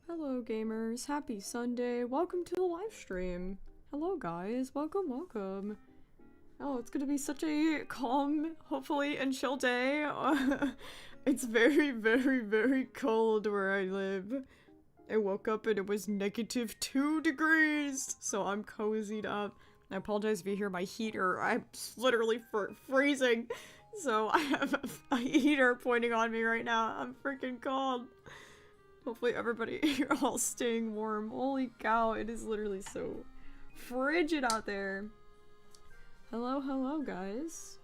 Hello gamers, happy Sunday, welcome to the live stream. Hello guys, welcome, welcome. Oh, it's gonna be such a calm, hopefully, and chill day. It's very, very, very cold where I live. I woke up and it was -2 degrees, so I'm cozied up. I apologize if you hear my heater, I'm literally freezing. So I have a heater pointing on me right now, I'm freaking cold. Hopefully everybody, you're all staying warm. Holy cow, it is literally so frigid out there. Hello, hello guys.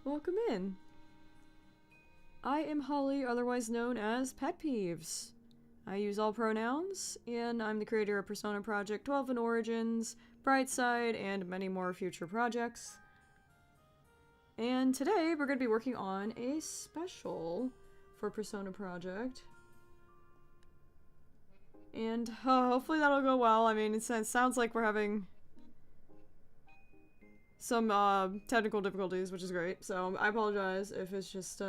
Welcome in. I am Holly, otherwise known as PetPyves. I use all pronouns, and I'm the creator of Persona Project 12 and Origins, Brightside, and many more future projects. And today we're going to be working on a special for Persona Project. And hopefully that'll go well. I mean, it sounds like we're having some technical difficulties, which is great. So I apologize if it's just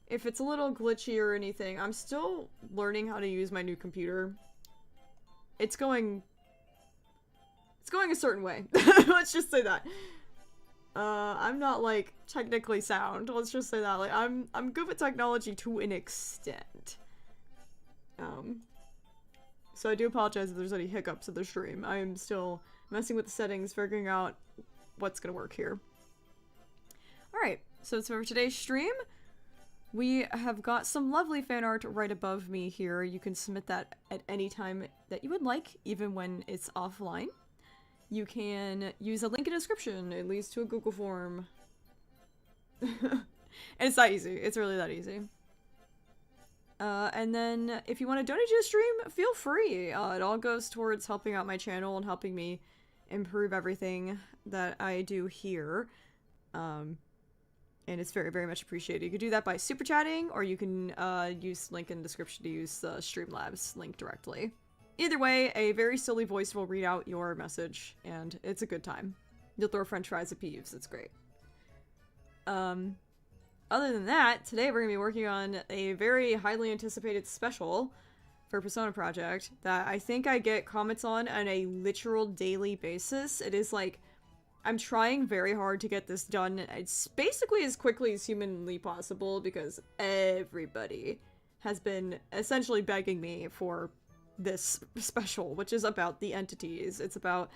if it's a little glitchy or anything. I'm still learning how to use my new computer. It's going a certain way. Let's just say that. I'm not like technically sound. Let's just say that. Like I'm good with technology to an extent. So I do apologize if there's any hiccups in the stream. I am still messing with the settings, figuring out what's gonna work here. Alright, so for today's stream, we have got some lovely fan art right above me here. You can submit that at any time that you would like, even when it's offline. You can use a link in the description. It leads to a Google form. And it's that easy. It's really that easy. And then if you want to donate to the stream, feel free. It all goes towards helping out my channel and helping me improve everything that I do here. And it's very, very much appreciated. You can do that by super chatting, or you can use the link in the description to use the Streamlabs link directly. Either way, a very silly voice will read out your message, and it's a good time. You'll throw french fries at Peeves. It's great. Other than that, today we're going to be working on a very highly anticipated special for Persona Project that I think I get comments on a literal daily basis. It is like, I'm trying very hard to get this done. It's basically as quickly as humanly possible because everybody has been essentially begging me for this special, which is about the entities. It's about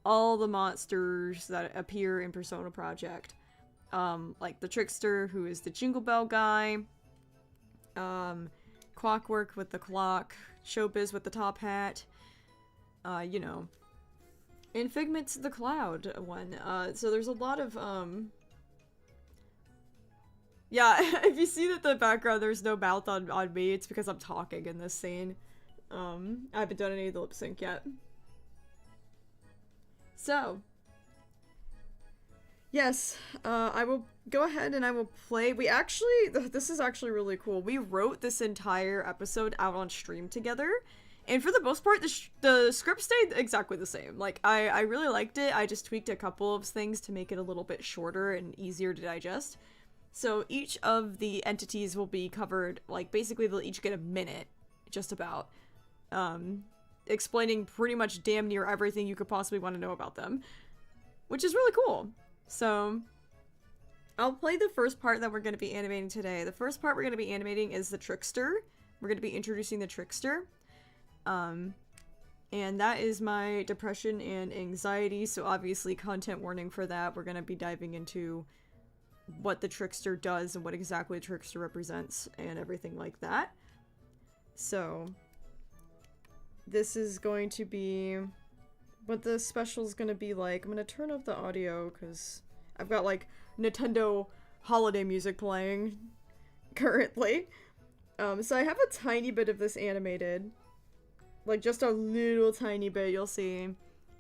all the monsters that appear in Persona Project. Like the Trickster, who is the Jingle Bell guy, Clockwork with the clock, Showbiz with the top hat, you know, and Figment's the cloud one. So there's a lot of, yeah, if you see that the background there's no mouth on me, it's because I'm talking in this scene. I haven't done any of the lip sync yet. So, yes, I will go ahead and I will play. This is actually really cool. We wrote this entire episode out on stream together, and for the most part, the script stayed exactly the same. Like, I really liked it. I just tweaked a couple of things to make it a little bit shorter and easier to digest. So each of the entities will be covered, like, basically they'll each get a minute, just about, explaining pretty much damn near everything you could possibly want to know about them, which is really cool. So, I'll play the first part that we're going to be animating today. The first part we're going to be animating is the Trickster. We're going to be introducing the Trickster. And that is my depression and anxiety, so obviously content warning for that. We're going to be diving into what the Trickster does and what exactly the Trickster represents and everything like that. So, this is going to be what the special is going to be like. I'm going to turn off the audio because I've got like Nintendo holiday music playing currently. So I have a tiny bit of this animated, like just a little tiny bit, you'll see.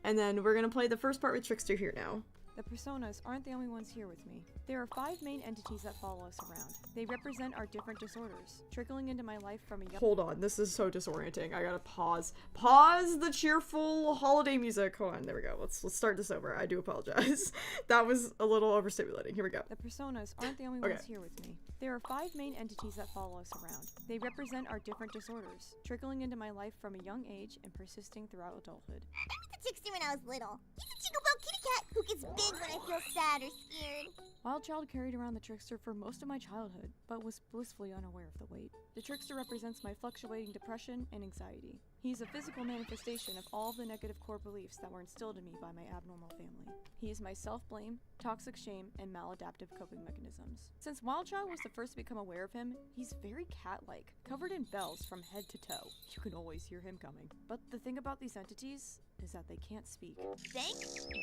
And then we're going to play the first part with Trickster here now. The personas aren't the only ones here with me. There are 5 main entities that follow us around. They represent our different disorders, trickling into my life from a young— Hold on, this is so disorienting. I gotta pause. Pause the cheerful holiday music. Hold on, there we go. Let's start this over. I do apologize. That was a little overstimulating. Here we go. The personas aren't the only ones here with me. There are 5 main entities that follow us around. They represent our different disorders, trickling into my life from a young age and persisting throughout adulthood. I met the Trickster when I was little. He's a Jingle kitty cat who gets big when I feel sad or scared. Wild Child carried around the Trickster for most of my childhood, but was blissfully unaware of the weight. The Trickster represents my fluctuating depression and anxiety. He's a physical manifestation of all of the negative core beliefs that were instilled in me by my abnormal family. He is my self-blame, toxic shame, and maladaptive coping mechanisms. Since Wild Child was the first to become aware of him, he's very cat-like, covered in bells from head to toe. You can always hear him coming. But the thing about these entities is that they can't speak. Thank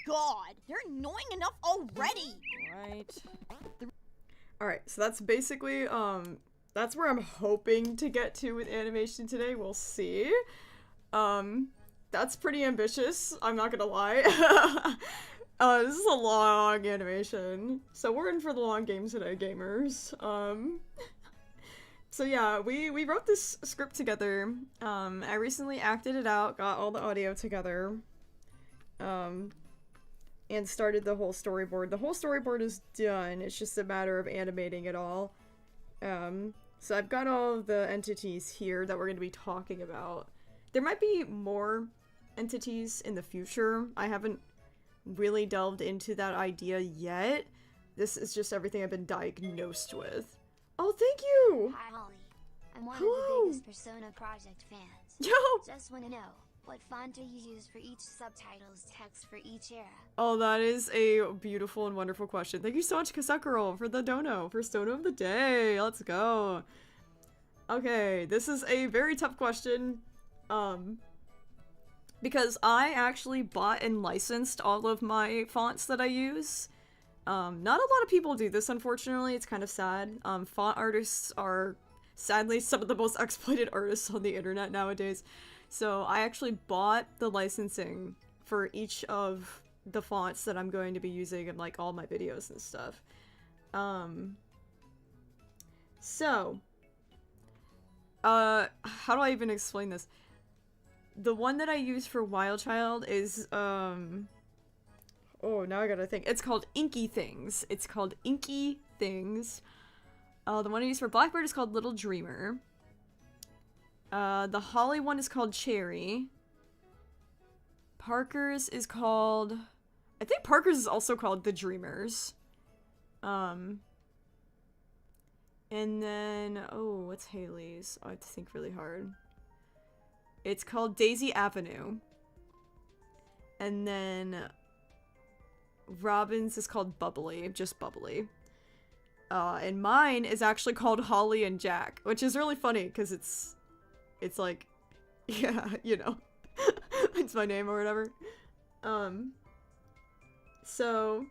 God! They're annoying enough already! Right. Alright, so that's basically, that's where I'm hoping to get to with animation today. We'll see. That's pretty ambitious, I'm not gonna lie. This is a long animation. So we're in for the long game today, gamers. So yeah, we wrote this script together. I recently acted it out, got all the audio together, and started the whole storyboard. The whole storyboard is done, it's just a matter of animating it all. So I've got all of the entities here that we're going to be talking about. There might be more entities in the future. I haven't really delved into that idea yet. This is just everything I've been diagnosed with. Oh, thank you! Hi, Holly. I'm one Hello. of the biggest Persona Project fans. Yo! Just want to know, what font do you use for each subtitles text for each era? Oh, that is a beautiful and wonderful question. Thank you so much, Kasekiro, for the dono. First dono of the day. Let's go. Okay, this is a very tough question. Because I actually bought and licensed all of my fonts that I use. Not a lot of people do this, unfortunately. It's kind of sad. Font artists are sadly some of the most exploited artists on the internet nowadays. So I actually bought the licensing for each of the fonts that I'm going to be using in like all my videos and stuff. How do I even explain this? The one that I use for Wild Child is, oh, now I gotta think. It's called Inky Things. It's called Inky Things. The one I use for Blackbird is called Little Dreamer. The Holly one is called Cherry. Parker's is called... I think Parker's is also called The Dreamers. And then... Oh, what's Haley's? Oh, I have to think really hard. It's called Daisy Avenue. And then... Robin's is called Bubbly. Just Bubbly. And mine is actually called Holly and Jack, which is really funny because it's like, yeah, you know, it's my name or whatever. So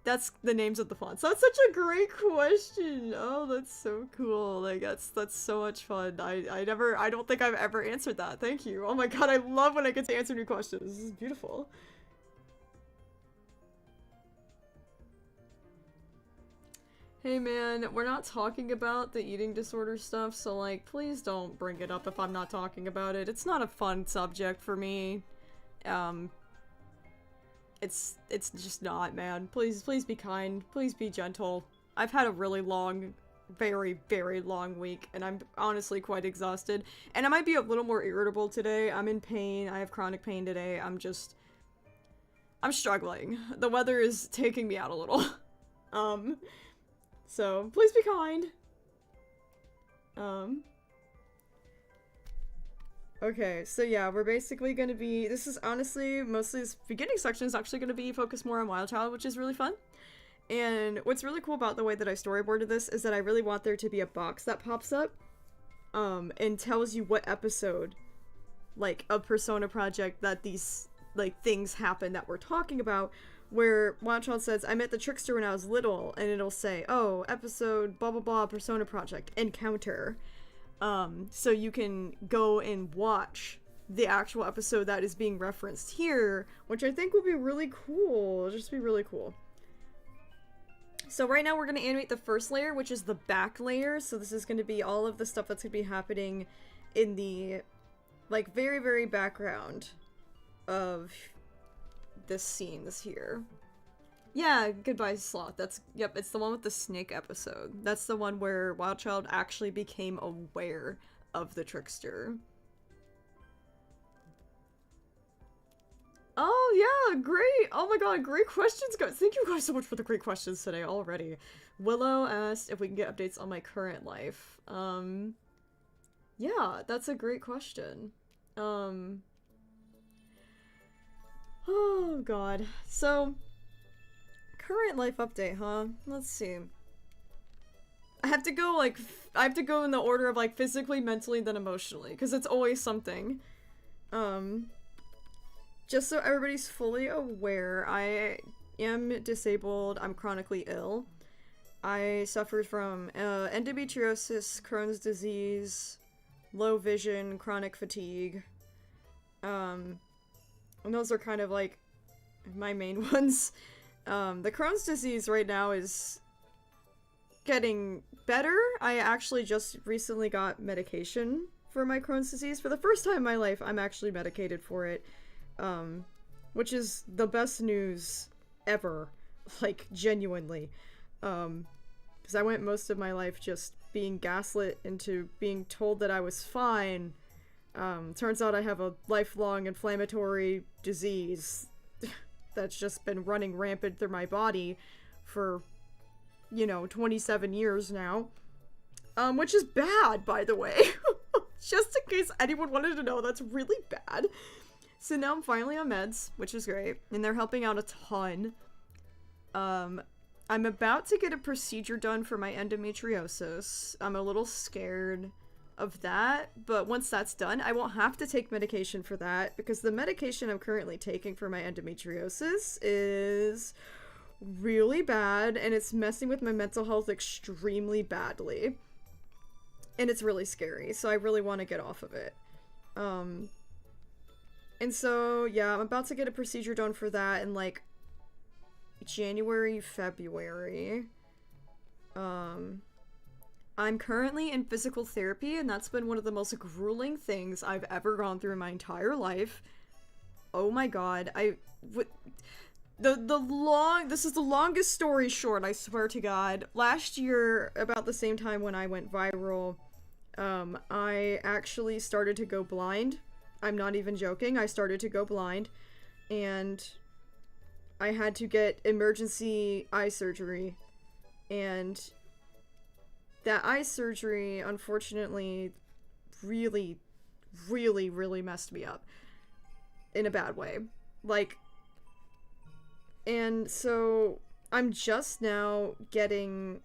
that's the names of the fonts. That's such a great question. Oh, that's so cool. Like that's so much fun. I don't think I've ever answered that. Thank you. Oh my god, I love when I get to answer new questions. This is beautiful. Hey man, we're not talking about the eating disorder stuff, so like, please don't bring it up if I'm not talking about it. It's not a fun subject for me. It's just not, man. Please be kind. Please be gentle. I've had a really long, very, very long week, and I'm honestly quite exhausted. And I might be a little more irritable today. I'm in pain. I have chronic pain today. I'm struggling. The weather is taking me out a little. So, please be kind. Okay, so yeah, we're basically gonna be, this is honestly, mostly this beginning section is actually gonna be focused more on Wild Child, which is really fun. And what's really cool about the way that I storyboarded this is that I really want there to be a box that pops up, and tells you what episode, like, of Persona Project that these, like, things happen that we're talking about. Where Wild Child says, I met the Trickster when I was little, and it'll say, oh, episode blah blah blah Persona Project, encounter. So you can go and watch the actual episode that is being referenced here, which I think will be really cool. It'll just be really cool. So right now we're going to animate the first layer, which is the back layer. So this is going to be all of the stuff that's going to be happening in the, like, very, very background of this scene, this here. Yeah, goodbye Sloth. That's, yep, it's the one with the snake episode. That's the one where Wildchild actually became aware of the Trickster. Oh, yeah, great! Oh my god, great questions, guys! Thank you guys so much for the great questions today already. Willow asked if we can get updates on my current life. Yeah, that's a great question. Oh god. So, current life update, huh? Let's see. I have to go, like, I have to go in the order of, like, physically, mentally, then emotionally, because it's always something. Just so everybody's fully aware, I am disabled, I'm chronically ill. I suffered from endometriosis, Crohn's disease, low vision, chronic fatigue. And those are kind of like my main ones. The Crohn's disease right now is getting better. I actually just recently got medication for my Crohn's disease. For the first time in my life, I'm actually medicated for it. Which is the best news ever, like, genuinely, because I went most of my life just being gaslit into being told that I was fine. Turns out I have a lifelong inflammatory disease that's just been running rampant through my body for, you know, 27 years now, which is bad, by the way. Just in case anyone wanted to know, that's really bad. So now I'm finally on meds, which is great, and they're helping out a ton. I'm about to get a procedure done for my endometriosis. I'm a little scared of that, but once that's done, I won't have to take medication for that, because the medication I'm currently taking for my endometriosis is really bad, and it's messing with my mental health extremely badly. And it's really scary, so I really want to get off of it. And so, yeah, I'm about to get a procedure done for that in, like, January, February. I'm currently in physical therapy, and that's been one of the most grueling things I've ever gone through in my entire life. Oh my god, this is the longest story short, I swear to god. Last year, about the same time when I went viral, I actually started to go blind. I'm not even joking, I started to go blind, and I had to get emergency eye surgery, and that eye surgery, unfortunately, really, really, really messed me up. In a bad way. Like, and so, I'm just now getting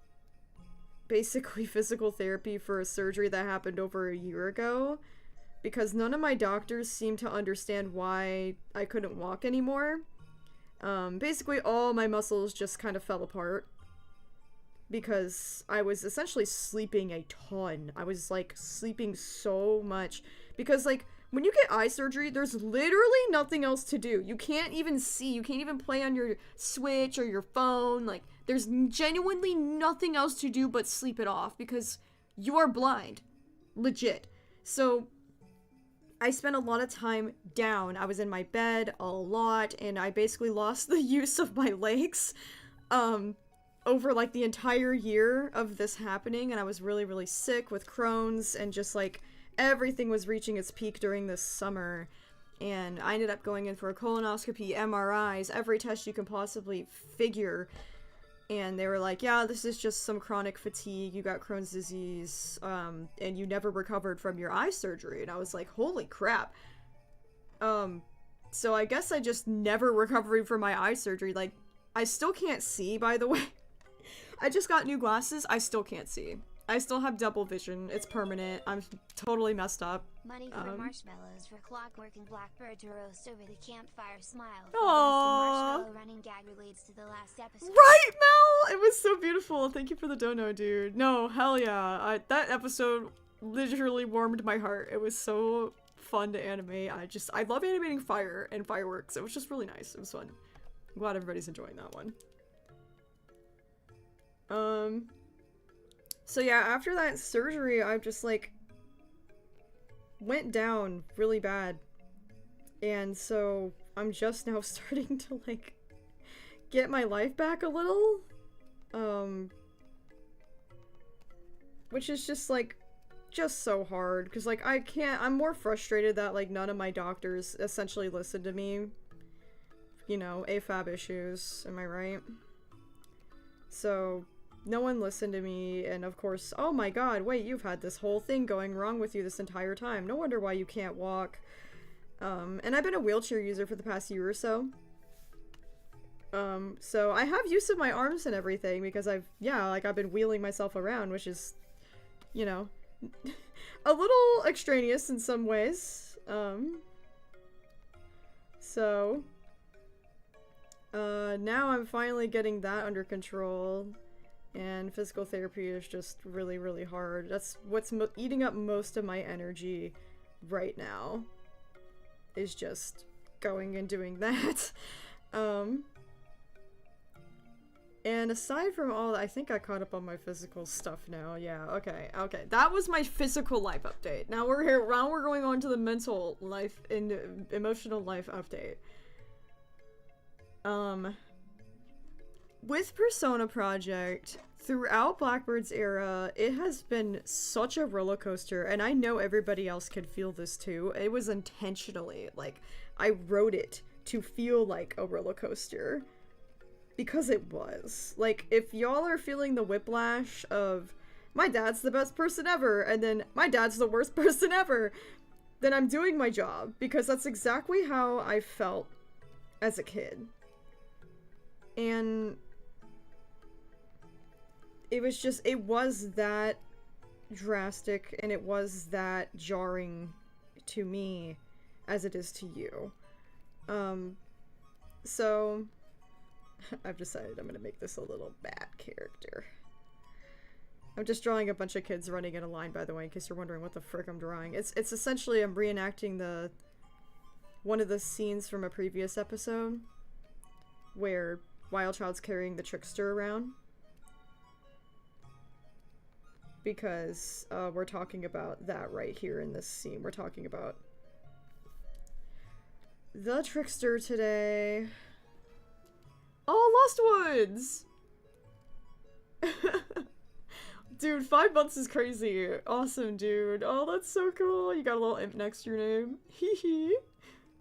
basically physical therapy for a surgery that happened over a year ago, because none of my doctors seemed to understand why I couldn't walk anymore. Basically all my muscles just kind of fell apart, because I was essentially sleeping a ton. I was, like, sleeping so much, because, like, when you get eye surgery, there's literally nothing else to do. You can't even see, you can't even play on your Switch or your phone, like, there's genuinely nothing else to do but sleep it off, because you are blind. Legit. So, I spent a lot of time down. I was in my bed a lot, and I basically lost the use of my legs, over, like, the entire year of this happening, and I was really, really sick with Crohn's, and just, like, everything was reaching its peak during this summer, and I ended up going in for a colonoscopy, MRIs, every test you can possibly figure, and they were like, yeah, this is just some chronic fatigue, you got Crohn's disease, and you never recovered from your eye surgery, and I was like, holy crap. So I guess I just never recovered from my eye surgery. Like, I still can't see, by the way. I just got new glasses, I still can't see. I still have double vision, it's permanent, I'm totally messed up. Money for marshmallows for Clockwork and Blackbird to roast over the campfire smile. Aww. The marshmallow running gag relates to the last episode. Right, Mel? It was so beautiful. Thank you for the dono, dude. No, hell yeah. That episode literally warmed my heart. It was so fun to animate. I love animating fire and fireworks. It was just really nice. It was fun. I'm glad everybody's enjoying that one. So yeah, after that surgery, I just like went down really bad. And so I'm just now starting to like get my life back a little. Which is just like just so hard because like I'm more frustrated that like none of my doctors essentially listened to me. You know, AFAB issues, am I right? So no one listened to me, and of course, oh my god, wait, you've had this whole thing going wrong with you this entire time. No wonder why you can't walk. And I've been a wheelchair user for the past year or so. So I have use of my arms and everything because I've been wheeling myself around, which is, you know, a little extraneous in some ways. Now I'm finally getting that under control, and physical therapy is just really, really hard. That's what's eating up most of my energy right now, is just going and doing that. And aside from all that, I think I caught up on my physical stuff now. Yeah, okay. That was my physical life update. Now we're going on to the mental life and emotional life update. With Persona Project, throughout Blackbird's era, it has been such a roller coaster, and I know everybody else could feel this too. It was intentionally, like, I wrote it to feel like a roller coaster. Because it was. Like, if y'all are feeling the whiplash of, my dad's the best person ever, and then, my dad's the worst person ever, then I'm doing my job. Because that's exactly how I felt as a kid. And it was that drastic, and it was that jarring to me as it is to you. So I've decided I'm gonna make this a little bad character. I'm just drawing a bunch of kids running in a line, by the way, in case you're wondering what the frick I'm drawing. It's essentially I'm reenacting one of the scenes from a previous episode where Wildchild's carrying the Trickster around. Because we're talking about that right here in this scene. We're talking about the Trickster today. Oh, Lost Woods! Dude, 5 months is crazy. Awesome, dude. Oh, that's so cool. You got a little imp next to your name. Hee hee.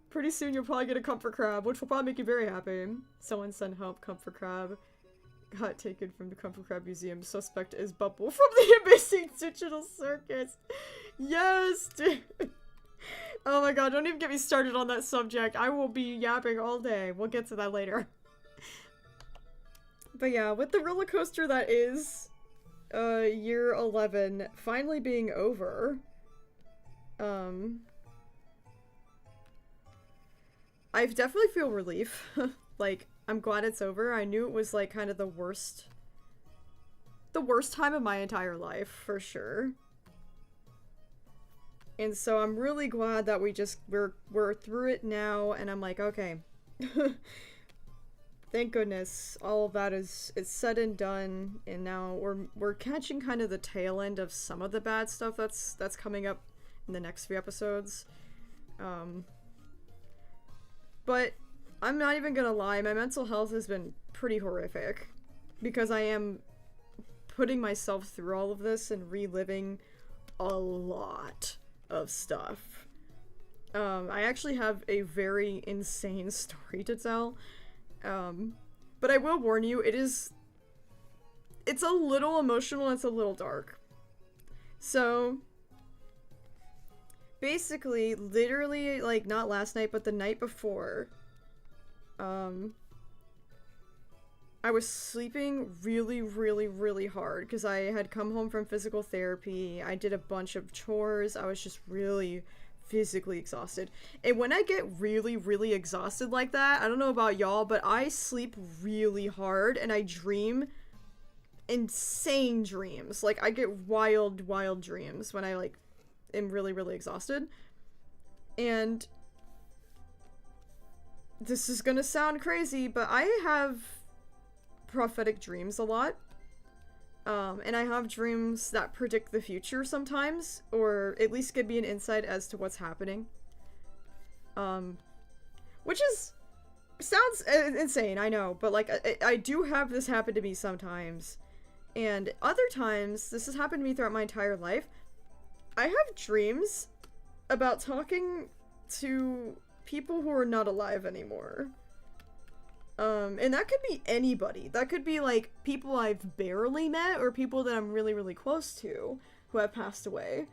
Pretty soon you'll probably get a comfort crab, which will probably make you very happy. Someone send help, comfort crab. Got taken from the comfort crab museum. Suspect is Bubble from the Amazing Digital Circus. Yes, dude. Oh my god, don't even get me started on that subject. I will be yapping all day. We'll get to that later. But yeah, with the roller coaster that is year 11 finally being over, I definitely feel relief. Like, I'm glad it's over. I knew it was like kind of the worst time of my entire life, for sure. And so I'm really glad that we're through it now, and I'm like, okay. Thank goodness all of that it's said and done, and now we're catching kind of the tail end of some of the bad stuff that's coming up in the next few episodes. But I'm not even gonna lie, my mental health has been pretty horrific because I am putting myself through all of this and reliving a lot of stuff. I actually have a very insane story to tell. But I will warn you, it's a little emotional, it's a little dark. So, basically, literally, like, not last night, but the night before, I was sleeping really, really, really hard, because I had come home from physical therapy, I did a bunch of chores, I was just really physically exhausted. And when I get really, really exhausted like that, I don't know about y'all, but I sleep really hard and I dream insane dreams. Like, I get wild, wild dreams when I, like, am really, really exhausted. And this is gonna sound crazy, but I have prophetic dreams a lot. And I have dreams that predict the future sometimes, or at least give me an insight as to what's happening. Which sounds insane, I know, but like, I do have this happen to me sometimes. And other times, this has happened to me throughout my entire life, I have dreams about talking to people who are not alive anymore. And that could be anybody. That could be, like, people I've barely met, or people that I'm really, really close to, who have passed away.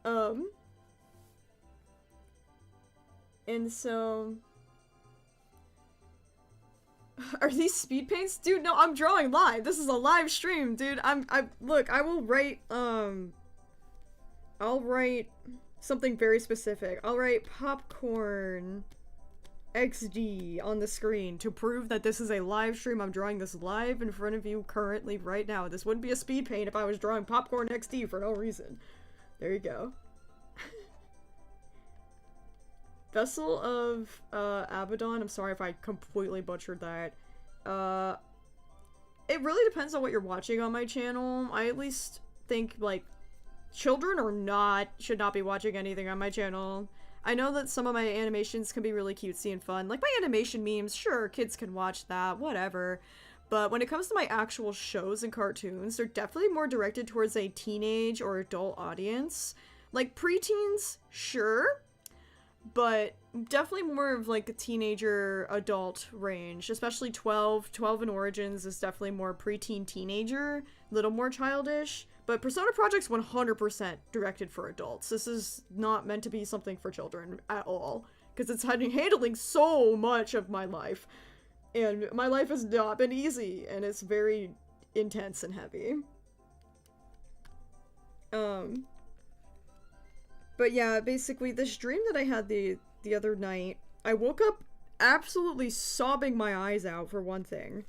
And so... Are these speed paints? Dude, no, I'm drawing live! This is a live stream, dude! Look, I will write, I'll write something very specific. I'll write popcorn XD on the screen to prove that this is a live stream. I'm drawing this live in front of you currently right now. This wouldn't be a speed paint if I was drawing popcorn XD for no reason. There you go. Vessel of Abaddon. I'm sorry if I completely butchered that. It really depends on what you're watching on my channel. I at least think, like, children should not be watching anything on my channel. I know that some of my animations can be really cutesy and fun. Like, my animation memes, sure, kids can watch that, whatever. But when it comes to my actual shows and cartoons, they're definitely more directed towards a teenage or adult audience. Like, preteens, sure, but definitely more of, like, a teenager adult range. Especially 12 in Origins is definitely more preteen teenager, a little more childish. But Persona Project's 100% directed for adults. This is not meant to be something for children at all. Because it's handling so much of my life. And my life has not been easy, and it's very intense and heavy. But yeah, basically, this dream that I had the other night, I woke up absolutely sobbing my eyes out, for one thing.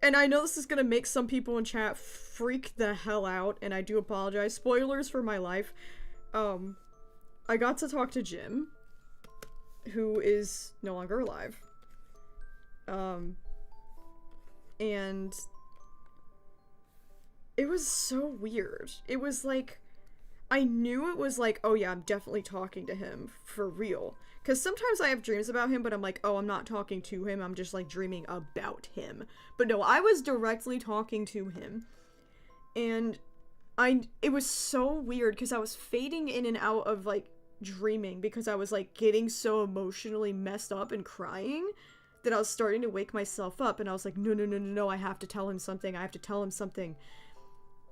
And I know this is gonna make some people in chat freak the hell out, and I do apologize. Spoilers for my life. I got to talk to Jim, who is no longer alive. And it was so weird. It was like, I knew it was like, oh yeah, I'm definitely talking to him for real. Because sometimes I have dreams about him, but I'm like, oh, I'm not talking to him, I'm just, like, dreaming about him. But no, I was directly talking to him. And it was so weird, because I was fading in and out of, like, dreaming, because I was, like, getting so emotionally messed up and crying, that I was starting to wake myself up, and I was like, no, I have to tell him something,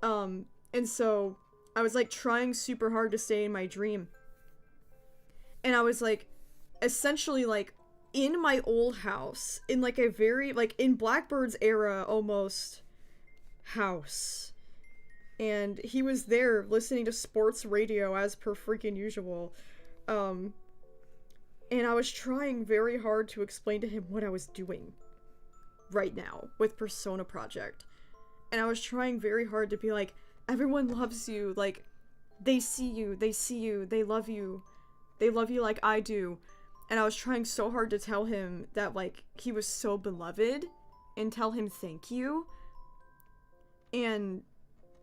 and so, I was, like, trying super hard to stay in my dream. And I was, like, essentially, like, in my old house, in, like, a very, like, in Blackbird's era, almost, house. And he was there listening to sports radio as per freaking usual. And I was trying very hard to explain to him what I was doing right now with Persona Project. And I was trying very hard to be like, everyone loves you, like, they see you, they love you like I do. And I was trying so hard to tell him that, like, he was so beloved, and tell him thank you. And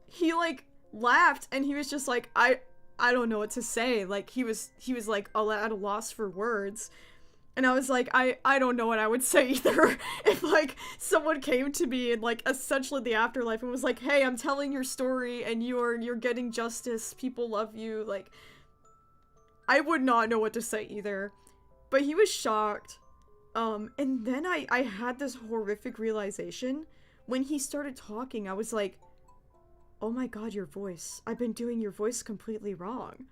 he, like, laughed, and he was just like, I don't know what to say. Like, he was like, at a loss for words. And I was like, I don't know what I would say either. If, like, someone came to me in, like, essentially the afterlife and was like, hey, I'm telling your story, and you're getting justice, people love you, like, I would not know what to say either. But he was shocked. And then I had this horrific realization. When he started talking, I was like, oh my god, your voice. I've been doing your voice completely wrong.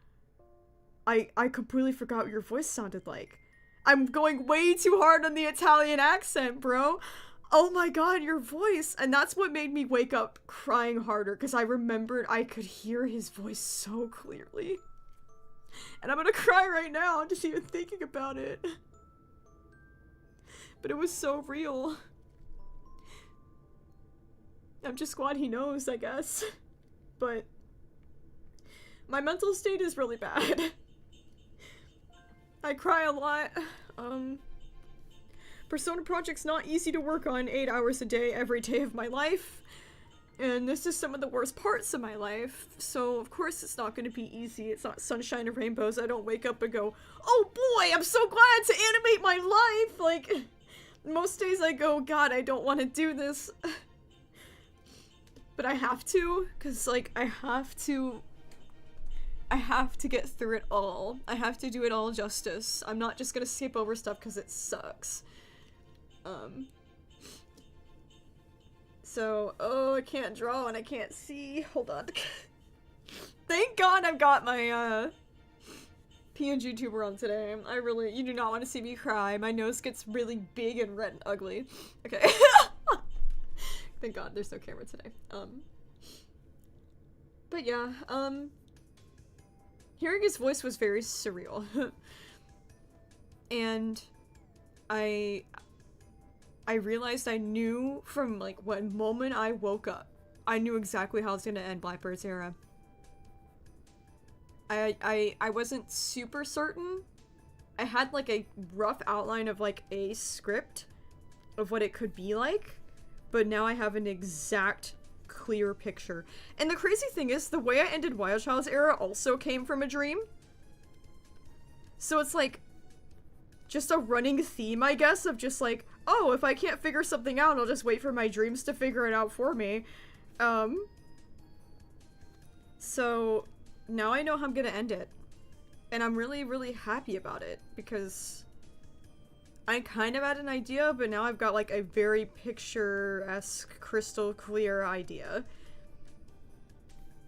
I completely forgot what your voice sounded like. I'm going way too hard on the Italian accent, bro. Oh my god, your voice. And that's what made me wake up crying harder, because I remembered I could hear his voice so clearly. And I'm gonna cry right now, just even thinking about it. But it was so real. I'm just glad he knows, I guess. But my mental state is really bad. I cry a lot. Persona Project's not easy to work on 8 hours a day every day of my life. And this is some of the worst parts of my life, so of course it's not going to be easy. It's not sunshine and rainbows. I don't wake up and go, oh boy, I'm so glad to animate my life! Like, most days I go, God, I don't want to do this. But I have to, because, like, I have to get through it all. I have to do it all justice. I'm not just gonna skip over stuff because it sucks. So, oh, I can't draw and I can't see. Hold on. Thank God I've got my, PNG tuber on today. You do not want to see me cry. My nose gets really big and red and ugly. Okay. Thank God there's no camera today. But yeah, hearing his voice was very surreal. And I realized I knew from, like, one moment I woke up, I knew exactly how I was gonna end Blackbird's era. I wasn't super certain. I had, like, a rough outline of, like, a script of what it could be like, but now I have an exact, clear picture. And the crazy thing is, the way I ended Wild Child's era also came from a dream. So it's, like, just a running theme, I guess, of just, like, oh, if I can't figure something out, I'll just wait for my dreams to figure it out for me. So now I know how I'm gonna end it. And I'm really, really happy about it, because I kind of had an idea, but now I've got, like, a very picturesque, crystal clear idea.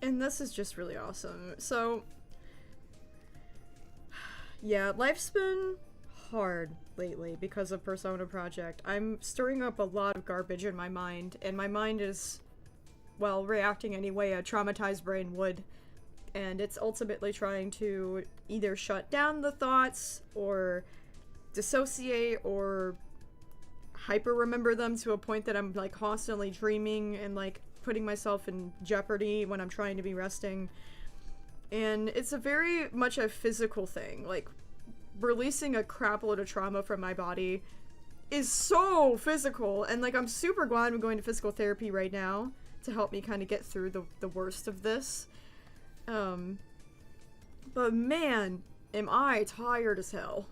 And this is just really awesome. So, yeah, life's been hard lately because of Persona Project. I'm stirring up a lot of garbage in my mind, and my mind is, well, reacting any way a traumatized brain would. And it's ultimately trying to either shut down the thoughts, or dissociate, or hyper remember them to a point that I'm, like, constantly dreaming and, like, putting myself in jeopardy when I'm trying to be resting. And it's a very much a physical thing. Like, releasing a crap load of trauma from my body is so physical, and, like, I'm super glad I'm going to physical therapy right now to help me kind of get through the worst of this. But man, am I tired as hell.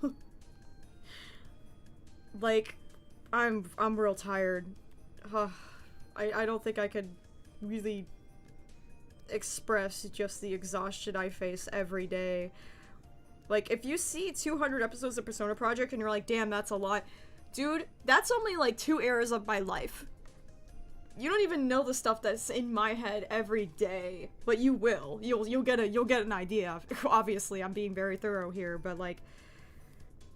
Like, I'm real tired. I don't think I could really express just the exhaustion I face every day. Like, if you see 200 episodes of Persona Project and you're like, damn, that's a lot. Dude, that's only, like, 2 eras of my life. You don't even know the stuff that's in my head every day, but you will. You'll get an idea. Obviously, I'm being very thorough here, but, like,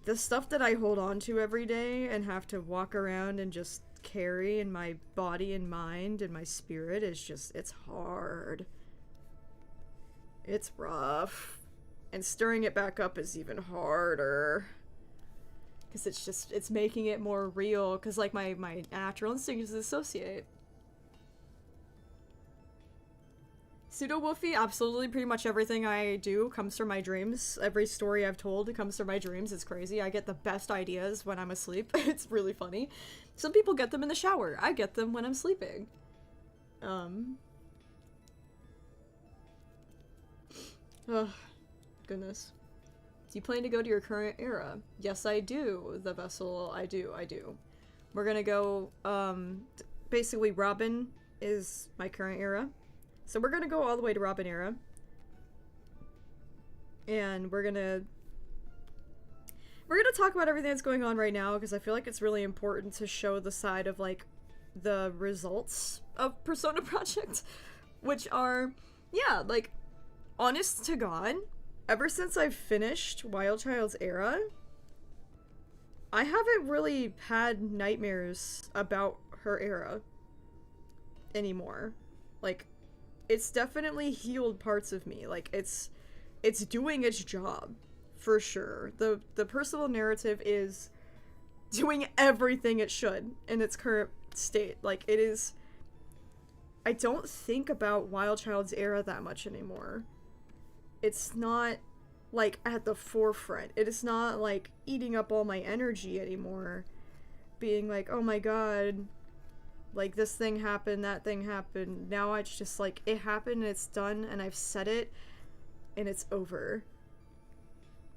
the stuff that I hold on to every day and have to walk around and just carry in my body and mind and my spirit is just, it's hard. It's rough. And stirring it back up is even harder. Because it's making it more real. Because, like, my natural instinct is to dissociate. Pseudo-Woofy, absolutely pretty much everything I do comes from my dreams. Every story I've told comes from my dreams. It's crazy. I get the best ideas when I'm asleep. It's really funny. Some people get them in the shower. I get them when I'm sleeping. Oh, goodness. Do you plan to go to your current era? Yes, I do, the vessel. I do. We're gonna go, basically Robin is my current era. So we're gonna go all the way to Robin era. And we're gonna talk about everything that's going on right now, because I feel like it's really important to show the side of, like, the results of Persona Project, which are, yeah, like, honest to God, ever since I've finished Wild Child's era, I haven't really had nightmares about her era anymore. Like, it's definitely healed parts of me. Like, it's doing its job, for sure. The personal narrative is doing everything it should in its current state. Like, it is... I don't think about Wild Child's era that much anymore. it's not like at the forefront. It is not like eating up all my energy anymore. Being like, oh my god, like this thing happened, that thing happened. Now it's just like, it happened and it's done and I've said it and it's over.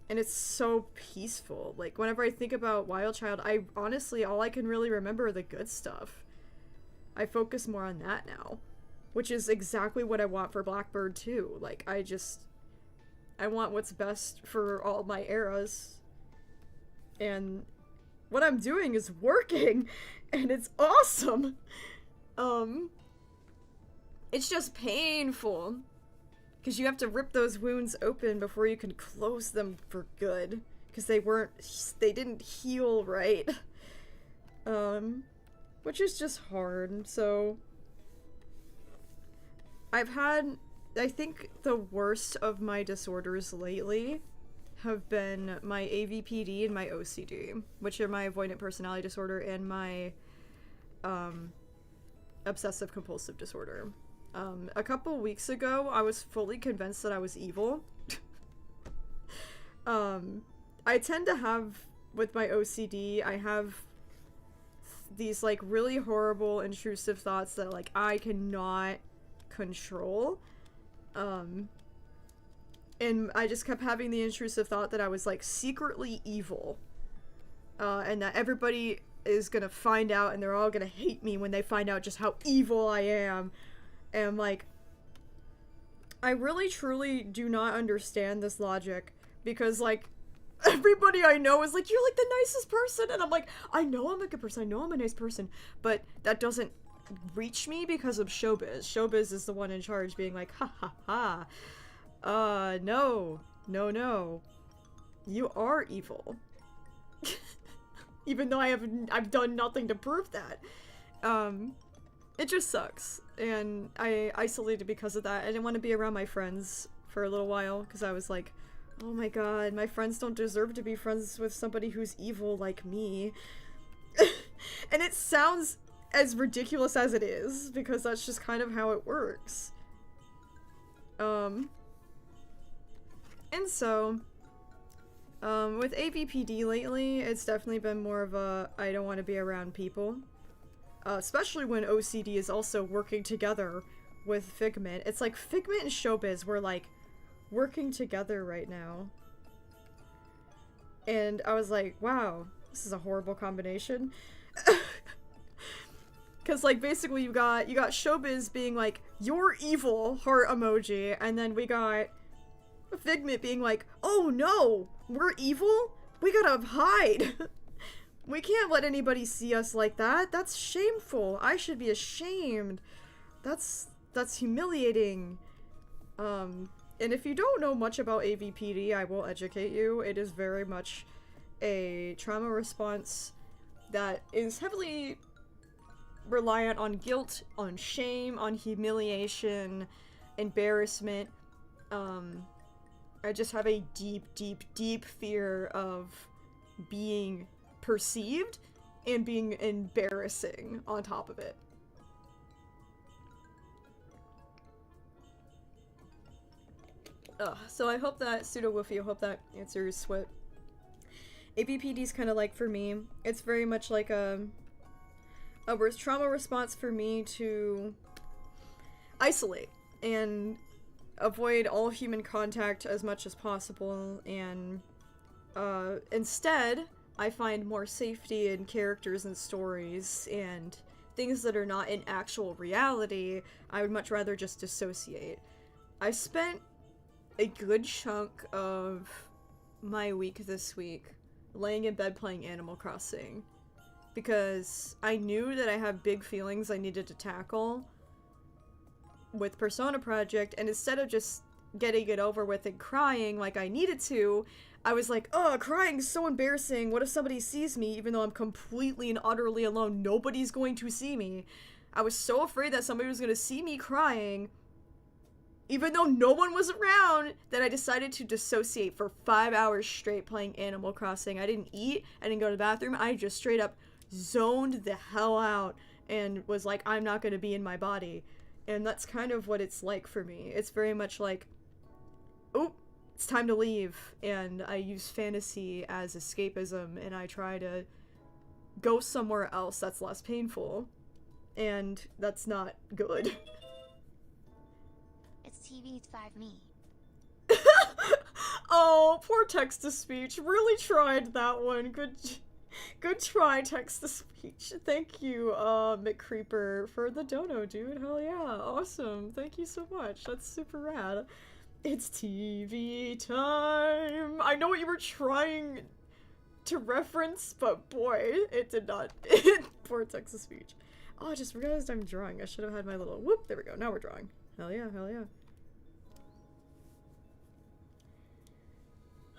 And it's so peaceful. Like, whenever I think about Wild Child, I honestly, all I can really remember are the good stuff. I focus more on that now. Which is exactly what I want for Blackbird too. Like, I want what's best for all my eras. And what I'm doing is working. And it's awesome. It's just painful. Because you have to rip those wounds open before you can close them for good. Because they didn't heal right. Which is just hard, so... I've had, I think the worst of my disorders lately have been my AVPD and my OCD, which are my avoidant personality disorder and my, obsessive compulsive disorder. A couple weeks ago, I was fully convinced that I was evil. I tend to have, with my OCD, I have these, like, really horrible, intrusive thoughts that, like, I cannot control. And I just kept having the intrusive thought that I was, like, secretly evil. And that everybody is gonna find out and they're all gonna hate me when they find out just how evil I am. And, like, I really truly do not understand this logic, because, like, everybody I know is like, you're, like, the nicest person, and I'm like, I know I'm a good person, I know I'm a nice person, but that doesn't reach me because of Showbiz. Showbiz is the one in charge being like, ha ha ha, no, you are evil. Even though I've done nothing to prove that. It just sucks, and I isolated because of that. I didn't want to be around my friends for a little while, because I was like, oh my god, my friends don't deserve to be friends with somebody who's evil like me. And it sounds as ridiculous as it is, because that's just kind of how it works. And so, with AVPD lately, it's definitely been more of a, I don't want to be around people. Especially when OCD is also working together with Figment. It's like Figment and Showbiz were, like, working together right now. And I was like, wow, this is a horrible combination. Cause, like, basically you got Showbiz being like, you're evil, heart emoji, and then we got Figment being like, oh no, we're evil? We gotta hide. We can't let anybody see us like that. That's shameful. I should be ashamed. That's humiliating. And if you don't know much about AVPD, I will educate you. It is very much a trauma response that is heavily reliant on guilt, on shame, on humiliation, embarrassment. I just have a deep, deep, deep fear of being perceived and being embarrassing on top of it. So I hope that, Pseudo-Woofy, I hope that answers what AVPD's kind of like for me. It's very much like a trauma response for me to isolate and avoid all human contact as much as possible, and instead I find more safety in characters and stories and things that are not in actual reality. I would much rather just dissociate. I spent a good chunk of my week this week laying in bed playing Animal Crossing, because I knew that I had big feelings I needed to tackle with Persona Project, and instead of just getting it over with and crying like I needed to, I was like, oh, crying's so embarrassing. What if somebody sees me even though I'm completely and utterly alone? Nobody's going to see me. I was so afraid that somebody was going to see me crying, even though no one was around, that I decided to dissociate for 5 hours straight playing Animal Crossing. I didn't eat, I didn't go to the bathroom, I just straight up zoned the hell out and was like, I'm not going to be in my body. And that's kind of what it's like for me. It's very much like, oh, it's time to leave, and I use fantasy as escapism, and I try to go somewhere else that's less painful, and that's not good. It's TV5 me. Oh, poor text-to-speech. Really tried that one. Good try, text-to-speech. Thank you, McCreeper, for the dono, dude. Hell yeah. Awesome. Thank you so much. That's super rad. It's TV time. I know what you were trying to reference, but boy, it did not. Poor text-to-speech. Oh, I just realized I'm drawing. I should have had my little whoop. There we go. Now we're drawing. Hell yeah, hell yeah.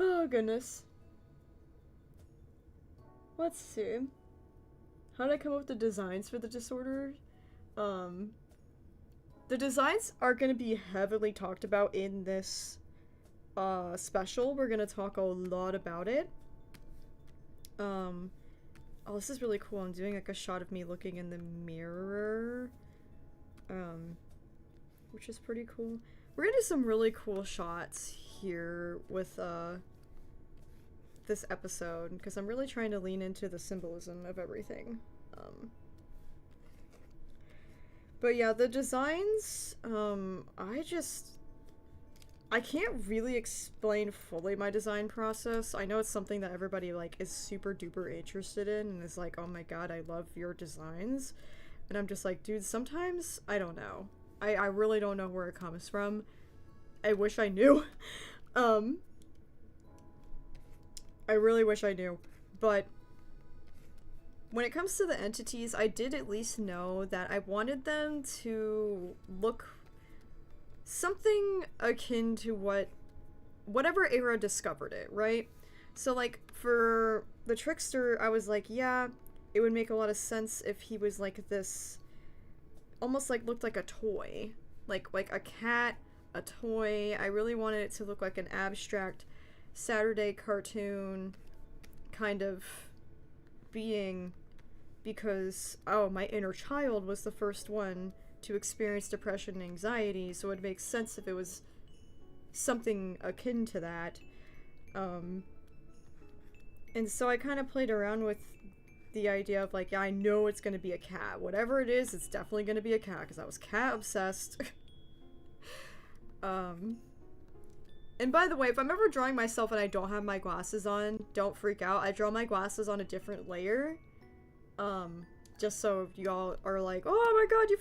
Oh, goodness. Let's see. How did I come up with the designs for the disorder? The designs are going to be heavily talked about in this special. We're going to talk a lot about it. Oh, this is really cool. I'm doing like a shot of me looking in the mirror. Which is pretty cool. We're gonna do some really cool shots here with this episode, because I'm really trying to lean into the symbolism of everything. But yeah, the designs, I can't really explain fully my design process. I know it's something that everybody like is super duper interested in and is like, oh my god, I love your designs. And I'm just like, dude, sometimes I don't know. I really don't know where it comes from. I wish I knew. I really wish I knew. But when it comes to the entities, I did at least know that I wanted them to look something akin to whatever era discovered it, right? So like for the Trickster, I was like, yeah, it would make a lot of sense if he was like this, almost like looked like a toy, like a cat, a toy. I really wanted it to look like an abstract Saturday cartoon kind of being, because my inner child was the first one to experience depression and anxiety, so it makes sense if it was something akin to that. And so I kind of played around with the idea of like, yeah, I know it's gonna be a cat. Whatever it is, it's definitely gonna be a cat, because I was cat obsessed. And by the way, if I'm ever drawing myself and I don't have my glasses on, don't freak out. I draw my glasses on a different layer. Just so y'all are like, oh my god, you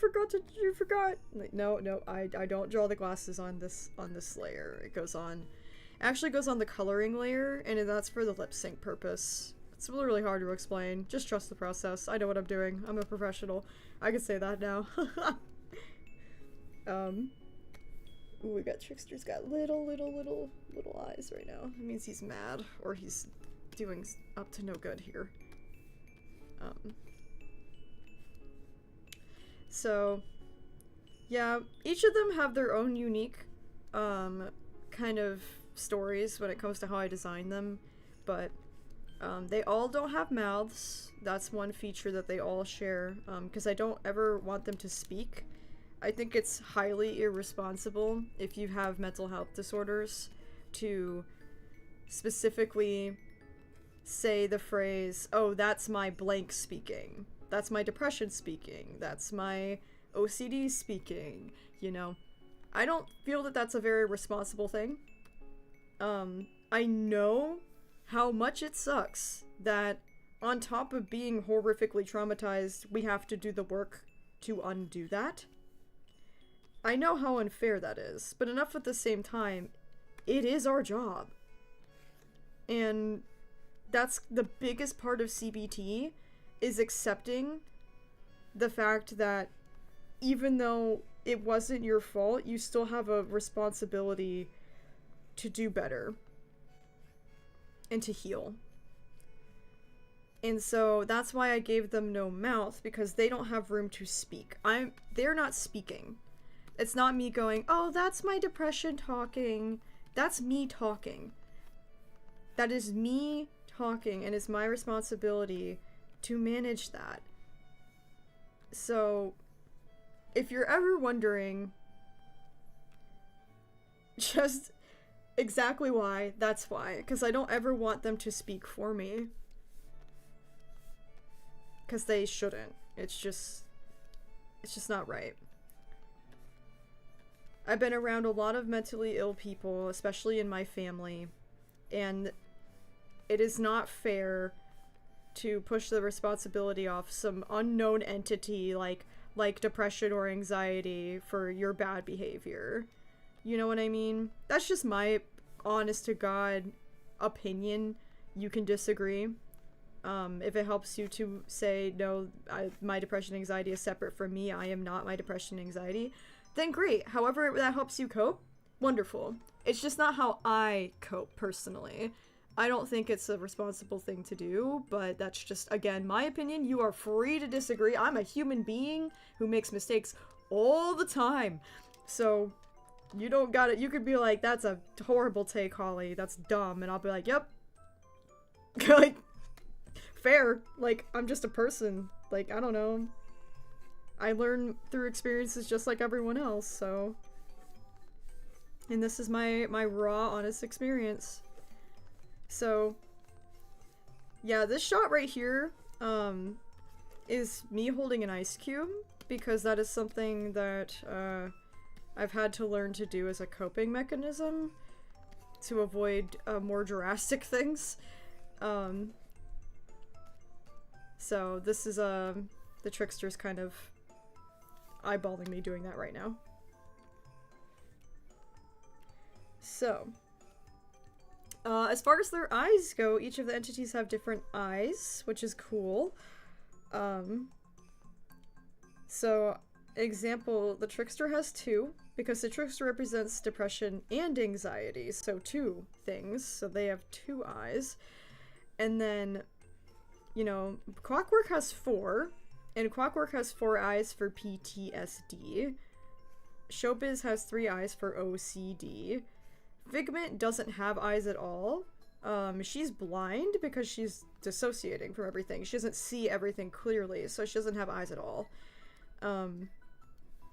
forgot. Like, no, I don't draw the glasses on this layer. It actually goes on the coloring layer, and that's for the lip sync purpose. It's really hard to explain. Just trust the process. I know what I'm doing. I'm a professional. I can say that now. Ooh, we got Trickster's got little eyes right now. It means he's mad, or he's doing up to no good here. So, yeah, each of them have their own unique, kind of stories when it comes to how I design them, but, they all don't have mouths. That's one feature that they all share, because I don't ever want them to speak. I think it's highly irresponsible if you have mental health disorders to specifically say the phrase, oh, that's my blank speaking. That's my depression speaking. That's my OCD speaking, you know? I don't feel that that's a very responsible thing. I know how much it sucks that on top of being horrifically traumatized, we have to do the work to undo that. I know how unfair that is, but enough at the same time, it is our job. And that's the biggest part of CBT, is accepting the fact that even though it wasn't your fault, you still have a responsibility to do better and to heal. And so that's why I gave them no mouth, because they don't have room to speak. They're not speaking. It's not me going, oh, that's my depression talking. That's me talking. That is me talking, and it's my responsibility to manage that. So, if you're ever wondering, just exactly why. That's why. Because I don't ever want them to speak for me. Because they shouldn't. It's just not right. I've been around a lot of mentally ill people, especially in my family, and it is not fair to push the responsibility off some unknown entity like depression or anxiety for your bad behavior. You know what I mean? That's just my honest to God opinion. You can disagree. If it helps you to say, no, my depression and anxiety is separate from me, I am not my depression and anxiety, then great. However that helps you cope, wonderful. It's just not how I cope personally. I don't think it's a responsible thing to do, but that's just, again, my opinion. You are free to disagree. I'm a human being who makes mistakes all the time. So, you don't gotta, you could be like, that's a horrible take, Holly. That's dumb. And I'll be like, yep. Like, fair. Like, I'm just a person. Like, I don't know. I learn through experiences just like everyone else, so. And this is my raw, honest experience. So, yeah, this shot right here, is me holding an ice cube, because that is something that, I've had to learn to do as a coping mechanism to avoid, more drastic things. So this is, the Trickster's kind of eyeballing me doing that right now. So, as far as their eyes go, each of the entities have different eyes, which is cool. So, example, the Trickster has two, because the Trickster represents depression and anxiety, so two things, so they have two eyes. And then, you know, Clockwork has four, and Clockwork has 4 eyes for PTSD. Showbiz has 3 eyes for OCD. Figment doesn't have eyes at all. She's blind because she's dissociating from everything. She doesn't see everything clearly, so she doesn't have eyes at all. And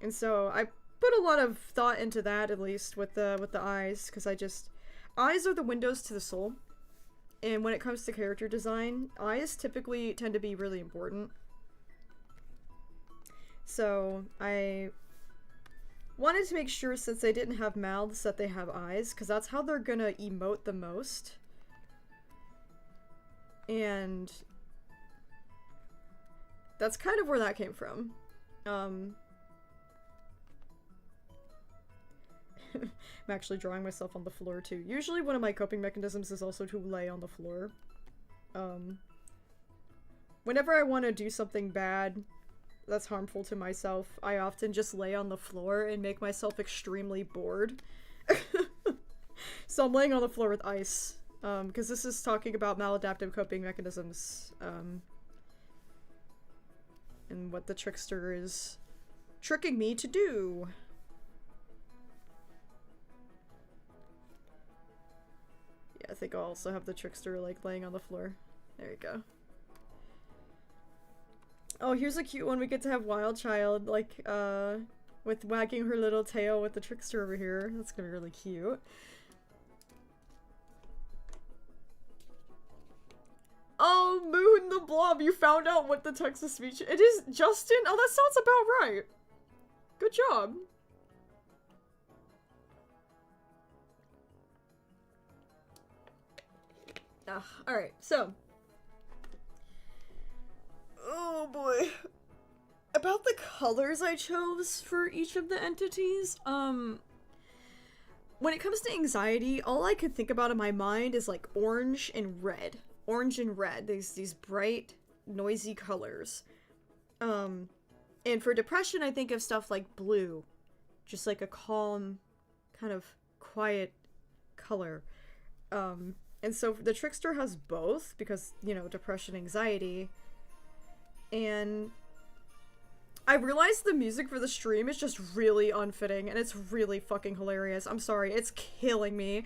so I put a lot of thought into that, at least with the eyes, because eyes are the windows to the soul. And when it comes to character design, eyes typically tend to be really important. So I wanted to make sure, since they didn't have mouths, that they have eyes, because that's how they're gonna emote the most. And that's kind of where that came from. I'm actually drawing myself on the floor too. Usually one of my coping mechanisms is also to lay on the floor. Whenever I want to do something bad that's harmful to myself, I often just lay on the floor and make myself extremely bored. So I'm laying on the floor with ice, because this is talking about maladaptive coping mechanisms, and what the Trickster is tricking me to do. Yeah, I think I'll also have the Trickster, like, laying on the floor. There you go. Oh, here's a cute one. We get to have Wild Child, like, with wagging her little tail with the Trickster over here. That's gonna be really cute. Oh, Moon the Blob, you found out what the Texas speech- It is Justin? Oh, that sounds about right. Good job. Alright, so. Oh boy. About the colors I chose for each of the entities, when it comes to anxiety, all I could think about in my mind is like orange and red. Orange and red, these bright, noisy colors. And for depression, I think of stuff like blue. Just like a calm, kind of quiet color. And so the Trickster has both, because, you know, depression, anxiety. And I realized the music for the stream is just really unfitting, and it's really fucking hilarious. I'm sorry, it's killing me.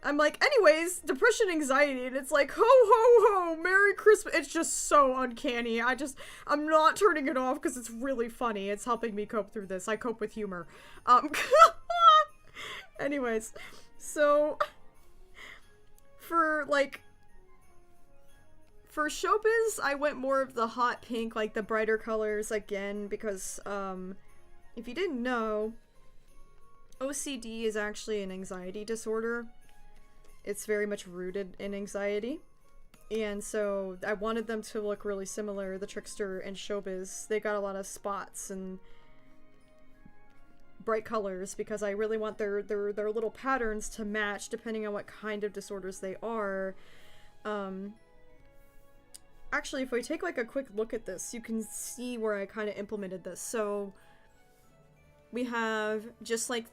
I'm like, anyways, depression, anxiety, and it's like, ho ho ho, Merry Christmas. It's just so uncanny. I'm not turning it off because it's really funny. It's helping me cope through this. I cope with humor. Anyways, So, for Showbiz, I went more of the hot pink, like the brighter colors again, because, if you didn't know, OCD is actually an anxiety disorder. It's very much rooted in anxiety. And so I wanted them to look really similar, the Trickster and Showbiz. They got a lot of spots and bright colors because I really want their little patterns to match depending on what kind of disorders they are. Actually, if we take like a quick look at this, you can see where I kind of implemented this. So we have just like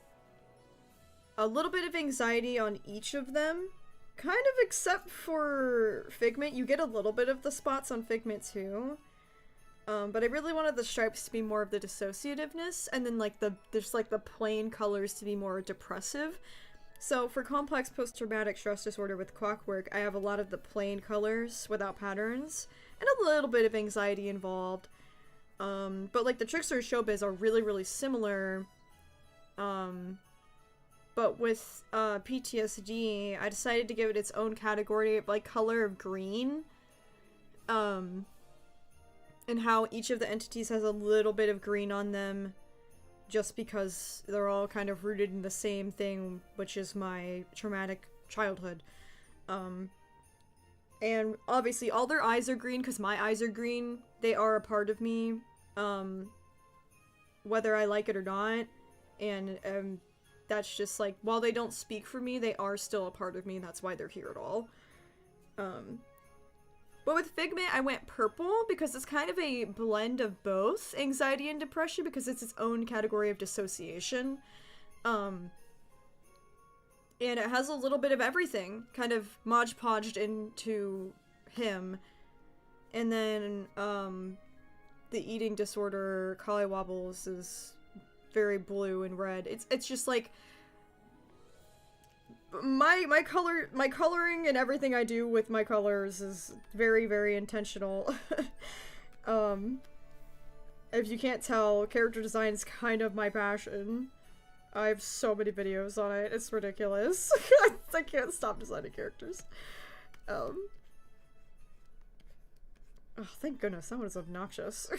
a little bit of anxiety on each of them, kind of except for Figment. You get a little bit of the spots on Figment too. But I really wanted the stripes to be more of the dissociativeness, and then like there's like the plain colors to be more depressive. So for complex post-traumatic stress disorder with Clockwork, I have a lot of the plain colors without patterns, and a little bit of anxiety involved. But like the Trickster and Showbiz are really, really similar. But with PTSD, I decided to give it its own category of like color of green. And how each of the entities has a little bit of green on them, just because they're all kind of rooted in the same thing, which is my traumatic childhood. And obviously all their eyes are green because my eyes are green. They are a part of me, whether I like it or not. And that's just like, while they don't speak for me, they are still a part of me, and that's why they're here at all. But with Figment, I went purple because it's kind of a blend of both anxiety and depression because it's its own category of dissociation. And it has a little bit of everything kind of Mod Podged into him. And then, the eating disorder, Collywobbles, is very blue and red. It's just like, my coloring and everything I do with my colors is very, very intentional. If you can't tell, character design is kind of my passion. I have so many videos on it, it's ridiculous. I can't stop designing characters. Oh, thank goodness, that was obnoxious.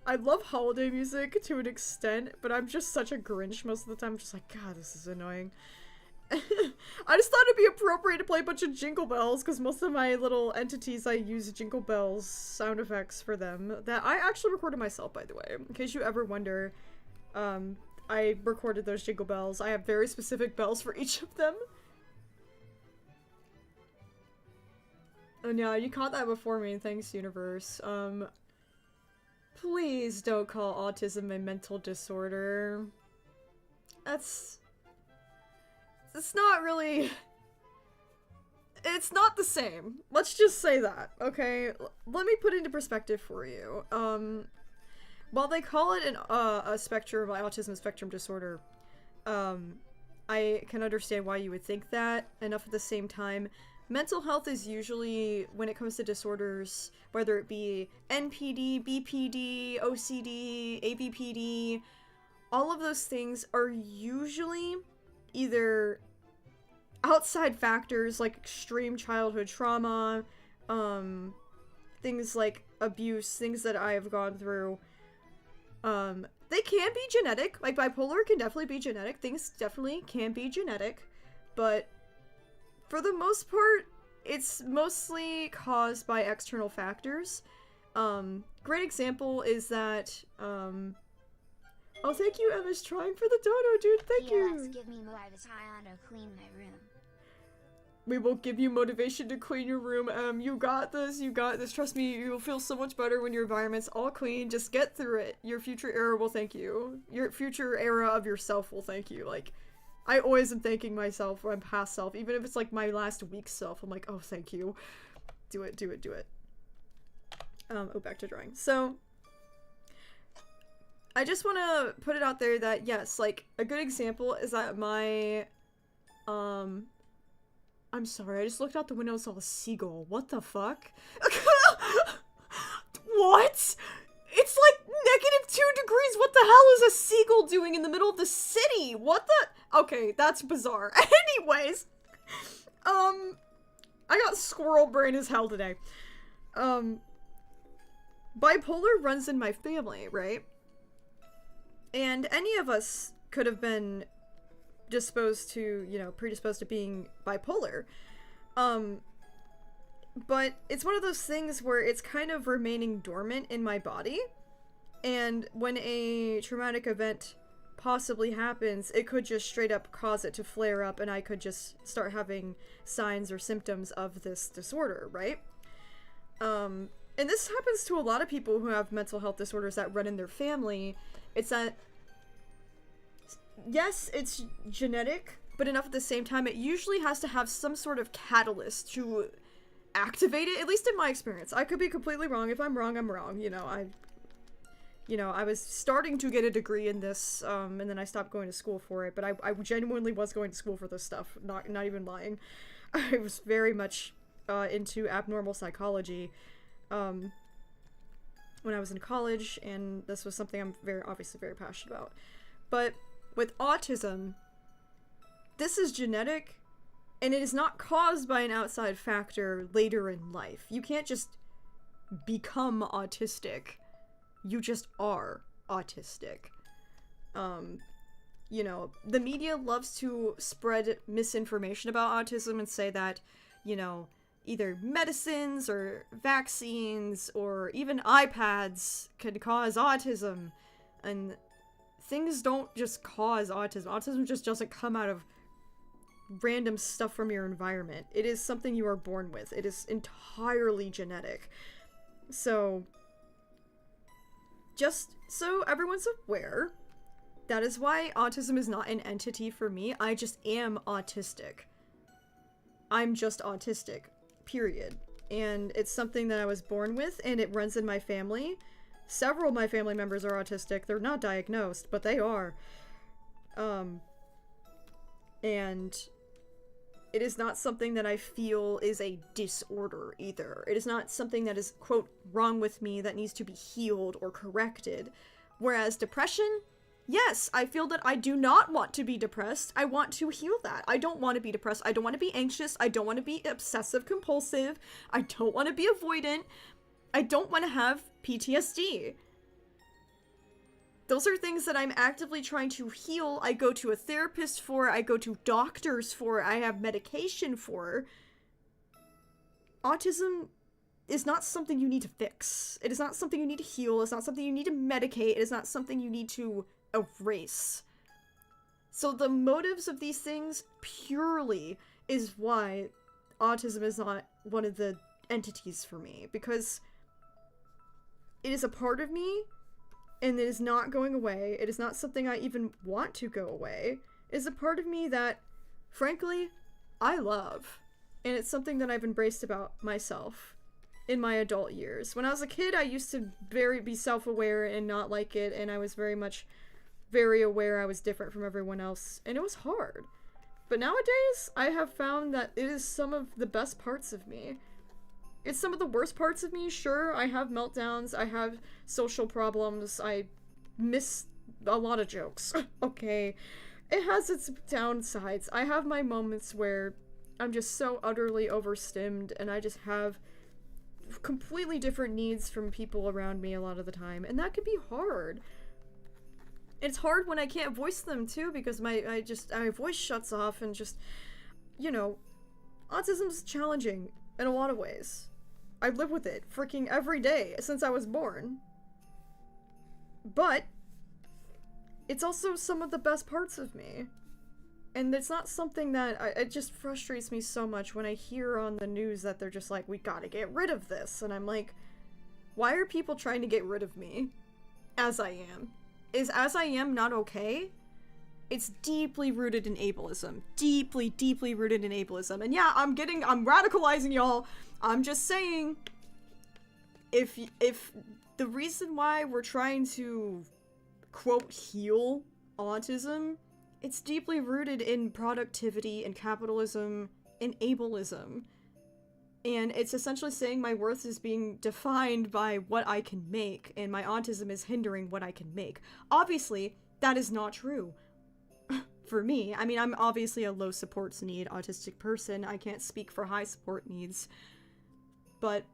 I love holiday music to an extent, but I'm just such a Grinch most of the time. I'm just like, God, this is annoying. I just thought it'd be appropriate to play a bunch of Jingle Bells, because most of my little entities, I use Jingle Bells sound effects for them. That I actually recorded myself, by the way. In case you ever wonder, I recorded those Jingle Bells. I have very specific bells for each of them. Oh no, you caught that before me, thanks, universe. Please don't call autism a mental disorder. It's not really... It's not the same. Let's just say that, okay? Let me put it into perspective for you. While they call it a spectrum, autism spectrum disorder, I can understand why you would think that. Enough at the same time, mental health is usually, when it comes to disorders, whether it be NPD, BPD, OCD, AVPD, all of those things are usually either outside factors like extreme childhood trauma, things like abuse, things that I have gone through. They can be genetic, like bipolar can definitely be genetic, things definitely can be genetic, but for the most part, it's mostly caused by external factors. Great example is that, oh, thank you, Emma's trying for the dono, dude, thank you! Give me motivation to clean my room. We will give you motivation to clean your room, you got this, trust me, you'll feel so much better when your environment's all clean, just get through it. Your future era will thank you. Your future era of yourself will thank you, like, I always am thanking myself or my past self, even if it's like my last week's self, I'm like, oh, thank you. Do it, do it, do it. Oh, back to drawing. So, I just want to put it out there that, yes, like, a good example is that my, I'm sorry, I just looked out the window and saw a seagull. What the fuck? What? It's like -2 degrees? What the hell is a seagull doing in the middle of the city? What the? Okay, that's bizarre. Anyways, I got squirrel brain as hell today. Bipolar runs in my family, right? And any of us could have been predisposed to being bipolar. But it's one of those things where it's kind of remaining dormant in my body. And when a traumatic event possibly happens, it could just straight up cause it to flare up and I could just start having signs or symptoms of this disorder, right? And this happens to a lot of people who have mental health disorders that run in their family. It's that, yes, it's genetic, but enough at the same time, it usually has to have some sort of catalyst to activate it, at least in my experience. I could be completely wrong. If I'm wrong, I'm wrong. I was starting to get a degree in this, and then I stopped going to school for it, but I genuinely was going to school for this stuff, not even lying. I was very much into abnormal psychology when I was in college, and this was something I'm obviously very passionate about. But with autism, this is genetic, and it is not caused by an outside factor later in life. You can't just become autistic. You just are autistic. The media loves to spread misinformation about autism and say that, either medicines or vaccines or even iPads can cause autism. And things don't just cause autism. Autism just doesn't come out of random stuff from your environment. It is something you are born with. It is entirely genetic. So, just so everyone's aware, that is why autism is not an entity for me. I just am autistic. I'm just autistic, period. And it's something that I was born with, and it runs in my family. Several of my family members are autistic. They're not diagnosed, but they are. And it is not something that I feel is a disorder either. It is not something that is, quote, wrong with me that needs to be healed or corrected. Whereas depression, yes, I feel that I do not want to be depressed. I want to heal that. I don't want to be depressed. I don't want to be anxious. I don't want to be obsessive compulsive. I don't want to be avoidant. I don't want to have PTSD. Those are things that I'm actively trying to heal. I go to a therapist for, I go to doctors for, I have medication for. Autism is not something you need to fix. It is not something you need to heal. It's not something you need to medicate. It is not something you need to erase. So the motives of these things purely is why autism is not one of the entities for me, because it is a part of me, and it is not going away. It is not something I even want to go away. It is a part of me that, frankly, I love. And it's something that I've embraced about myself in my adult years. When I was a kid, I used to be self-aware and not like it, and I was very aware I was different from everyone else, and it was hard. But nowadays, I have found that it is some of the best parts of me. It's some of the worst parts of me, sure. I have meltdowns, I have social problems, I miss a lot of jokes. Okay. It has its downsides. I have my moments where I'm just so utterly overstimmed and I just have completely different needs from people around me a lot of the time, and that can be hard. It's hard when I can't voice them too, because my voice shuts off, and just, autism's challenging in a lot of ways. I live with it freaking every day since I was born. But it's also some of the best parts of me. And it's not something that it just frustrates me so much when I hear on the news that they're just like, we gotta get rid of this. And I'm like, why are people trying to get rid of me as I am? Is as I am not okay? It's deeply rooted in ableism. Deeply, deeply rooted in ableism. And yeah, I'm radicalizing y'all. I'm just saying, if the reason why we're trying to, quote, heal autism, it's deeply rooted in productivity and capitalism and ableism. And it's essentially saying my worth is being defined by what I can make, and my autism is hindering what I can make. Obviously, that is not true. For me, I mean, I'm obviously a low supports need autistic person. I can't speak for high support needs. But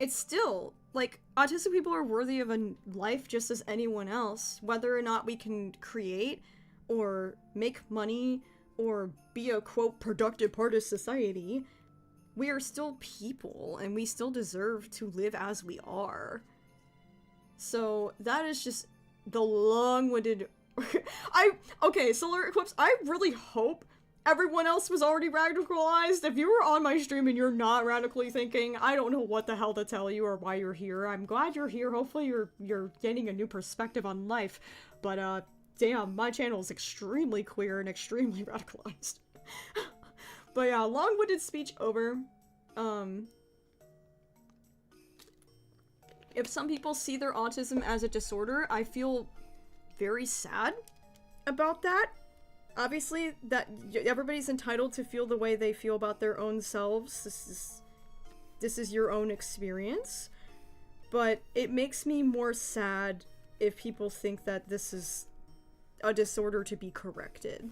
it's still, like, autistic people are worthy of a life just as anyone else. Whether or not we can create, or make money, or be a, quote, productive part of society, we are still people, and we still deserve to live as we are. So, that is just the long-winded... Okay, Solar Eclipse, I really hope everyone else was already radicalized. If you were on my stream and you're not radically thinking, I don't know what the hell to tell you or why you're here. I'm glad you're here. Hopefully you're gaining a new perspective on life. But, damn, my channel is extremely queer and extremely radicalized. But yeah, long-winded speech over. If some people see their autism as a disorder, I feel very sad about that. Obviously, that everybody's entitled to feel the way they feel about their own selves. This is your own experience. But it makes me more sad if people think that this is a disorder to be corrected.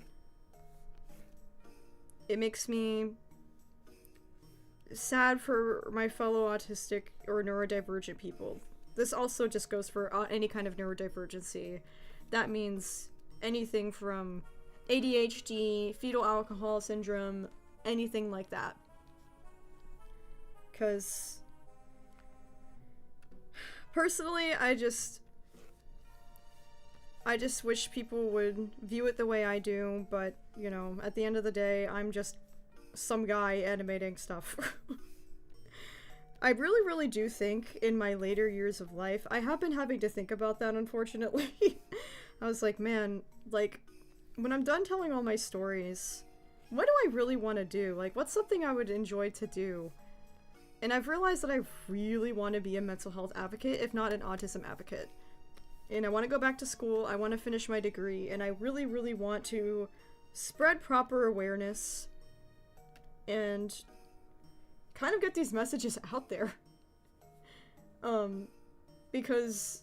It makes me sad for my fellow autistic or neurodivergent people. This also just goes for any kind of neurodivergency. That means anything from ADHD, fetal alcohol syndrome, anything like that. Because personally, I just wish people would view it the way I do, but, you know, at the end of the day, I'm just some guy animating stuff. I really, really do think in my later years of life, I have been having to think about that, unfortunately. I was like, man, like, when I'm done telling all my stories, what do I really want to do? Like, what's something I would enjoy to do? And I've realized that I really want to be a mental health advocate, if not an autism advocate. And I want to go back to school, I want to finish my degree, and I really, really want to spread proper awareness and kind of get these messages out there. Because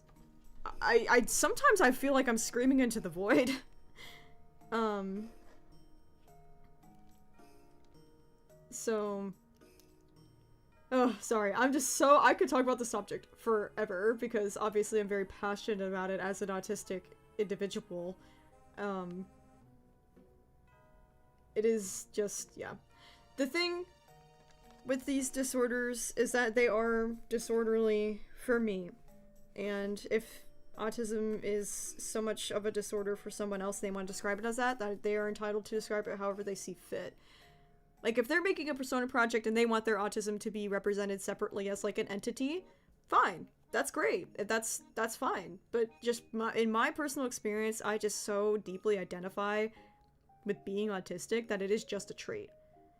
I sometimes I feel like I'm screaming into the void. So... Oh, sorry, I'm just so- I could talk about the subject forever, because obviously I'm very passionate about it as an autistic individual. It is just, yeah. The thing with these disorders is that they are disorderly for me. And if autism is so much of a disorder for someone else, they want to describe it as that they are entitled to describe it however they see fit. Like, if they're making a persona project and they want their autism to be represented separately as, like, an entity, fine. That's great. That's fine. But just in my personal experience, I just so deeply identify with being autistic that it is just a trait.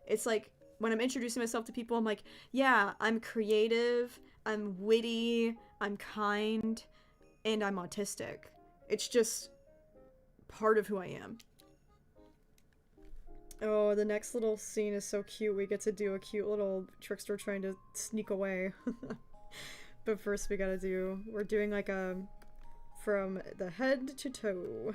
It's like, when I'm introducing myself to people, I'm like, yeah, I'm creative, I'm witty, I'm kind, and I'm autistic. It's just part of who I am. Oh, the next little scene is so cute. We get to do a cute little Trickster trying to sneak away. But first we're doing like a from the head to toe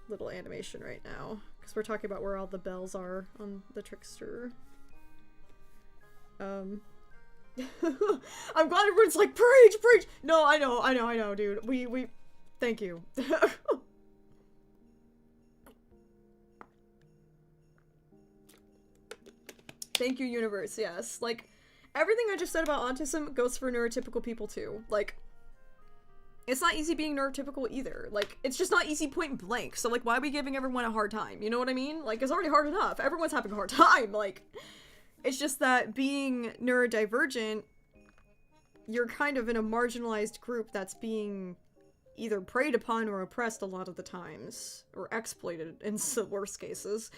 little animation right now. Because we're talking about where all the bells are on the Trickster. I'm glad everyone's like, preach, preach! No, I know, dude. We thank you. Thank you, universe, yes. Like, everything I just said about autism goes for neurotypical people too. Like, it's not easy being neurotypical either. Like, it's just not easy point blank. So, like, why are we giving everyone a hard time? You know what I mean? Like, it's already hard enough. Everyone's having a hard time. Like, it's just that being neurodivergent, you're kind of in a marginalized group that's being either preyed upon or oppressed a lot of the times. Or exploited in the worst cases.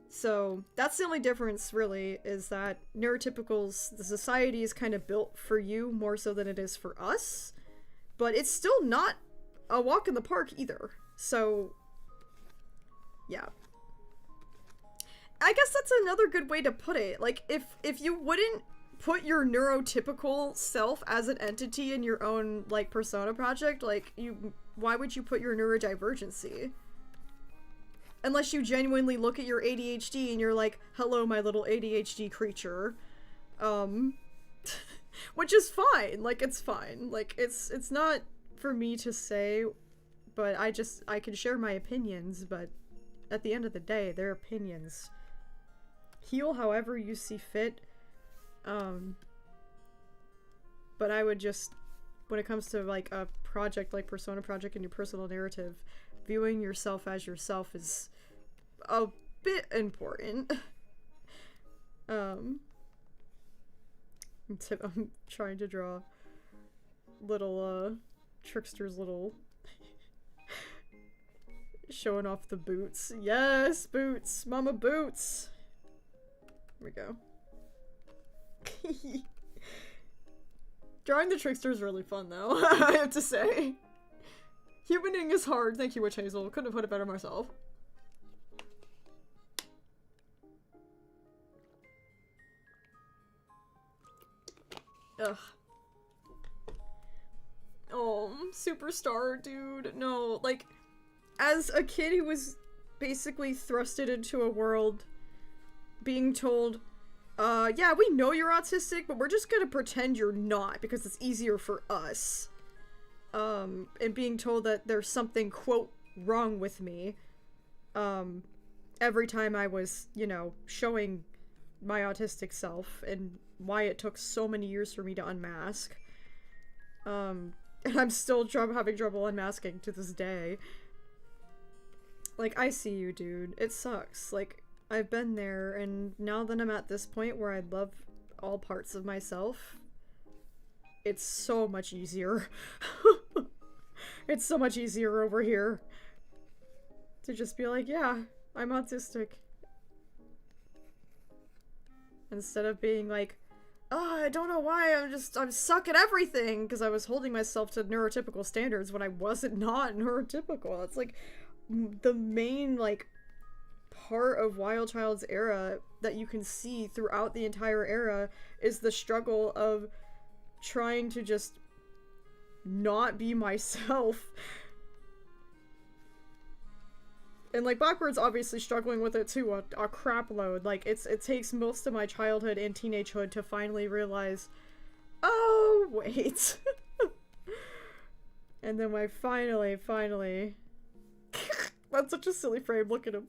So, that's the only difference, really, is that neurotypicals, the society is kind of built for you more so than it is for us. But it's still not a walk in the park either. So, yeah. I guess that's another good way to put it. Like, if you wouldn't put your neurotypical self as an entity in your own, like, persona project, like, why would you put your neurodivergency? Unless you genuinely look at your ADHD and you're like, hello, my little ADHD creature. Which is fine. Like, it's fine. Like, it's not for me to say, but I can share my opinions, but at the end of the day, they're opinions. Heal however you see fit. But I would just, when it comes to, like, a project like Persona Project and your personal narrative, viewing yourself as yourself is a bit important. I'm trying to draw little, Trickster's little showing off the boots. Yes, boots! Mama boots! Here we go. Drawing the Trickster is really fun, though, I have to say. Humaning is hard. Thank you, Witch Hazel. Couldn't have put it better myself. Ugh. Oh, Superstar, dude. No, like, as a kid who was basically thrusted into a world being told, yeah, we know you're autistic, but we're just gonna pretend you're not because it's easier for us. And being told that there's something, quote, wrong with me, every time I was, you know, showing my autistic self and why it took so many years for me to unmask. And I'm still having trouble unmasking to this day. Like, I see you, dude. It sucks. Like, I've been there, and now that I'm at this point where I love all parts of myself, it's so much easier. It's so much easier over here to just be like, yeah, I'm autistic. Instead of being like, oh, I don't know why, I'm suck at everything, because I was holding myself to neurotypical standards when I wasn't not neurotypical. It's like, the main, like, part of Wild Child's era that you can see throughout the entire era is the struggle of trying to just not be myself. And, like, Blackbird's obviously struggling with it too, a crap load. Like, it takes most of my childhood and teenagehood to finally realize, oh, wait. And then I finally... That's such a silly frame, look at him.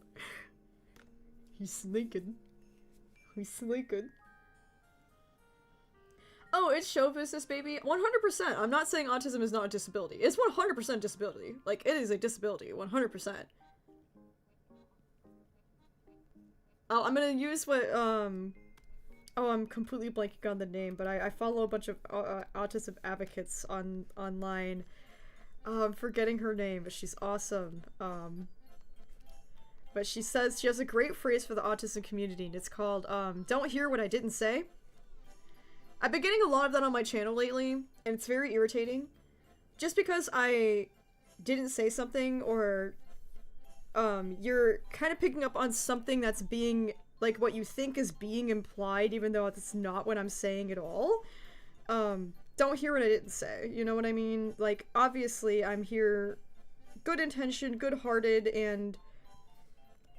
He's sneaking. He's sneaking. Oh, it's show business, baby. 100%. I'm not saying autism is not a disability. It's 100% disability. Like, it is a disability. 100%. Oh, I'm gonna use what, oh, I'm completely blanking on the name, but I follow a bunch of autism advocates online. I'm forgetting her name, but she's awesome. But she says she has a great phrase for the autism community, and it's called, don't hear what I didn't say. I've been getting a lot of that on my channel lately, and it's very irritating. Just because I didn't say something, or, you're kind of picking up on something that's being, like, what you think is being implied, even though it's not what I'm saying at all. Don't hear what I didn't say, you know what I mean? Like, obviously, I'm here good intention, good-hearted, and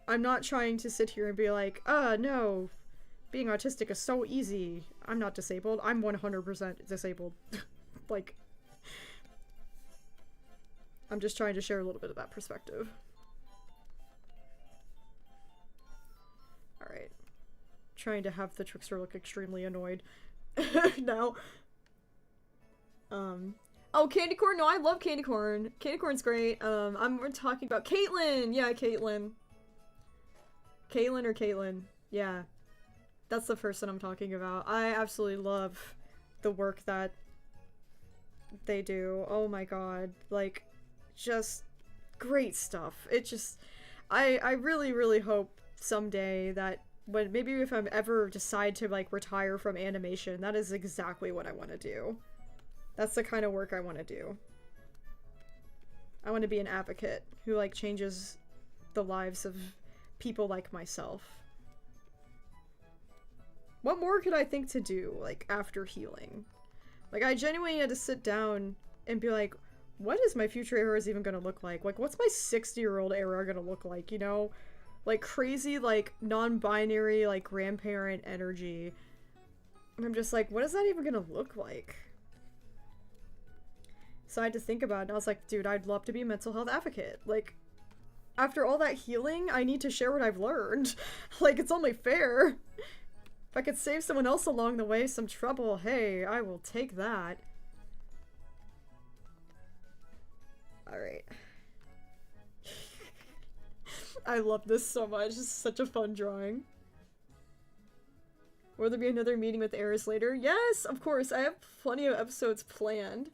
I'm not trying to sit here and be like, no, being autistic is so easy. I'm not disabled. I'm 100% disabled. Like, I'm just trying to share a little bit of that perspective. Alright. Trying to have the Trickster look extremely annoyed. now. Oh, Candy Corn? No, I love Candy Corn. Candy Corn's great. We're talking about Caitlin! Yeah, Caitlin. Caitlin or Caitlin. Yeah. That's the person I'm talking about. I absolutely love the work that they do. Oh my god. Like, just great stuff. It just... I really, really hope someday that when maybe if I ever decide to, like, retire from animation, that is exactly what I want to do. That's the kind of work I want to do. I want to be an advocate who, like, changes the lives of people like myself. What more could I think to do, like, after healing? Like, I genuinely had to sit down and be like, what is my future eras even gonna look like? Like, what's my 60-year-old era gonna look like, you know? Like, crazy, like, non-binary, like, grandparent energy. And I'm just like, what is that even gonna look like? So I had to think about it, and I was like, dude, I'd love to be a mental health advocate. Like, after all that healing, I need to share what I've learned. Like, it's only fair. If I could save someone else along the way some trouble, hey, I will take that. Alright. I love this so much. It's such a fun drawing. Will there be another meeting with Eris later? Yes, of course. I have plenty of episodes planned.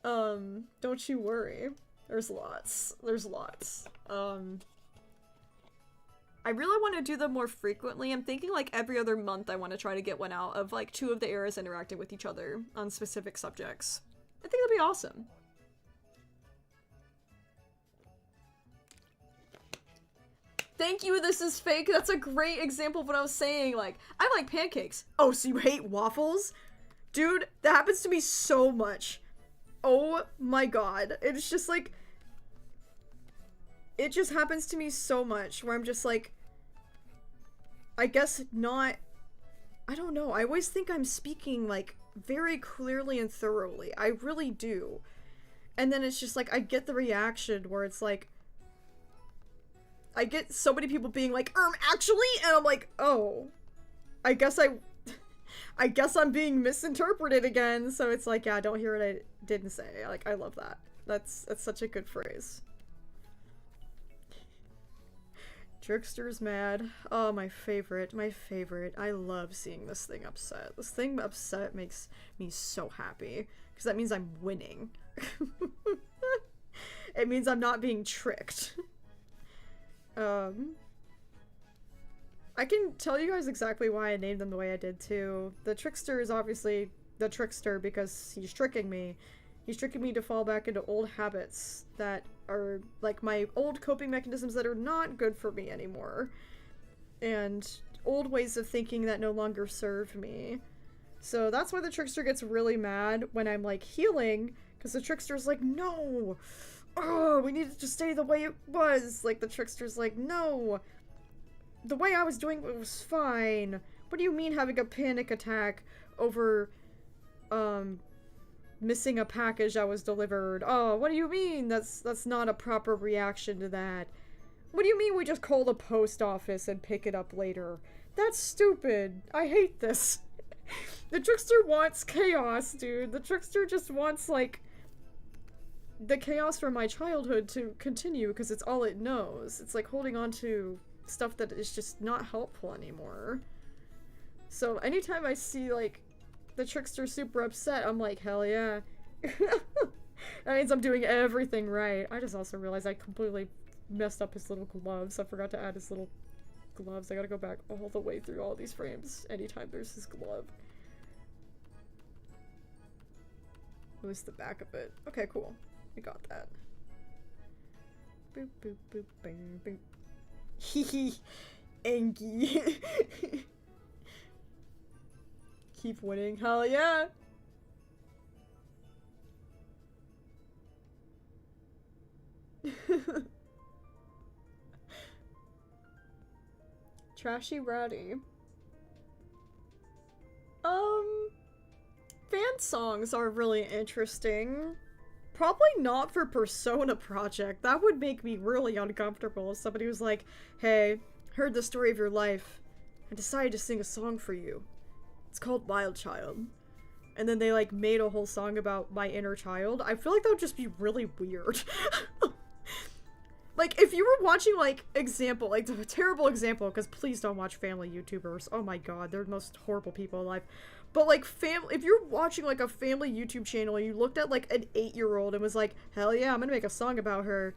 Don't you worry. There's lots. There's lots. I really want to do them more frequently. I'm thinking like every other month I want to try to get one out of like 2 of the eras interacting with each other on specific subjects. I think that'd be awesome. Thank you, this is fake. That's a great example of what I was saying. Like, I like pancakes. Oh, so you hate waffles? Dude, that happens to me so much. Oh my god. It's just like... It just happens to me so much where I'm just like... I guess not... I don't know. I always think I'm speaking like very clearly and thoroughly. I really do. And then it's just like I get the reaction where it's like... I get so many people being like, actually? And I'm like, oh. I guess I'm being misinterpreted again. So it's like, yeah, don't hear what I didn't say. Like, I love that. That's such a good phrase. Trickster's mad. Oh, my favorite. My favorite. I love seeing this thing upset. This thing upset makes me so happy. Because that means I'm winning. It means I'm not being tricked. I can tell you guys exactly why I named them the way I did too. The Trickster is obviously the Trickster because he's tricking me. He's tricking me to fall back into old habits that are like my old coping mechanisms that are not good for me anymore. And old ways of thinking that no longer serve me. So that's why the Trickster gets really mad when I'm like healing, because the Trickster's like, no! Oh, we need it to stay the way it was. Like, the Trickster's like, no. The way I was doing it was fine. What do you mean having a panic attack over, missing a package that was delivered? Oh, what do you mean? That's not a proper reaction to that. What do you mean we just call the post office and pick it up later? That's stupid. I hate this. The Trickster wants chaos, dude. The Trickster just wants, like, the chaos from my childhood to continue because it's all it knows. It's like holding on to stuff that is just not helpful anymore. So anytime I see like the Trickster super upset, I'm like, hell yeah. That means I'm doing everything right. I just also realized I completely messed up his little gloves. I forgot to add his little gloves. I gotta go back all the way through all these frames anytime there's his glove. At least the back of it. Okay, cool. We got that. Boop, boop, boop, bang, boop. Hehe. Angie. Keep winning. Hell yeah. Trashy Rowdy. Fan songs are really interesting. Probably not for Persona Project. That would make me really uncomfortable if somebody was like, hey, heard the story of your life. I decided to sing a song for you. It's called Wild Child. And then they like made a whole song about my inner child. I feel like that would just be really weird. Like, if you were watching, like, example, like, the terrible example, because please don't watch family YouTubers. Oh my god, they're the most horrible people alive. But, like, if you're watching, like, a family YouTube channel and you looked at, like, an 8-year-old and was like, hell yeah, I'm gonna make a song about her.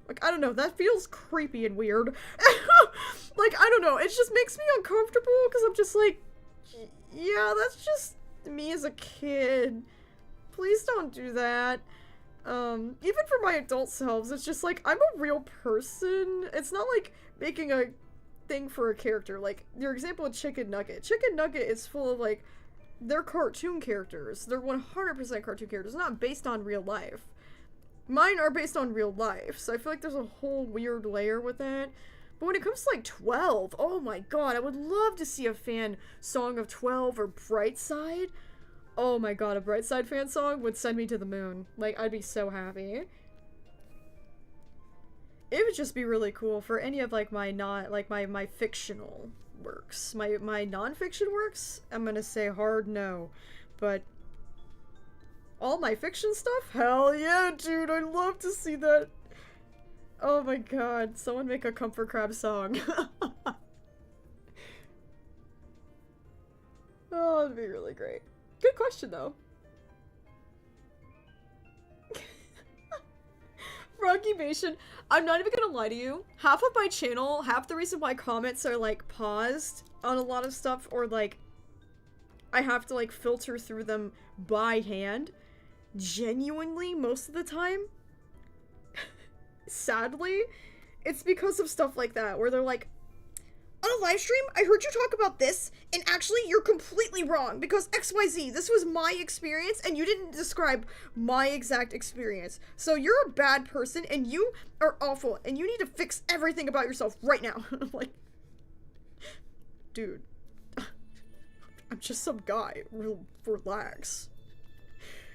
Like, I don't know, that feels creepy and weird. Like, I don't know, it just makes me uncomfortable, because I'm just like, yeah, that's just me as a kid. Please don't do that. Even for my adult selves, it's just like, I'm a real person. It's not like making a thing for a character. Like, your example with Chicken Nugget. Chicken Nugget is full of, like, they're cartoon characters. They're 100% cartoon characters, not based on real life. Mine are based on real life, so I feel like there's a whole weird layer with that. But when it comes to, like, 12, oh my god, I would love to see a fan song of 12 or Brightside. Oh my god, a Brightside fan song would send me to the moon. Like, I'd be so happy. It would just be really cool for any of, like, my my fictional works. My non-fiction works, I'm gonna say hard no. But all my fiction stuff? Hell yeah, dude, I'd love to see that. Oh my god, someone make a Comfort Crab song. Oh, that'd be really great. Good question, though. Froggy-mation, I'm not even gonna lie to you. Half of my channel, half the reason why comments are, like, paused on a lot of stuff, or, like, I have to, like, filter through them by hand, genuinely, most of the time, sadly, it's because of stuff like that, where they're like, on a live stream, I heard you talk about this, and actually, you're completely wrong, because XYZ, this was my experience, and you didn't describe my exact experience. So you're a bad person, and you are awful, and you need to fix everything about yourself right now. I'm like, dude, I'm just some guy. Relax.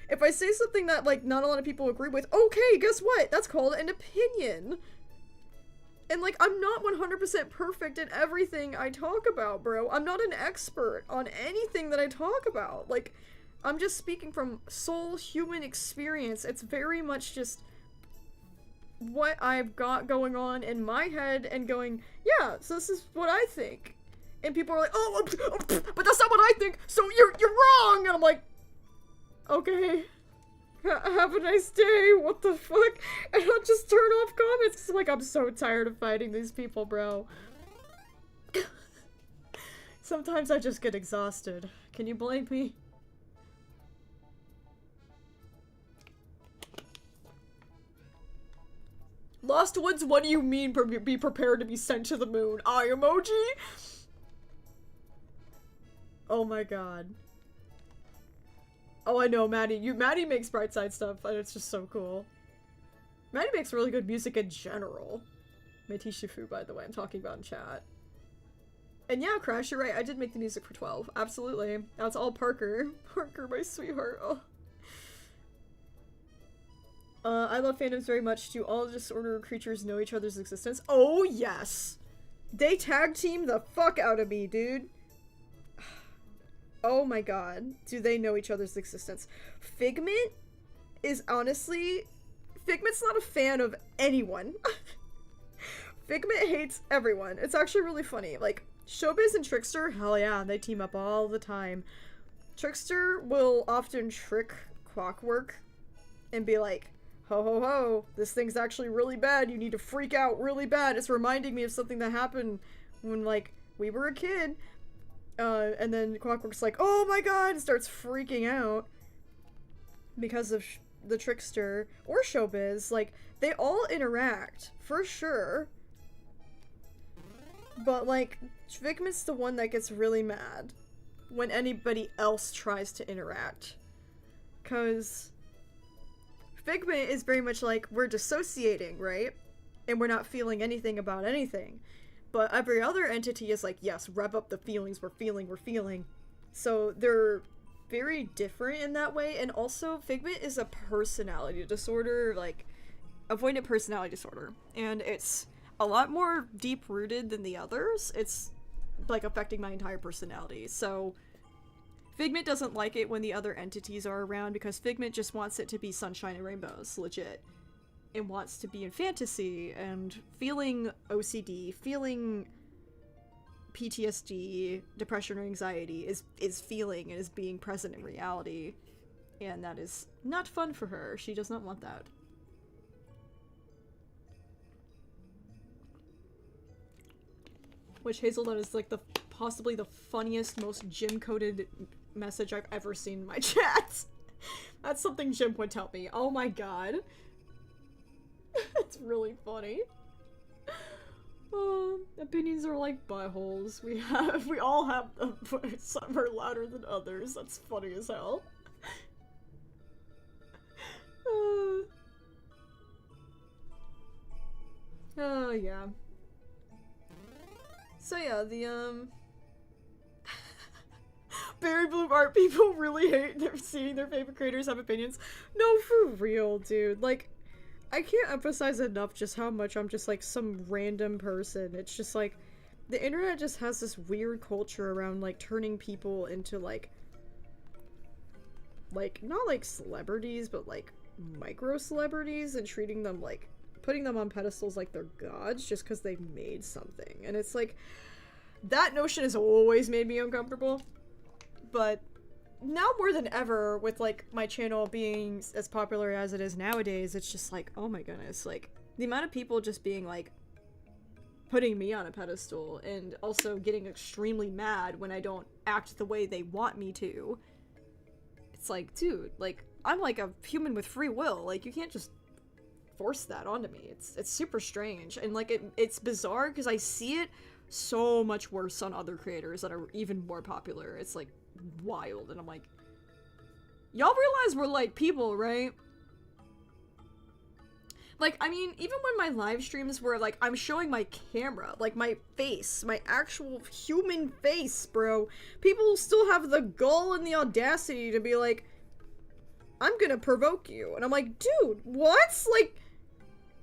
If I say something that, like, not a lot of people agree with, okay, guess what? That's called an opinion. And, like, I'm not 100% perfect in everything I talk about, bro. I'm not an expert on anything that I talk about. Like, I'm just speaking from sole human experience. It's very much just what I've got going on in my head and going, yeah, so this is what I think. And people are like, oh, but that's not what I think, so you're wrong! And I'm like, okay. Have a nice day, what the fuck? And I'll just turn off comments. Like, I'm so tired of fighting these people, bro. Sometimes I just get exhausted. Can you blame me? Lost Woods, what do you mean be prepared to be sent to the moon? Eye emoji? Oh my god. Oh, I know, Maddie. Maddie makes Brightside stuff, and it's just so cool. Maddie makes really good music in general. Métis Shifu, by the way, I'm talking about in chat. And yeah, Crash, you're right. I did make the music for 12. Absolutely. That's all Parker. Parker, my sweetheart. Oh. I love fandoms very much. Do all disorder creatures know each other's existence? Oh, yes. They tag team the fuck out of me, dude. Oh my god. Do they know each other's existence? Figment is honestly... Figment's not a fan of anyone. Figment hates everyone. It's actually really funny. Like, Showbiz and Trickster, hell yeah, they team up all the time. Trickster will often trick Clockwork and be like, ho ho ho, this thing's actually really bad. You need to freak out really bad. It's reminding me of something that happened when, like, we were a kid. And then Clockwork's like, oh my god, and starts freaking out because of the Trickster or Showbiz. Like, they all interact, for sure. But, like, Figment's the one that gets really mad when anybody else tries to interact. Because Figment is very much like, we're dissociating, right? And we're not feeling anything about anything. But every other entity is like, yes, rev up the feelings, we're feeling. So they're very different in that way. And also, Figment is a personality disorder, like, avoidant personality disorder. And it's a lot more deep-rooted than the others. It's, like, affecting my entire personality. So Figment doesn't like it when the other entities are around because Figment just wants it to be sunshine and rainbows, legit. And wants to be in fantasy and feeling OCD, feeling PTSD, depression or anxiety is feeling and is being present in reality. And that is not fun for her. She does not want that. Which Hazelnut is like the possibly the funniest, most Jim-coded message I've ever seen in my chat. That's something Jim would tell me. Oh my god. It's really funny. Opinions are like buttholes. We all have them, but some are louder than others. That's funny as hell. Oh, yeah. So yeah, the, Berry Bloom art people really hate seeing their favorite creators have opinions. No, for real, dude. Like, I can't emphasize enough just how much I'm just, like, some random person. It's just, like, the internet just has this weird culture around, like, turning people into, like, not, like, celebrities, but, like, micro-celebrities and treating them, like, putting them on pedestals like they're gods just because they made something. And it's, like, that notion has always made me uncomfortable. But now more than ever, with, like, my channel being as popular as it is nowadays, it's just like, oh my goodness, like, the amount of people just being, like, putting me on a pedestal and also getting extremely mad when I don't act the way they want me to. It's like, dude, like, I'm like a human with free will, like, you can't just force that onto me. It's super strange, and, like, it's bizarre because I see it so much worse on other creators that are even more popular. It's, like, wild, and I'm like, y'all realize we're, like, people, right? Like, I mean, even when my live streams were, like, I'm showing my camera, like, my face, my actual human face, bro, people still have the gall and the audacity to be like, I'm gonna provoke you, and I'm like, dude, what? Like,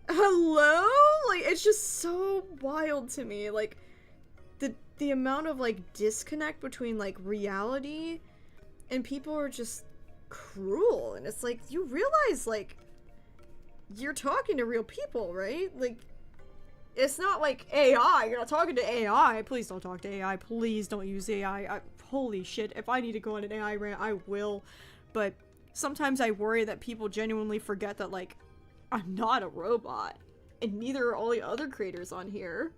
hello? Like, it's just so wild to me, like, the amount of, like, disconnect between, like, reality and people are just cruel, and it's like, you realize, like, you're talking to real people, right? Like, it's not like AI, you're not talking to AI, please don't talk to AI, please don't use AI, holy shit, if I need to go on an AI rant, I will, but sometimes I worry that people genuinely forget that, like, I'm not a robot, and neither are all the other creators on here.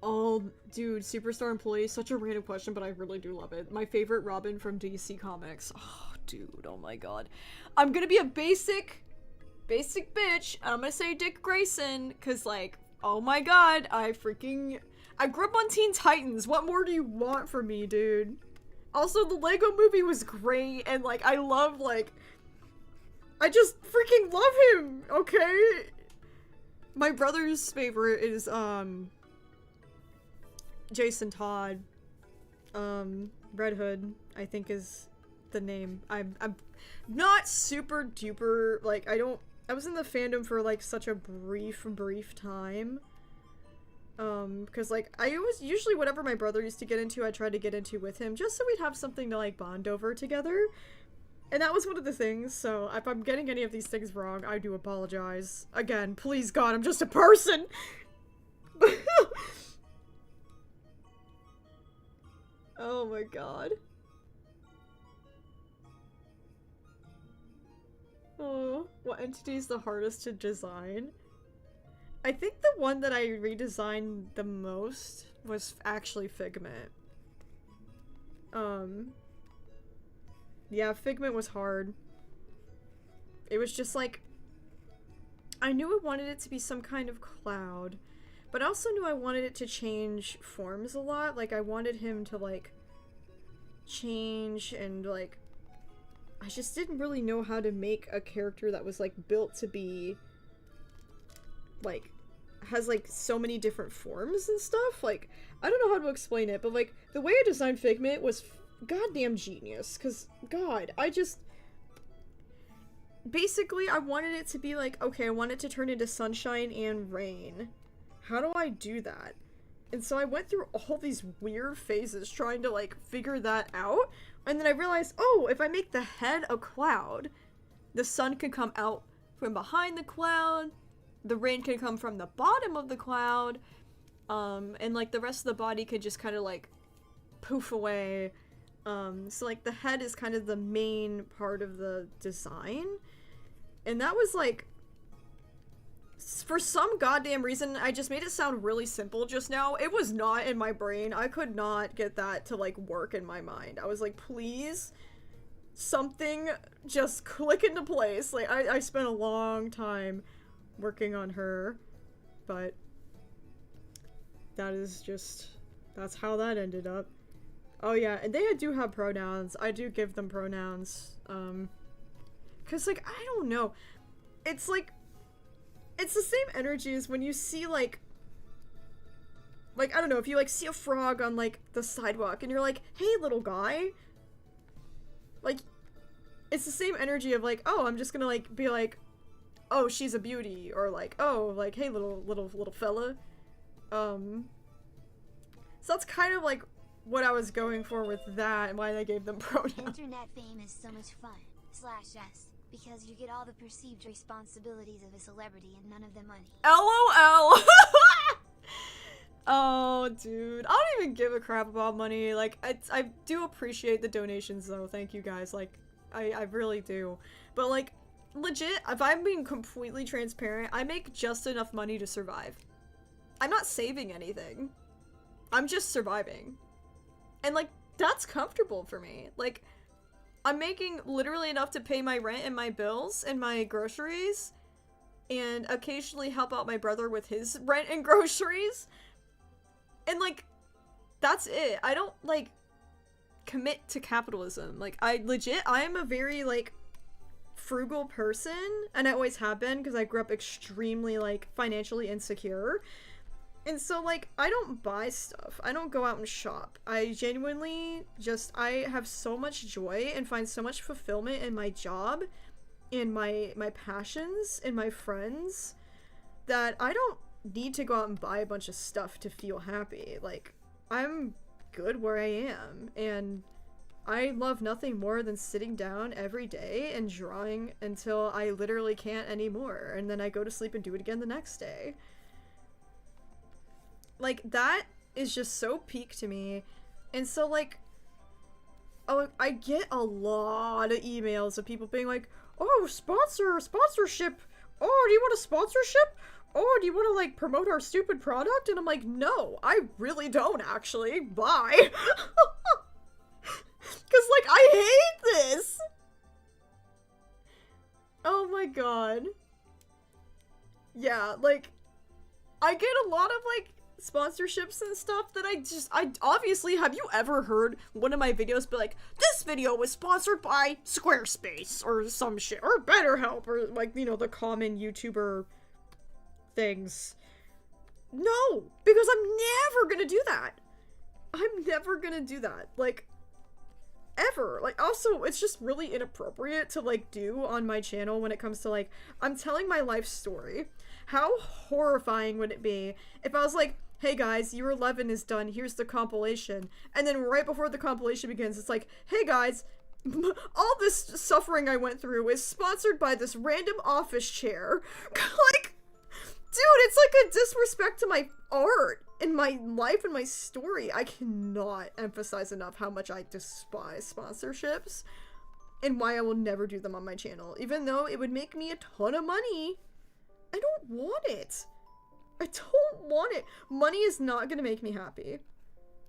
Oh, dude, Superstar Employee, such a random question, but I really do love it. My favorite Robin from DC Comics. Oh, dude, oh my god. I'm gonna be a basic bitch, and I'm gonna say Dick Grayson, cause, like, oh my god, I grew up on Teen Titans. What more do you want from me, dude? Also, the Lego movie was great, and, like, I love, like, I just freaking love him, okay? My brother's favorite is, Jason Todd. Red Hood, I think is the name. I'm not super duper, like, I was in the fandom for, like, such a brief time. Because, like, usually whatever my brother used to get into, I tried to get into with him, just so we'd have something to, like, bond over together. And that was one of the things, so if I'm getting any of these things wrong, I do apologize. Again, please God, I'm just a person! Oh my god. Oh, what entity is the hardest to design? I think the one that I redesigned the most was actually Figment. Yeah, Figment was hard. It was just like, I knew I wanted it to be some kind of cloud, but I also knew I wanted it to change forms a lot. Like, I wanted him to, like, change, and, like, I just didn't really know how to make a character that was, like, built to be, like, has, like, so many different forms and stuff. Like, I don't know how to explain it, but, like, the way I designed Figment was goddamn genius, because, God, basically, I wanted it to be like, okay, I want it to turn into sunshine and rain. How do I do that? And so I went through all these weird phases trying to, like, figure that out, and then I realized, oh, if I make the head a cloud, the sun can come out from behind the cloud, the rain can come from the bottom of the cloud, and, like, the rest of the body could just kind of, like, poof away. So, like, the head is kind of the main part of the design, and that was, like, for some goddamn reason, I just made it sound really simple just now. It was not in my brain. I could not get that to, like, work in my mind. I was like, please something just click into place. Like, I spent a long time working on her, but that's how that ended up. Oh yeah, and they do have pronouns. I do give them pronouns. Cause like, I don't know. It's like, it's the same energy as when you see like, I don't know, if you like see a frog on like the sidewalk and you're like, hey little guy. Like, it's the same energy of like, oh, I'm just gonna like be like, oh, she's a beauty, or like, oh, like, hey little fella. So that's kind of like what I was going for with that and why they gave them pronouns. Internet fame is so much fun, /s, because you get all the perceived responsibilities of a celebrity and none of the money. LOL! Oh, dude. I don't even give a crap about money. Like, I do appreciate the donations, though. Thank you, guys. Like, I really do. But, like, legit, if I'm being completely transparent, I make just enough money to survive. I'm not saving anything. I'm just surviving. And, like, that's comfortable for me. Like, I'm making literally enough to pay my rent and my bills and my groceries, and occasionally help out my brother with his rent and groceries. And, like, that's it. I don't, like, commit to capitalism. Like, I am a very, like, frugal person, and I always have been, because I grew up extremely, like, financially insecure. And so, like, I don't buy stuff. I don't go out and shop. I genuinely I have so much joy and find so much fulfillment in my job, in my passions, in my friends, that I don't need to go out and buy a bunch of stuff to feel happy. Like, I'm good where I am, and I love nothing more than sitting down every day and drawing until I literally can't anymore, and then I go to sleep and do it again the next day. Like, that is just so peak to me. And so, like, oh, I get a lot of emails of people being like, oh, sponsorship, oh, do you want a sponsorship? Oh, do you want to, like, promote our stupid product? And I'm like, no, I really don't, actually. Bye. Because, like, I hate this. Oh my god. Yeah, like, I get a lot of, like, sponsorships and stuff that I obviously, have you ever heard one of my videos be like, this video was sponsored by Squarespace, or some shit, or BetterHelp, or, like, you know, the common YouTuber things? No, because I'm never gonna do that. I'm never gonna do that. Like, ever. Like, also, it's just really inappropriate to, like, do on my channel when it comes to, like, I'm telling my life story. How horrifying would it be if I was like, hey guys, Year 11 is done, here's the compilation, and then right before the compilation begins, it's like, hey guys, all this suffering I went through is sponsored by this random office chair. Like, dude, it's like a disrespect to my art and my life and my story. I cannot emphasize enough how much I despise sponsorships and why I will never do them on my channel, even though it would make me a ton of money. I don't want it. I don't want it. Money is not gonna make me happy.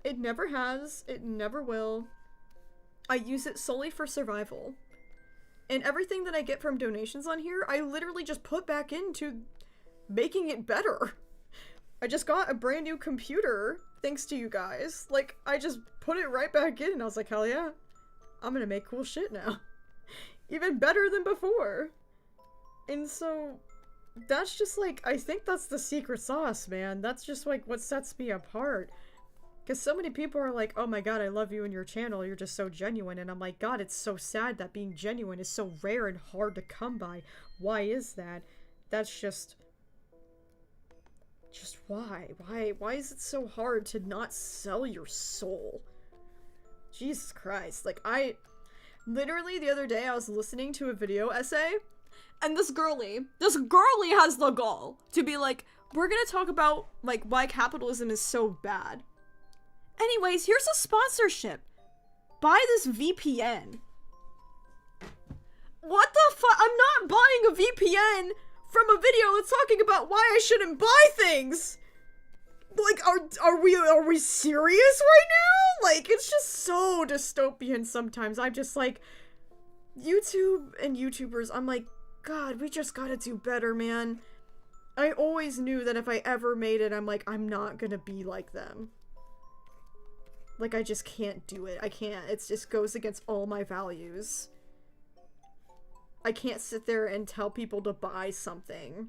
It never has. It never will. I use it solely for survival. And everything that I get from donations on here, I literally just put back into making it better. I just got a brand new computer thanks to you guys. Like, I just put it right back in and I was like, hell yeah. I'm gonna make cool shit now. Even better than before. And so, that's just like, I think that's the secret sauce, man. That's just like what sets me apart. Because so many people are like, oh my god, I love you and your channel, you're just so genuine. And I'm like, god, it's so sad that being genuine is so rare and hard to come by. Why is that? That's just why? Why is it so hard to not sell your soul? Jesus Christ. Like, literally the other day I was listening to a video essay, and this girly has the gall to be like, we're gonna talk about, like, why capitalism is so bad. Anyways, here's a sponsorship. Buy this VPN. What the fuck? I'm not buying a VPN from a video that's talking about why I shouldn't buy things. Like, are we serious right now? Like, it's just so dystopian sometimes. I'm just like, YouTube and YouTubers, I'm like, God, we just gotta do better, man. I always knew that if I ever made it, I'm like, I'm not gonna be like them. Like, I just can't do it. I can't. It just goes against all my values. I can't sit there and tell people to buy something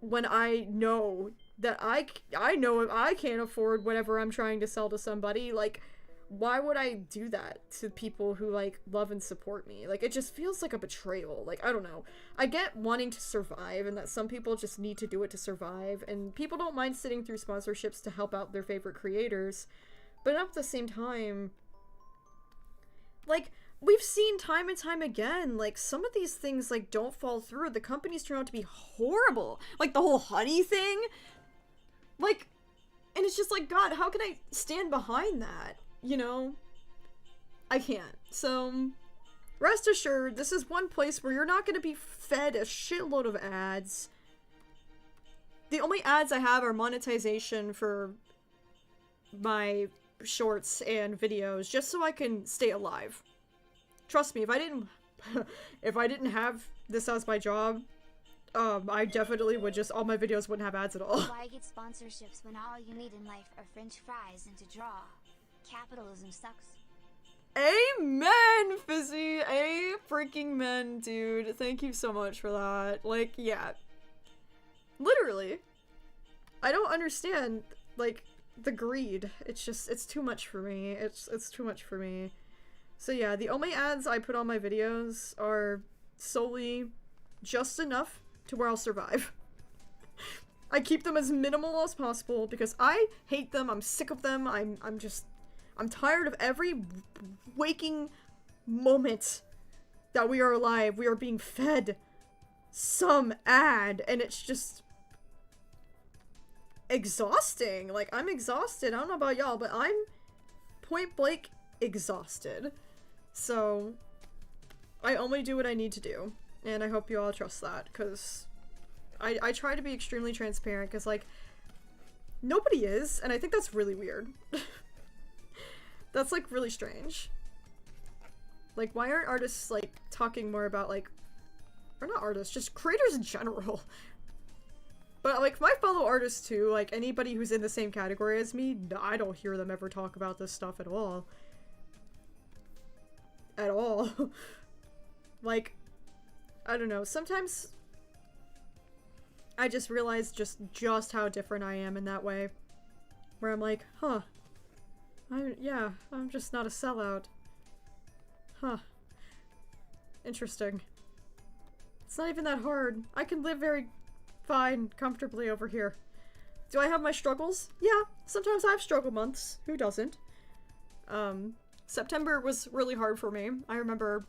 when I know that I know if I can't afford whatever I'm trying to sell to somebody. Like, why would I do that to people who, like, love and support me? Like, it just feels like a betrayal. Like, I don't know. I get wanting to survive and that some people just need to do it to survive, and people don't mind sitting through sponsorships to help out their favorite creators, but at the same time, like, we've seen time and time again, like, some of these things, like, don't fall through. The companies turn out to be horrible. Like, the whole honey thing. Like, and it's just like, God, how can I stand behind that? You know? I can't. So, rest assured, this is one place where you're not going to be fed a shitload of ads. The only ads I have are monetization for my shorts and videos, just so I can stay alive. Trust me, if I didn't have this as my job, I definitely would just, all my videos wouldn't have ads at all. Why get sponsorships when all you need in life are french fries and to draw? Capitalism sucks. Amen, Fizzy! A freaking men, dude. Thank you so much for that. Like, yeah. Literally. I don't understand, like, the greed. It's just, it's too much for me. It's too much for me. So yeah, the only ads I put on my videos are solely just enough to where I'll survive. I keep them as minimal as possible because I hate them, I'm sick of them, I'm tired of every waking moment that we are alive. We are being fed some ad, and it's just exhausting. Like, I'm exhausted. I don't know about y'all, but I'm point blank exhausted. So, I only do what I need to do, and I hope you all trust that, because I try to be extremely transparent, because, like, nobody is, and I think that's really weird. That's, like, really strange. Like, why aren't artists, like, talking more about, like, or not artists, just creators in general. But, like, my fellow artists, too, like, anybody who's in the same category as me, I don't hear them ever talk about this stuff at all. At all. Like, I don't know, sometimes I just realize just how different I am in that way. Where I'm like, huh. I'm just not a sellout. Huh. Interesting. It's not even that hard. I can live very fine, comfortably over here. Do I have my struggles? Yeah, sometimes I have struggle months. Who doesn't? September was really hard for me. I remember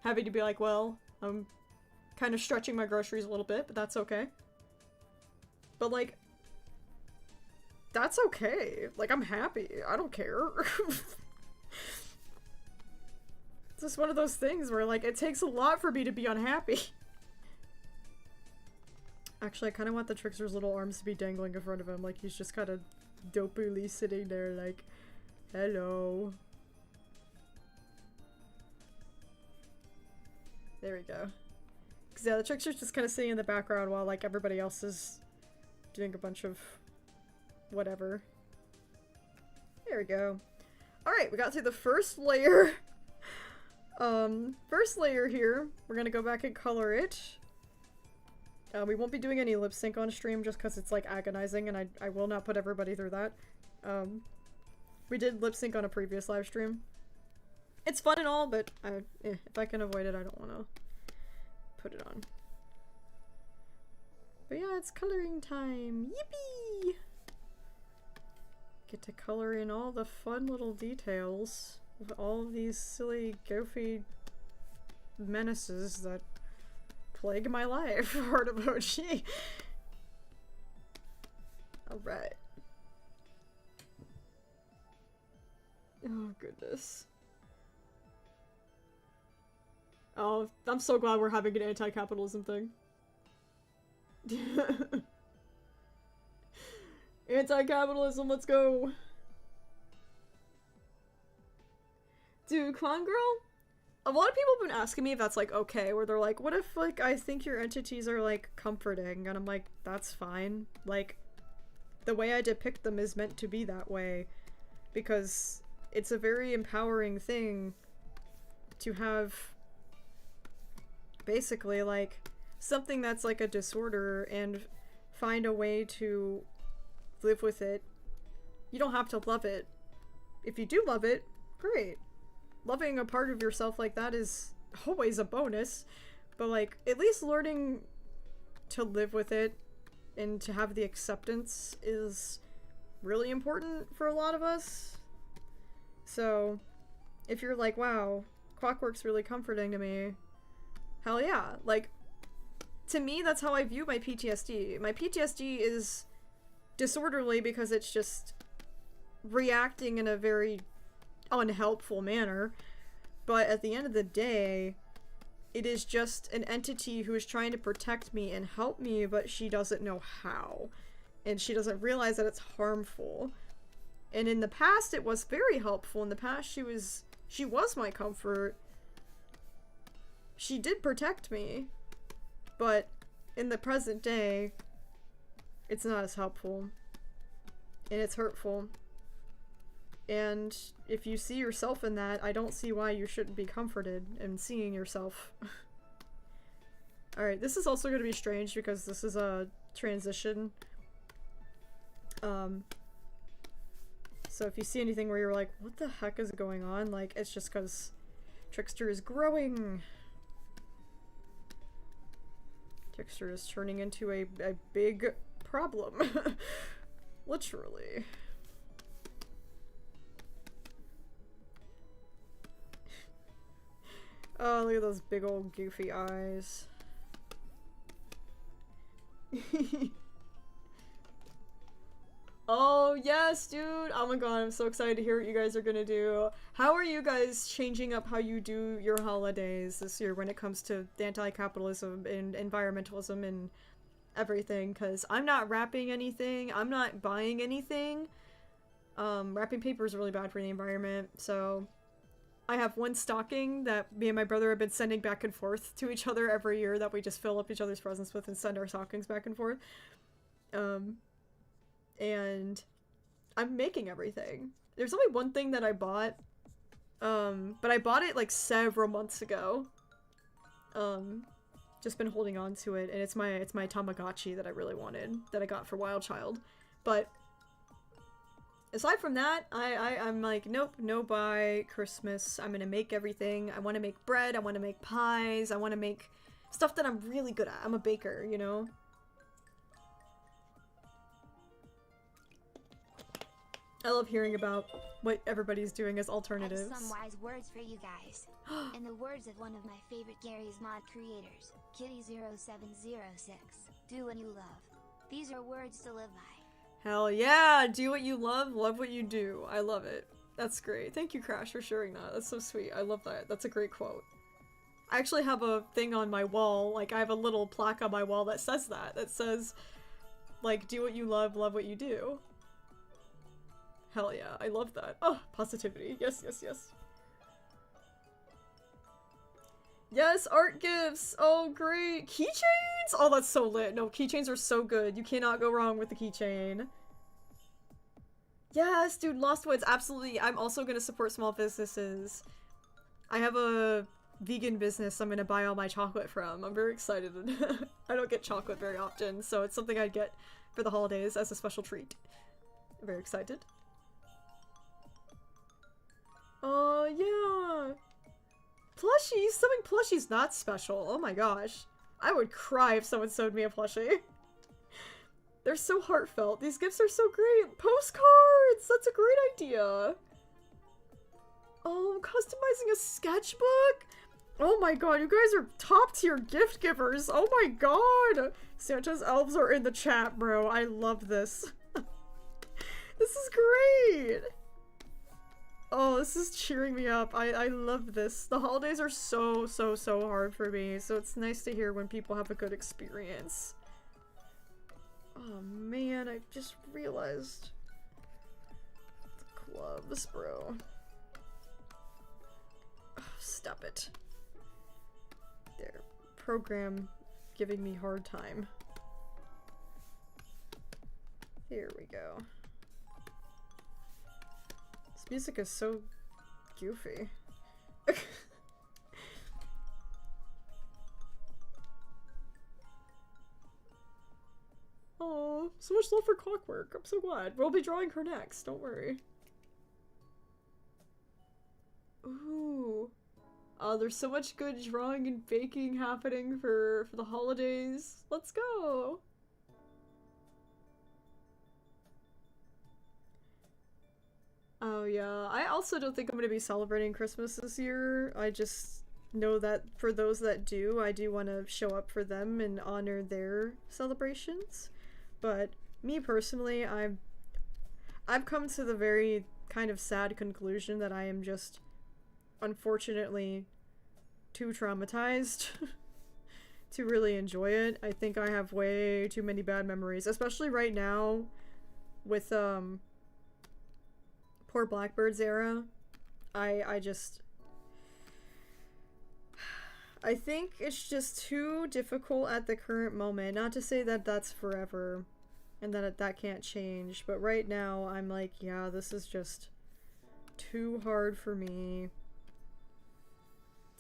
having to be like, well, I'm kind of stretching my groceries a little bit, but that's okay. But, like, that's okay. Like, I'm happy. I don't care. It's just one of those things where, like, it takes a lot for me to be unhappy. Actually, I kind of want the Trickster's little arms to be dangling in front of him, like he's just kind of dopely sitting there like, hello. There we go. Because, yeah, the Trickster's just kind of sitting in the background while, like, everybody else is doing a bunch of whatever. There we go. Alright, we got through the first layer. First layer here. We're gonna go back and color it. We won't be doing any lip sync on stream just because it's, like, agonizing, and I will not put everybody through that. We did lip sync on a previous live stream. It's fun and all, but if I can avoid it, I don't want to put it on. But yeah, it's coloring time. Yippee! Get to color in all the fun little details of all of these silly, goofy menaces that plague my life. Heart emoji. Alright. Oh, goodness. Oh, I'm so glad we're having an anti-capitalism thing. Anti-capitalism, let's go! Dude, Clown Girl? a lot of people have been asking me if that's like okay, where they're like, what if like I think your entities are like comforting, and I'm like, that's fine. Like, the way I depict them is meant to be that way, because it's a very empowering thing to have basically like something that's like a disorder and find a way to live with it. You don't have to love it. If you do love it, great. Loving a part of yourself like that is always a bonus, but like at least learning to live with it and to have the acceptance is really important for a lot of us. So if you're like, wow, Clockwork's really comforting to me, hell yeah. Like, to me, that's how I view my PTSD. My PTSD is disorderly because it's just reacting in a very unhelpful manner, but at the end of the day, it is just an entity who is trying to protect me and help me, but she doesn't know how, and she doesn't realize that it's harmful. And in the past, it was very helpful. In the past, she was my comfort. She did protect me, but in the present day, it's not as helpful, and it's hurtful. And if you see yourself in that, I don't see why you shouldn't be comforted in seeing yourself. Alright, this is also going to be strange because this is a transition. So if you see anything where you're like, what the heck is going on? Like, it's just because Trickster is growing. Trickster is turning into a big problem. Literally. Oh, look at those big old goofy eyes. Oh, yes, dude! Oh my god, I'm so excited to hear what you guys are gonna do. How are you guys changing up how you do your holidays this year when it comes to anti-capitalism and environmentalism and everything? Because I'm not wrapping anything, I'm not buying anything. Wrapping paper is really bad for the environment, so I have one stocking that me and my brother have been sending back and forth to each other every year that we just fill up each other's presents with and send our stockings back and forth. And I'm making everything. There's only one thing that I bought, but I bought it like several months ago. Just been holding on to it, and it's my Tamagotchi that I really wanted, that I got for Wild Child. But aside from that, I'm like, nope, no buy Christmas. I'm gonna make everything. I want to make bread, I want to make pies, I want to make stuff that I'm really good at. I'm a baker, you know? I love hearing about what everybody's doing as alternatives. I have some wise words for you guys. In the words of one of my favorite Gary's Mod creators, Kitty0706, do what you love. These are words to live by. Hell yeah! Do what you love what you do. I love it. That's great. Thank you, Crash, for sharing that. That's so sweet. I love that. That's a great quote. I actually have a thing on my wall, like I have a little plaque on my wall that says that. That says, like, do what you love what you do. Hell yeah, I love that. Oh, positivity. Yes, yes, yes. Yes, art gifts! Oh, great! Keychains? Oh, that's so lit. No, keychains are so good. You cannot go wrong with the keychain. Yes, dude, Lost Woods, absolutely. I'm also gonna support small businesses. I have a vegan business I'm gonna buy all my chocolate from. I'm very excited. I don't get chocolate very often, so it's something I'd get for the holidays as a special treat. I'm very excited. Oh, yeah! Plushies? Sewing plushies not special. Oh my gosh. I would cry if someone sewed me a plushie. They're so heartfelt. These gifts are so great. Postcards! That's a great idea. Oh, customizing a sketchbook? Oh my god, you guys are top tier gift givers. Oh my god. Santa's elves are in the chat, bro. I love this. This is great. Oh, this is cheering me up. I love this. The holidays are so hard for me, so it's nice to hear when people have a good experience. Oh man, I just realized. The gloves, bro. Oh, stop it. There. Program giving me hard time. Here we go. This music is so goofy. Oh, so much love for Clockwork. I'm so glad. We'll be drawing her next, don't worry. Ooh. Oh, there's so much good drawing and baking happening for the holidays. Let's go! Oh yeah, I also don't think I'm gonna be celebrating Christmas this year. I just know that for those that do, I do want to show up for them and honor their celebrations. But me personally, I've come to the very kind of sad conclusion that I am just unfortunately too traumatized to really enjoy it. I think I have way too many bad memories, especially right now with poor Blackbird's era. I think it's just too difficult at the current moment. Not to say that that's forever and that can't change, but right now I'm like, yeah, this is just too hard for me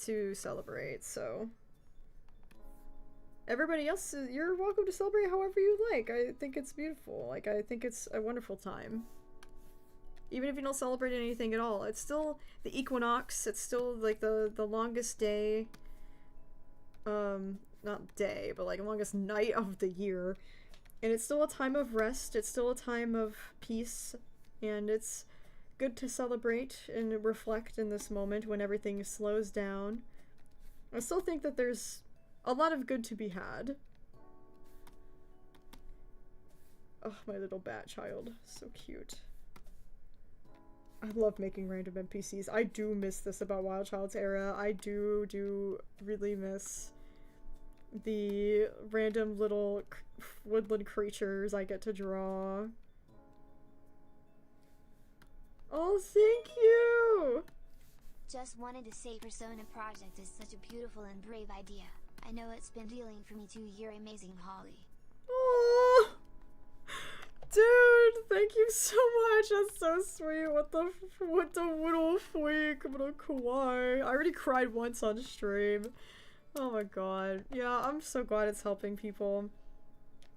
to celebrate. So everybody else, you're welcome to celebrate however you like. I think it's beautiful. Like, I think it's a wonderful time. Even if you don't celebrate anything at all, it's still the equinox. It's still like the longest day, not day, but like longest night of the year. And it's still a time of rest. It's still a time of peace. And it's good to celebrate and reflect in this moment when everything slows down. I still think that there's a lot of good to be had. Oh, my little bat child. So cute. I love making random NPCs. I do miss this about Wild Child's era. I do really miss the random little woodland creatures I get to draw. Oh, thank you! Just wanted to say Persona Project is such a beautiful and brave idea. I know it's been dealing for me 2 year amazing Holly. Oh, dude, thank you so much. That's so sweet. What the little freak, little kawaii. I already cried once on stream. Oh my god. Yeah, I'm so glad it's helping people.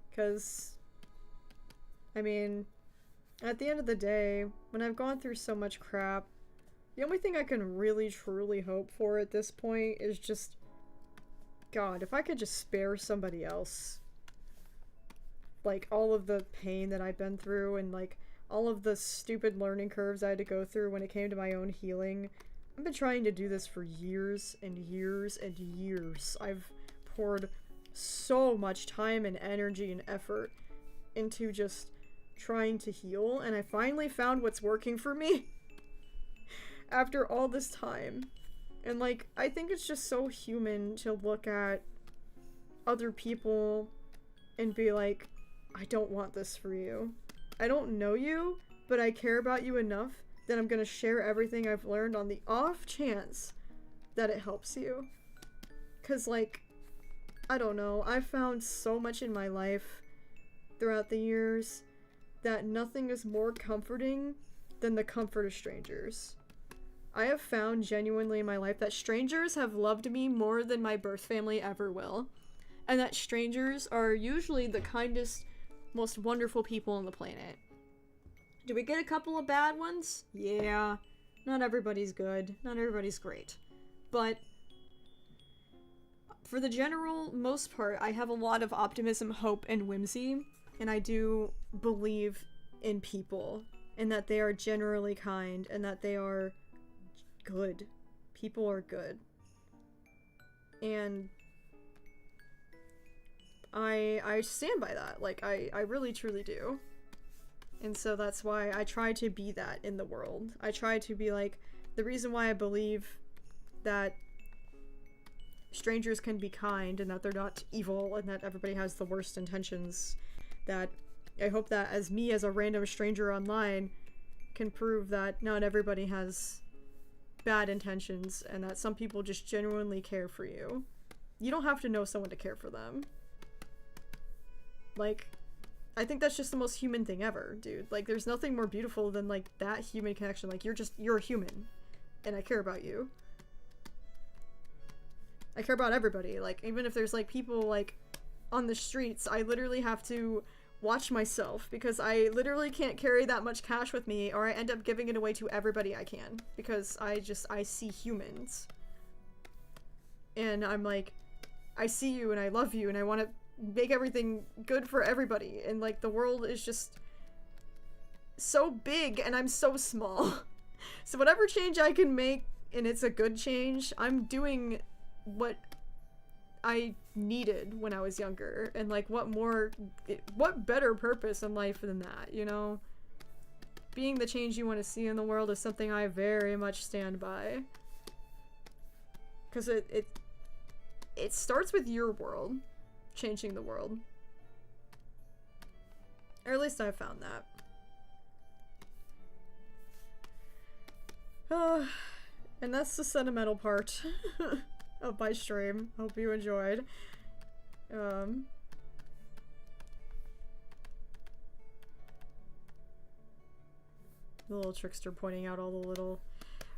Because, I mean, at the end of the day, when I've gone through so much crap, the only thing I can really truly hope for at this point is just, God, if I could just spare somebody else, like, all of the pain that I've been through and, like, all of the stupid learning curves I had to go through when it came to my own healing. I've been trying to do this for years and years and years. I've poured so much time and energy and effort into just trying to heal, and I finally found what's working for me after all this time. And, like, I think it's just so human to look at other people and be like, I don't want this for you. I don't know you, but I care about you enough that I'm gonna share everything I've learned on the off chance that it helps you. 'Cause, like, I don't know, I've found so much in my life throughout the years that nothing is more comforting than the comfort of strangers. I have found genuinely in my life that strangers have loved me more than my birth family ever will. And that strangers are usually the kindest, most wonderful people on the planet. Do we get a couple of bad ones? Yeah. Not everybody's good. Not everybody's great. But for the general most part, I have a lot of optimism, hope, and whimsy. And I do believe in people. And that they are generally kind. And that they are good. People are good. And I stand by that. Like, I really truly do. And so that's why I try to be that in the world. I try to be like, the reason why I believe that strangers can be kind and that they're not evil and that everybody has the worst intentions, that I hope that as me as a random stranger online can prove that not everybody has bad intentions and that some people just genuinely care for you. You don't have to know someone to care for them. Like, I think that's just the most human thing ever, dude. Like, there's nothing more beautiful than, like, that human connection. Like, you're a human. And I care about you. I care about everybody. Like, even if there's, like, people, like, on the streets, I literally have to watch myself because I literally can't carry that much cash with me, or I end up giving it away to everybody I can because I see humans and I'm like, I see you and I love you and I want to make everything good for everybody, and like the world is just so big and I'm so small. So whatever change I can make, and it's a good change, I'm doing what I needed when I was younger, and like what better purpose in life than that, you know? Being the change you want to see in the world is something I very much stand by. Because it starts with your world, changing the world. Or at least I've found that. And that's the sentimental part of my stream. Hope you enjoyed. The little trickster pointing out all the little...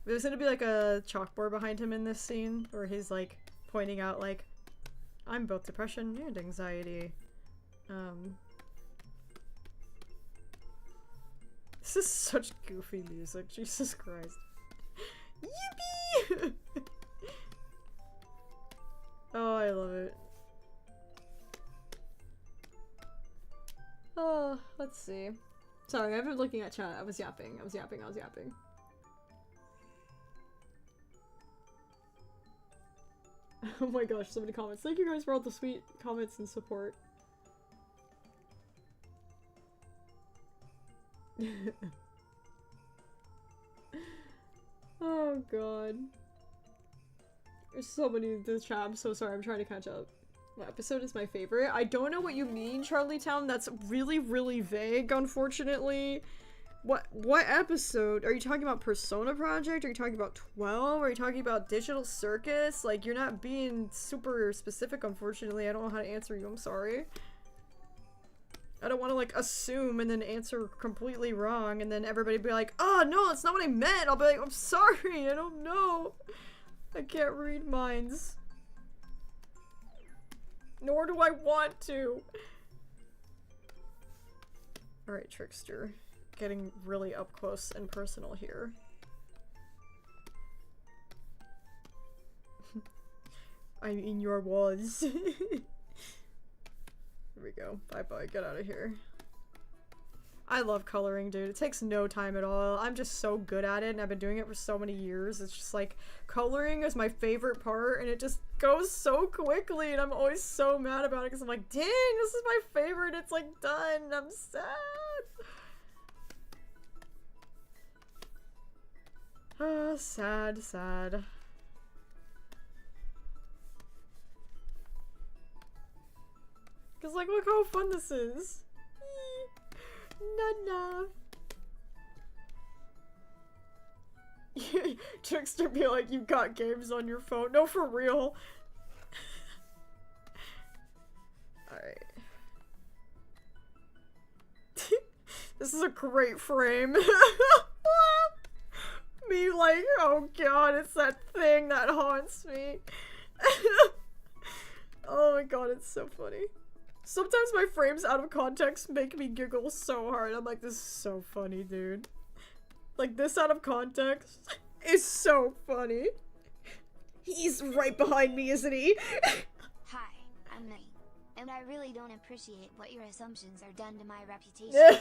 There's gonna be like a chalkboard behind him in this scene where he's like pointing out like, I'm both depression and anxiety. This is such goofy music, Jesus Christ. Yippee! Oh, I love it. Oh, let's see. Sorry, I've been looking at chat. I was yapping. Oh my gosh, so many comments. Thank you guys for all the sweet comments and support. Oh god. There's so many in this chat. I'm so sorry. I'm trying to catch up. What episode is my favorite? I don't know what you mean, Charlietown. That's really, really vague, unfortunately. What episode? Are you talking about Persona Project? Are you talking about 12? Are you talking about Digital Circus? Like, you're not being super specific, unfortunately. I don't know how to answer you. I'm sorry. I don't want to, like, assume and then answer completely wrong and then everybody be like, oh, no, that's not what I meant. I'll be like, I'm sorry. I don't know. I can't read minds. Nor do I want to. Alright, Trickster. Getting really up close and personal here. I'm in your walls. Here we go. Bye-bye. Get out of here. I love coloring, dude. It takes no time at all. I'm just so good at it, and I've been doing it for so many years. It's just like, coloring is my favorite part, and it just goes so quickly, and I'm always so mad about it, because I'm like, dang, this is my favorite, it's like done, I'm sad. Oh, sad, sad. Because, like, look how fun this is. Nah. Trickster be like, you got games on your phone. No, for real. Alright. This is a great frame. Me like, oh god, it's that thing that haunts me. Oh my god, it's so funny. Sometimes my frames out of context make me giggle so hard. I'm like, this is so funny, dude. Like, this out of context is so funny. He's right behind me, isn't he? Hi, I'm May, and I really don't appreciate what your assumptions are done to my reputation.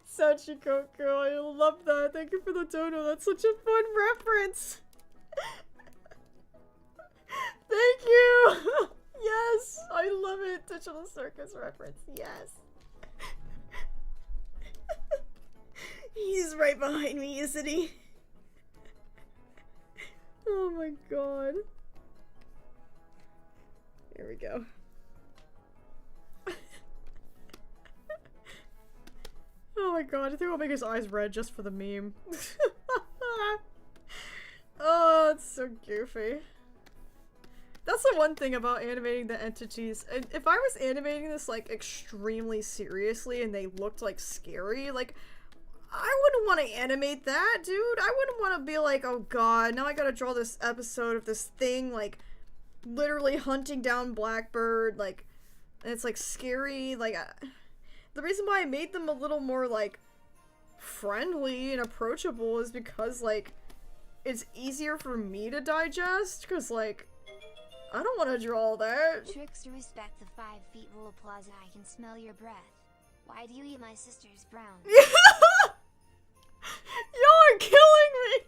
Sachikoko, I love that. Thank you for the dono. That's such a fun reference. Thank you. Yes, I love it. Digital Circus reference. Yes. He's right behind me, isn't he? Oh my god. Here we go. Oh my god, I think I'll make his eyes red just for the meme. so goofy. That's the one thing about animating the entities. And if I was animating this like extremely seriously and they looked like scary, like I wouldn't want to animate that, dude. I wouldn't want to be like, oh god, now I gotta draw this episode of this thing like literally hunting down Blackbird, like, and it's like scary. Like the reason why I made them a little more like friendly and approachable is because like it's easier for me to digest, because like I don't want to draw that. Trickster, respect the 5 feet rule plaza. I can smell your breath. Why do you eat my sister's brown? Y'all are killing me.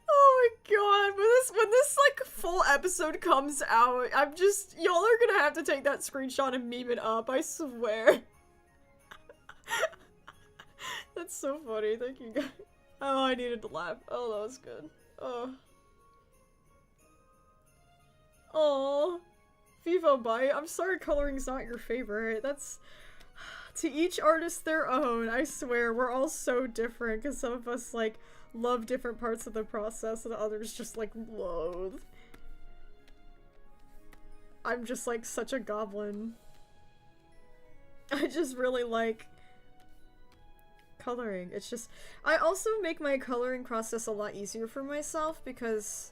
Oh my god, when this like full episode comes out, I'm just, y'all are gonna have to take that screenshot and meme it up, I swear. That's so funny, thank you guys. Oh, I needed to laugh. Oh, that was good. Oh. Oh, Vivo Bite, I'm sorry coloring's not your favorite. That's, to each artist their own. I swear, we're all so different, because some of us, like, love different parts of the process and others just, like, loathe. I'm just, like, such a goblin. I just really like coloring. It's just, I also make my coloring process a lot easier for myself because,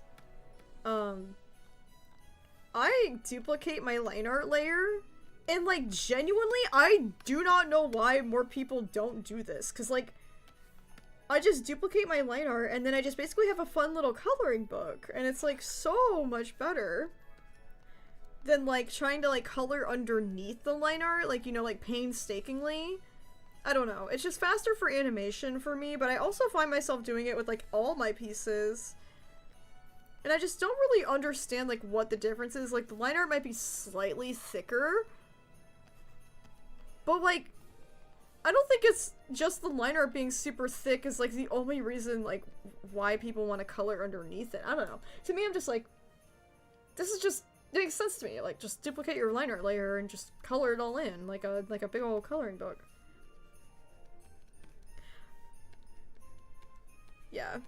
I duplicate my line art layer, and like genuinely, I do not know why more people don't do this, because like, I just duplicate my line art and then I just basically have a fun little coloring book, and it's like so much better than like trying to like color underneath the line art, like, you know, like painstakingly. I don't know, it's just faster for animation for me, but I also find myself doing it with like all my pieces. And I just don't really understand, like, what the difference is. Like, the line art might be slightly thicker. But, like, I don't think it's just the line art being super thick is, like, the only reason, like, why people want to color underneath it. I don't know. To me, I'm just like, this is just, it makes sense to me. Like, just duplicate your line art layer and just color it all in, like a big old coloring book. Yeah.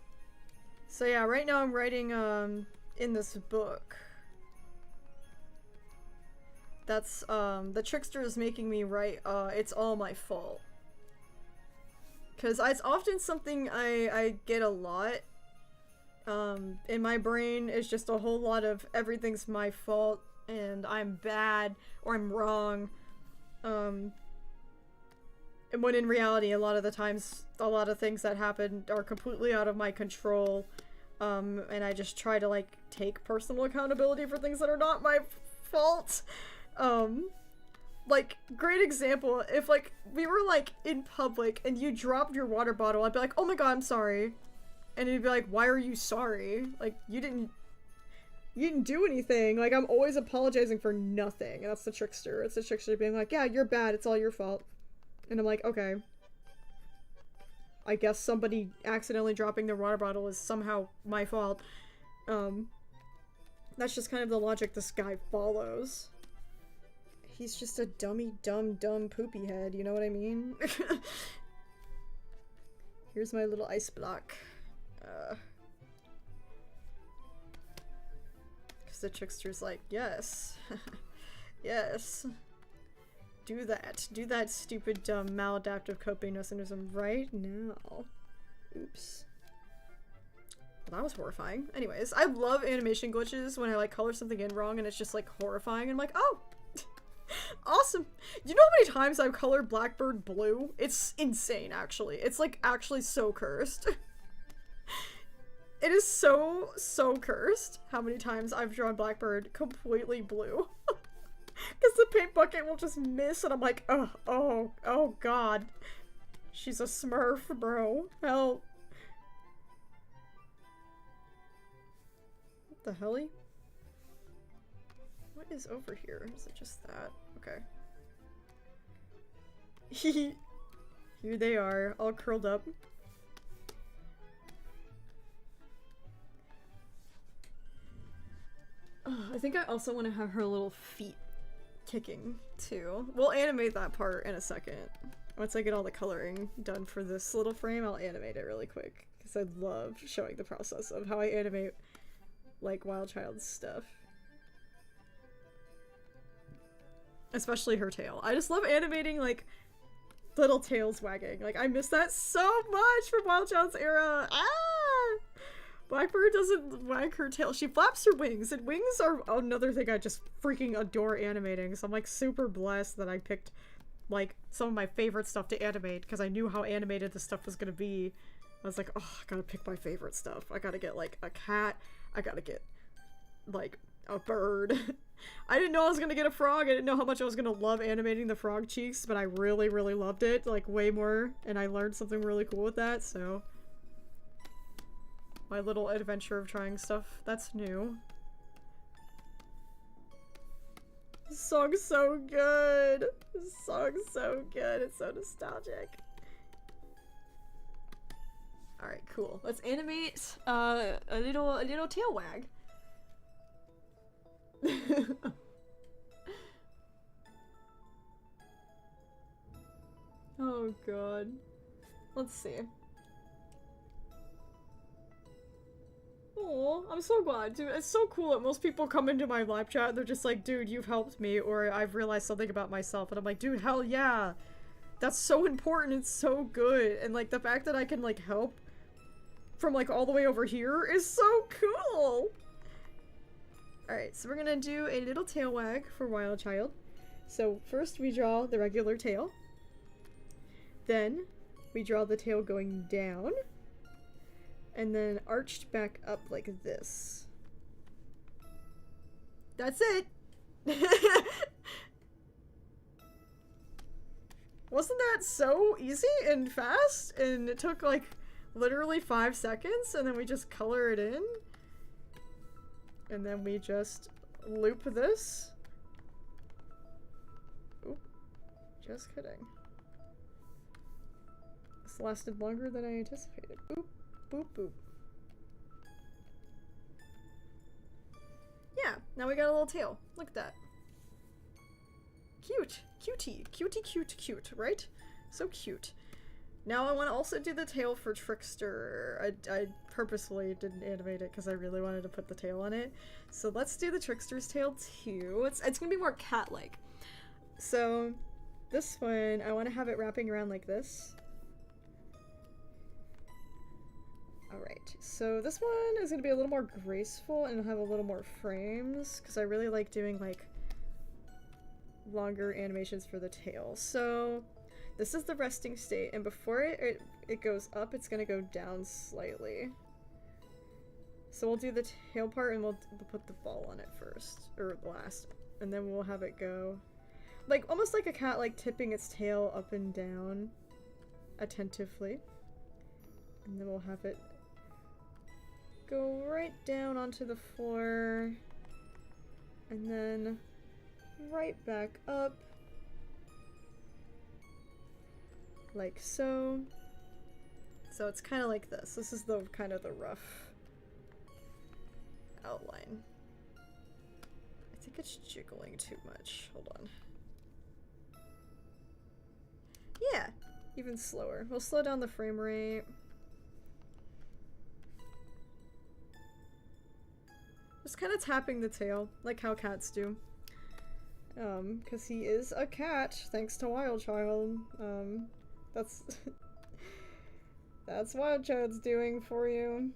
So yeah, right now I'm writing, in this book. That's, the Trickster is making me write, It's All My Fault. Cause it's often something I get a lot, in my brain. Is just a whole lot of everything's my fault, and I'm bad, or I'm wrong, and when in reality, a lot of the times, a lot of things that happen are completely out of my control. And I just try to, like, take personal accountability for things that are not my fault. Like, great example, if, like, we were, like, in public and you dropped your water bottle, I'd be like, oh my god, I'm sorry. And you'd be like, why are you sorry? Like, you didn't do anything. Like, I'm always apologizing for nothing. And that's the Trickster. It's the Trickster being like, yeah, you're bad, it's all your fault. And I'm like, okay. I guess somebody accidentally dropping their water bottle is somehow my fault. That's just kind of the logic this guy follows. He's just a dummy, dumb poopy head, you know what I mean? Here's my little ice block. Because the Trickster's like, yes. Yes. Do that stupid, dumb, maladaptive coping mechanism right now. Oops. Well, that was horrifying. Anyways, I love animation glitches when I, like, color something in wrong and it's just, like, horrifying, and I'm like, oh! Awesome! You know how many times I've colored Blackbird blue? It's insane, actually. It's, like, actually so cursed. It is so cursed how many times I've drawn Blackbird completely blue. Because the paint bucket will just miss, and I'm like, oh god. She's a smurf, bro. Help. What the helly? What is over here? Is it just that? Okay. Here they are, all curled up. I think I also want to have her little feet kicking too. We'll animate that part in a second. Once I get all the coloring done for this little frame, I'll animate it really quick. because I love showing the process of how I animate, like, Wild Child's stuff. Especially her tail. I just love animating, like, little tails wagging. Like, I miss that so much from Wild Child's era. Ah! Blackbird doesn't wag her tail. She flaps her wings, and wings are another thing I just freaking adore animating. So I'm, like, super blessed that I picked, like, some of my favorite stuff to animate, because I knew how animated this stuff was gonna be. I was like, oh, I gotta pick my favorite stuff. I gotta get, like, a cat. I gotta get, like, a bird. I didn't know I was gonna get a frog. I didn't know how much I was gonna love animating the frog cheeks, but I really, really loved it, like, way more, and I learned something really cool with that, so. My little adventure of trying stuff that's new. This song's so good! This song's so good, it's so nostalgic. Alright, cool. Let's animate a little tail wag. Oh god. Let's see. Oh, I'm so glad, dude. It's so cool that most people come into my live chat and they're just like, dude, you've helped me, or I've realized something about myself, and I'm like, dude, hell yeah. That's so important, it's so good, and like the fact that I can like help from like all the way over here is so cool. Alright, so we're gonna do a little tail wag for Wild Child. So first we draw the regular tail. Then we draw the tail going down. And then arched back up like this. That's it! Wasn't that so easy and fast? And it took like literally 5 seconds, and then we just color it in. And then we just loop this. Oop. Just kidding. This lasted longer than I anticipated. Boop, boop, boop. Yeah, now we got a little tail. Look at that. Cute. Cutie. Cutie, cute, cute, right? So cute. Now I want to also do the tail for Trickster. I purposefully didn't animate it because I really wanted to put the tail on it. So let's do the Trickster's tail too. It's gonna be more cat-like. So this one, I want to have it wrapping around like this. Alright, so this one is gonna be a little more graceful and have a little more frames because I really like doing like longer animations for the tail. So this is the resting state, and before it goes up, it's gonna go down slightly. So we'll do the tail part and we'll put the ball on it first, or last, and then we'll have it go like almost like a cat, like tipping its tail up and down attentively, and then we'll have it go right down onto the floor and then right back up like so. So it's kind of like this. This is the kind of the rough outline. I think it's jiggling too much. Hold on. Yeah, even slower. We'll slow down the frame rate. Just kind of tapping the tail, like how cats do. Because he is a cat, thanks to Wild Child. That's... that's Wild Child's doing for you.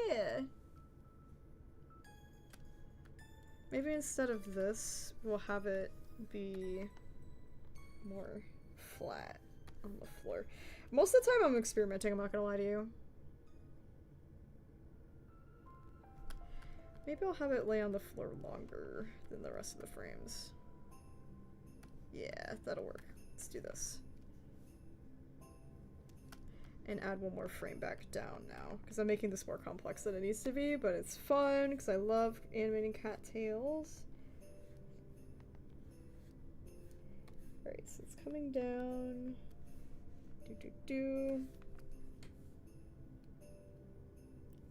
Yeah. Maybe instead of this, we'll have it be more flat on the floor. Most of the time I'm experimenting, I'm not gonna lie to you. Maybe I'll have it lay on the floor longer than the rest of the frames. Yeah, that'll work. Let's do this. And add one more frame back down now, because I'm making this more complex than it needs to be, but it's fun, because I love animating cat tails. Alright, so it's coming down. Do.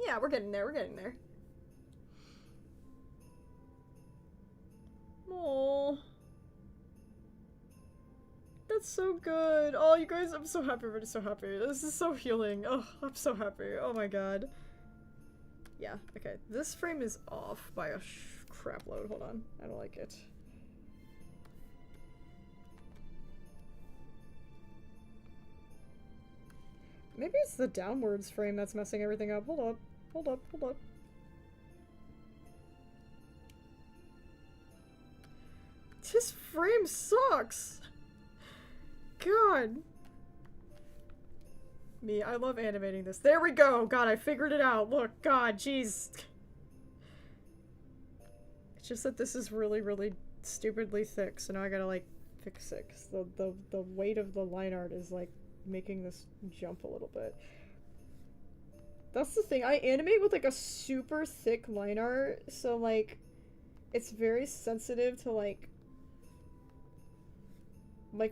Yeah, we're getting there, we're getting there. Oh, that's It's so good. Oh, you guys, I'm so happy. Everybody's so happy. This is so healing. Oh, I'm so happy. Oh my god. Yeah, okay. This frame is off by a crap load. Hold on. I don't like it. Maybe it's the downwards frame that's messing everything up. Hold up. Hold up. Hold up. This frame sucks! God. Me, I love animating this. There we go! God, I figured it out. Look, God, jeez. It's just that this is really, really stupidly thick, so now I gotta, like, fix it. 'Cause the weight of the line art is, like, making this jump a little bit. That's the thing. I animate with, like, a super thick line art, so, like, it's very sensitive to, like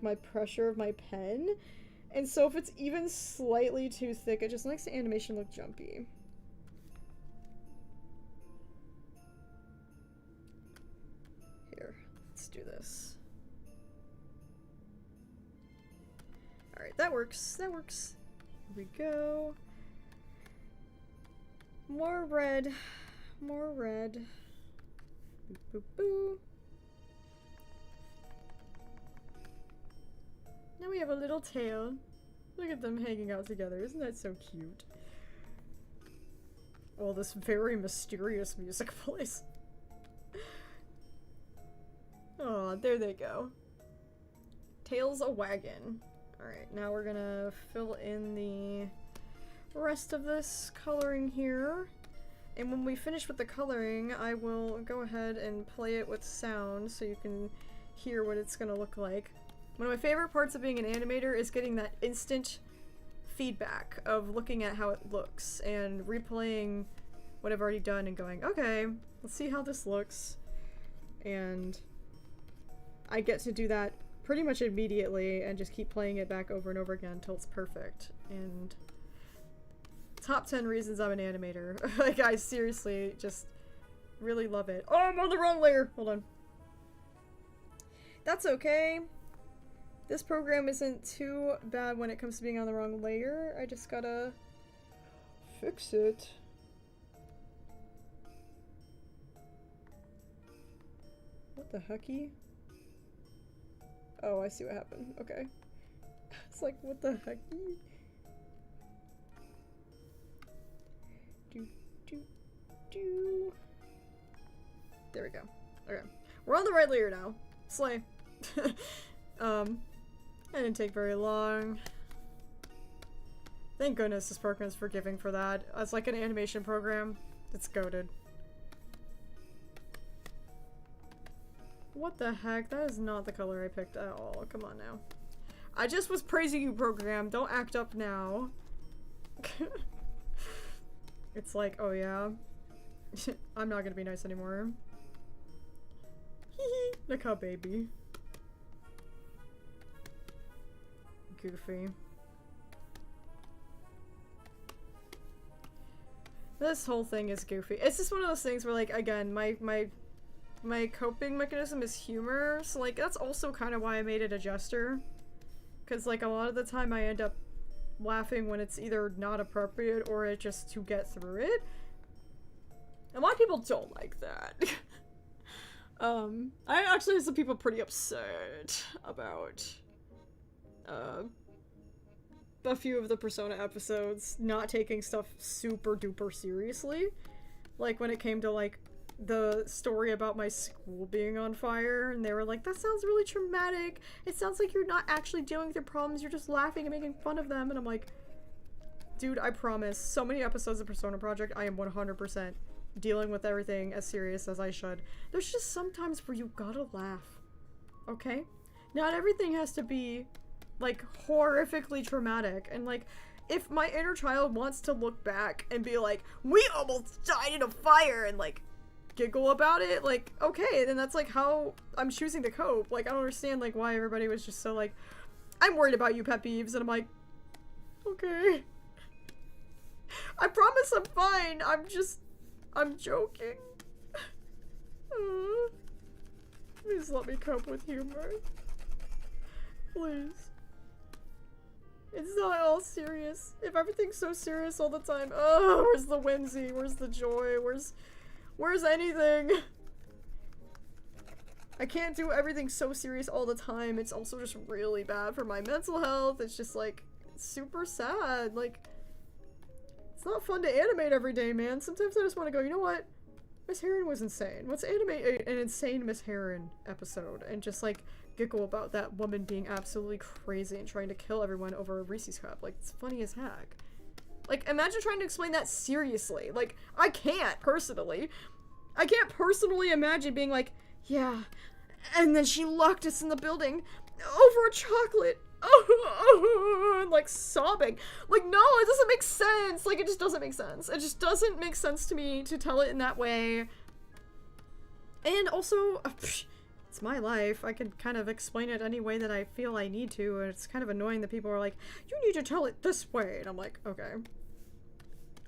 my pressure of my pen. And so if it's even slightly too thick, it just makes the animation look jumpy. Here, let's do this. Alright, that works. That works. Here we go. More red. More red. Boop, boop, boop. Now we have a little tail. Look at them hanging out together. Isn't that so cute? Oh, this very mysterious music plays. Oh, there they go. Tail's a wagon. Alright, now we're gonna fill in the rest of this coloring here. And when we finish with the coloring, I will go ahead and play it with sound so you can hear what it's gonna look like. One of my favorite parts of being an animator is getting that instant feedback of looking at how it looks and replaying what I've already done and going, okay, let's see how this looks. And I get to do that pretty much immediately and just keep playing it back over and over again until it's perfect. And top 10 reasons I'm an animator. Like, I seriously just really love it. Oh, I'm on the wrong layer! Hold on. That's okay. This program isn't too bad when it comes to being on the wrong layer. I just gotta fix it. What the hecky? Oh, I see what happened. Okay. It's like, what the hecky? Do. There we go. Okay. We're on the right layer now. Slay. That didn't take very long. Thank goodness this program is forgiving for that. It's like an animation program. It's goated. What the heck? That is not the color I picked at all. Come on now. I just was praising you, program. Don't act up now. It's like, oh yeah. I'm not gonna be nice anymore. Hee look how baby. Goofy. This whole thing is goofy. It's just one of those things where, like, again, my coping mechanism is humor, so, like, that's also kind of why I made it a jester. Because, like, a lot of the time I end up laughing when it's either not appropriate or it just to get through it. And a lot of people don't like that. I actually have some people pretty upset about a few of the Persona episodes not taking stuff super duper seriously. Like when it came to like the story about my school being on fire, and they were like, that sounds really traumatic. It sounds like you're not actually dealing with your problems, you're just laughing and making fun of them. And I'm like, dude, I promise, so many episodes of Persona Project, I am 100% dealing with everything as serious as I should. There's just some times where you gotta laugh, okay? Not everything has to be like horrifically traumatic. And like, if my inner child wants to look back and be like, we almost died in a fire, and like giggle about it, like, okay, then that's like how I'm choosing to cope. Like, I don't understand like why everybody was just so like, I'm worried about you, PetPyves, and I'm like, okay. I promise I'm fine, I'm joking. Please let me cope with humor. Please. It's not all serious. If everything's so serious all the time, oh, where's the whimsy? Where's the joy? Where's anything? I can't do everything so serious all the time. It's also just really bad for my mental health. It's just like, super sad. Like, it's not fun to animate every day, man. Sometimes I just want to go, you know what? Miss Heron was insane. Let's animate an insane Miss Heron episode and just like giggle about that woman being absolutely crazy and trying to kill everyone over a Reese's cup. Like, it's funny as heck. Like, imagine trying to explain that seriously. Like, I can't personally. I can't personally imagine being like, yeah, and then she locked us in the building over a chocolate. And like sobbing. Like, no, it doesn't make sense. Like, it just doesn't make sense. It just doesn't make sense to me to tell it in that way. And also, it's my life. I can kind of explain it any way that I feel I need to, and it's kind of annoying that people are like, you need to tell it this way, and I'm like, okay.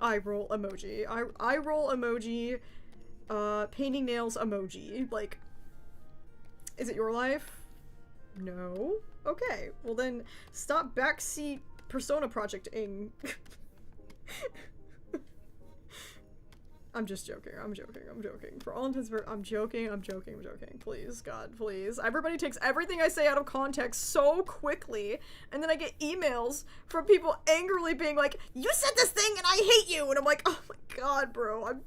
Eye roll emoji. Eye roll emoji. Painting nails emoji. Like, is it your life? No? Okay, well then, stop backseat persona projecting. I'm just joking, I'm joking. For all intents and purposes, I'm joking. Please, God, please. Everybody takes everything I say out of context so quickly, and then I get emails from people angrily being like, you said this thing and I hate you! And I'm like, oh my God, bro,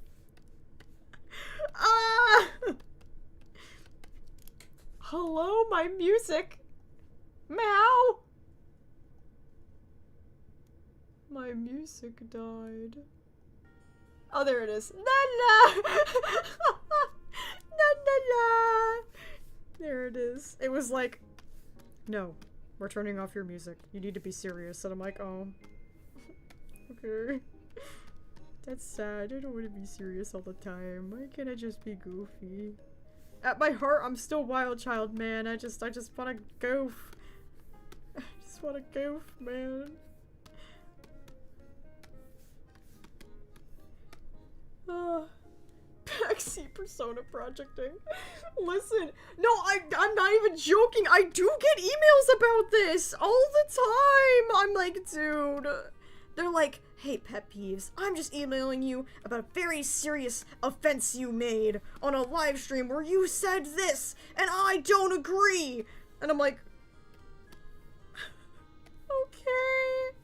Hello, my music! Meow! My music died. Oh, there it is. La la! La la la! There it is. It was like, no, we're turning off your music. You need to be serious. And I'm like, oh. Okay. That's sad. I don't want to be serious all the time. Why can't I just be goofy? At my heart, I'm still wild child, man. I just want to goof. I just want to goof, man. Backseat persona projecting. Listen, no, I'm not even joking. I do get emails about this all the time. I'm like, dude. They're like, hey, PetPyves, I'm just emailing you about a very serious offense you made on a live stream where you said this, and I don't agree. And I'm like, okay.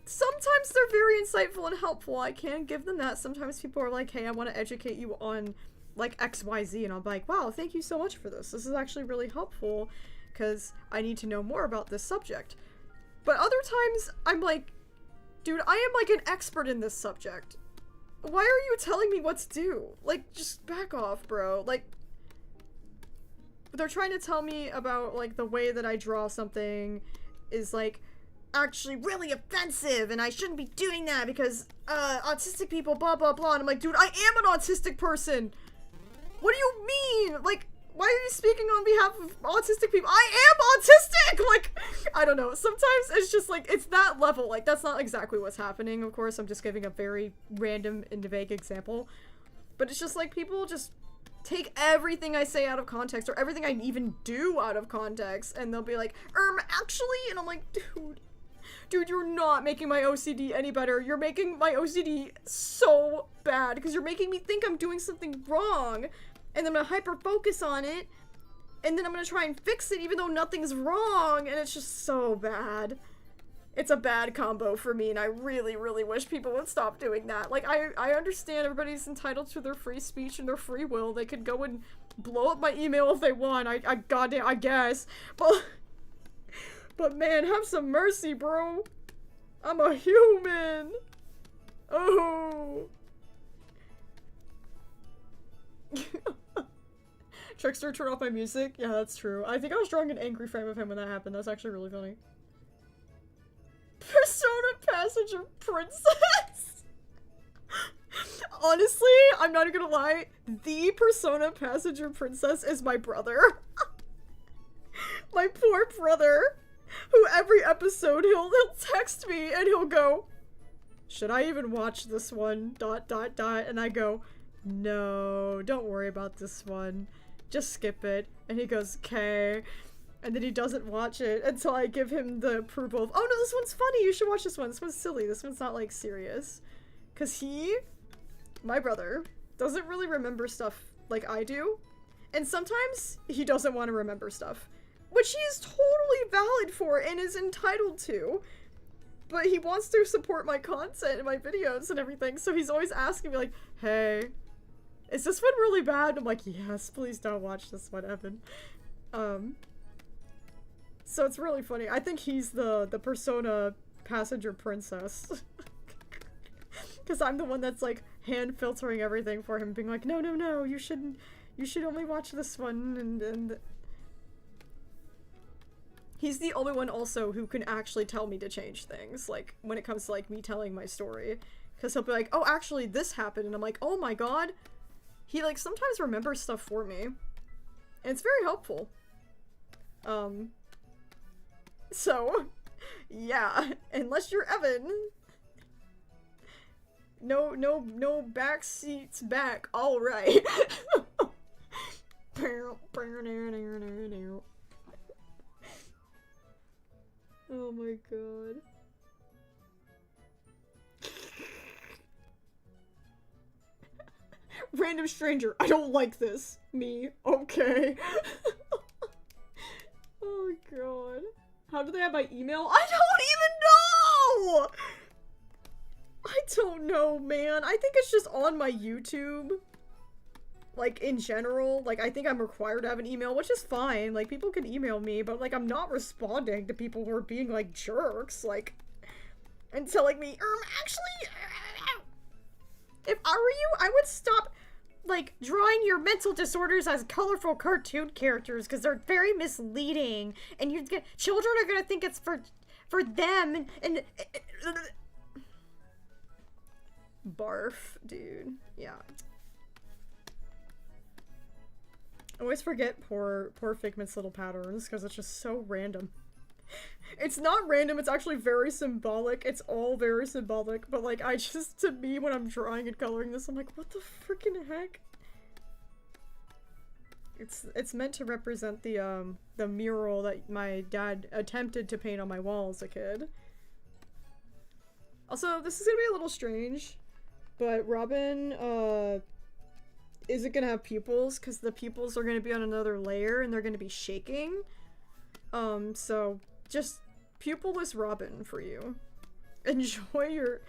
Sometimes they're very insightful and helpful. I can give them that. Sometimes people are like, hey, I want to educate you on, like, XYZ, and I'm like, wow, thank you so much for this. This is actually really helpful, because I need to know more about this subject. But other times, I'm like, dude, I am like an expert in this subject. Why are you telling me what to do? Like, just back off, bro. Like, they're trying to tell me about, like, the way that I draw something is, like, actually really offensive, and I shouldn't be doing that because, autistic people, blah, blah, blah. And I'm like, dude, I am an autistic person. What do you mean? Like, why are you speaking on behalf of autistic people? I am autistic! Like, I don't know. Sometimes it's just like, it's that level. Like, that's not exactly what's happening, of course. I'm just giving a very random and vague example. But it's just like, people just take everything I say out of context, or everything I even do out of context, and they'll be like, actually? And I'm like, dude, you're not making my OCD any better. You're making my OCD so bad, because you're making me think I'm doing something wrong. And then I'm gonna hyper-focus on it, and then I'm gonna try and fix it even though nothing's wrong, and it's just so bad. It's a bad combo for me, and I really, really wish people would stop doing that. Like, I understand everybody's entitled to their free speech and their free will. They could go and blow up my email if they want, I guess. But man, have some mercy, bro. I'm a human. Oh. Trickster, turn off my music? Yeah, that's true. I think I was drawing an angry frame of him when that happened. That's actually really funny. Persona Passenger Princess! Honestly, I'm not even gonna lie, the Persona Passenger Princess is my brother. My poor brother, who every episode he'll text me and he'll go, should I even watch this one, ... And I go, no, don't worry about this one. Just skip it. And he goes, okay. And then he doesn't watch it until I give him the approval of, oh no, this one's funny, you should watch this one. This one's silly, this one's not, like, serious. Cause my brother, doesn't really remember stuff like I do. And sometimes he doesn't want to remember stuff. Which he is totally valid for and is entitled to. But he wants to support my content and my videos and everything, so he's always asking me like, hey, is this one really bad? And I'm like, yes, please don't watch this one, Evan. So it's really funny. I think he's the Persona passenger princess. Because I'm the one that's like hand filtering everything for him, being like, no, no, no, you should only watch this one, and he's the only one also who can actually tell me to change things, like, when it comes to, like, me telling my story. Because he'll be like, oh, actually, this happened, and I'm like, oh my god. He, like, sometimes remembers stuff for me. And it's very helpful. So, yeah, unless you're Evan. No back seats back, alright. Oh my god. Random stranger, I don't like this. Me, okay. Oh god. How do they have my email? I don't even know! I don't know, man. I think it's just on my YouTube. Like, in general. Like, I think I'm required to have an email, which is fine. Like, people can email me, but, like, I'm not responding to people who are being, like, jerks. Like, and telling me, actually, if I were you, I would stop, like, drawing your mental disorders as colorful cartoon characters, because they're very misleading. And children are gonna think it's for them, and barf, dude. Yeah. I always forget poor Figment's little patterns, because it's just so random. It's not random, it's actually very symbolic. It's all very symbolic, but like, to me, when I'm drawing and coloring this, I'm like, what the freaking heck? It's meant to represent the mural that my dad attempted to paint on my wall as a kid. Also, this is gonna be a little strange, but Robin, isn't gonna have pupils, because the pupils are gonna be on another layer, and they're gonna be shaking. So, just pupilless Robin for you. Enjoy your...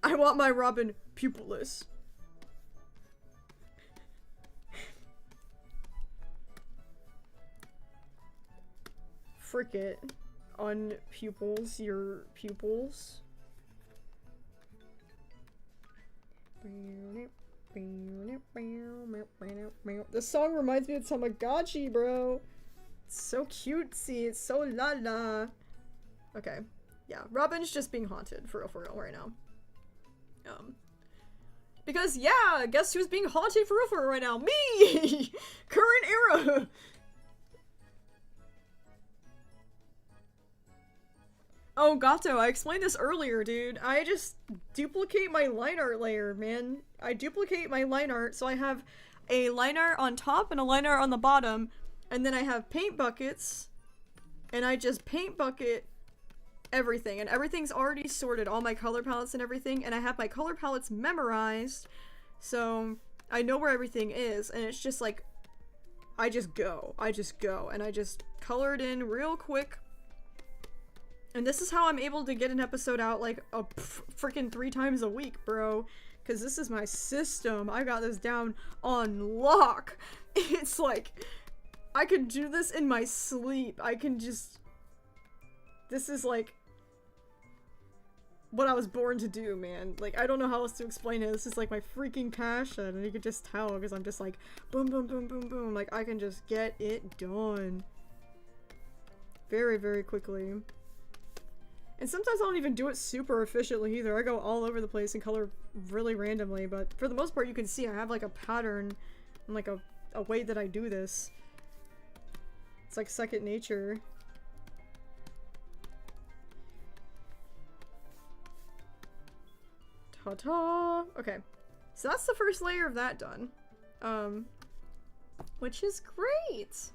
I want my Robin pupilless. Frick it. Unpupils your pupils. This song reminds me of Tamagotchi, bro. It's so cutesy. It's so la-la. Okay. Yeah, Robin's just being haunted for real right now. Because, yeah, guess who's being haunted for real right now? Me! Current era! Oh, Gato, I explained this earlier, dude. I just duplicate my line art layer, man. I duplicate my line art, so I have a line art on top and a line art on the bottom, and then I have paint buckets, and I just paint bucket everything, and everything's already sorted, all my color palettes and everything, and I have my color palettes memorized, so I know where everything is, and it's just like, I just go, and I just color it in real quick. And this is how I'm able to get an episode out like a freaking 3 times a week, bro. Because this is my system. I got this down on lock. It's like, I can do this in my sleep. I can just... This is like... what I was born to do, man. Like, I don't know how else to explain it. This is like my freaking passion. And you can just tell because I'm just like, boom, boom, boom, boom, boom. Like, I can just get it done. Very, very quickly. And sometimes I don't even do it super efficiently either. I go all over the place and color really randomly, but for the most part you can see I have like a pattern and like a way that I do this. It's like second nature. Ta-ta! Okay, so that's the first layer of that done. Which is great!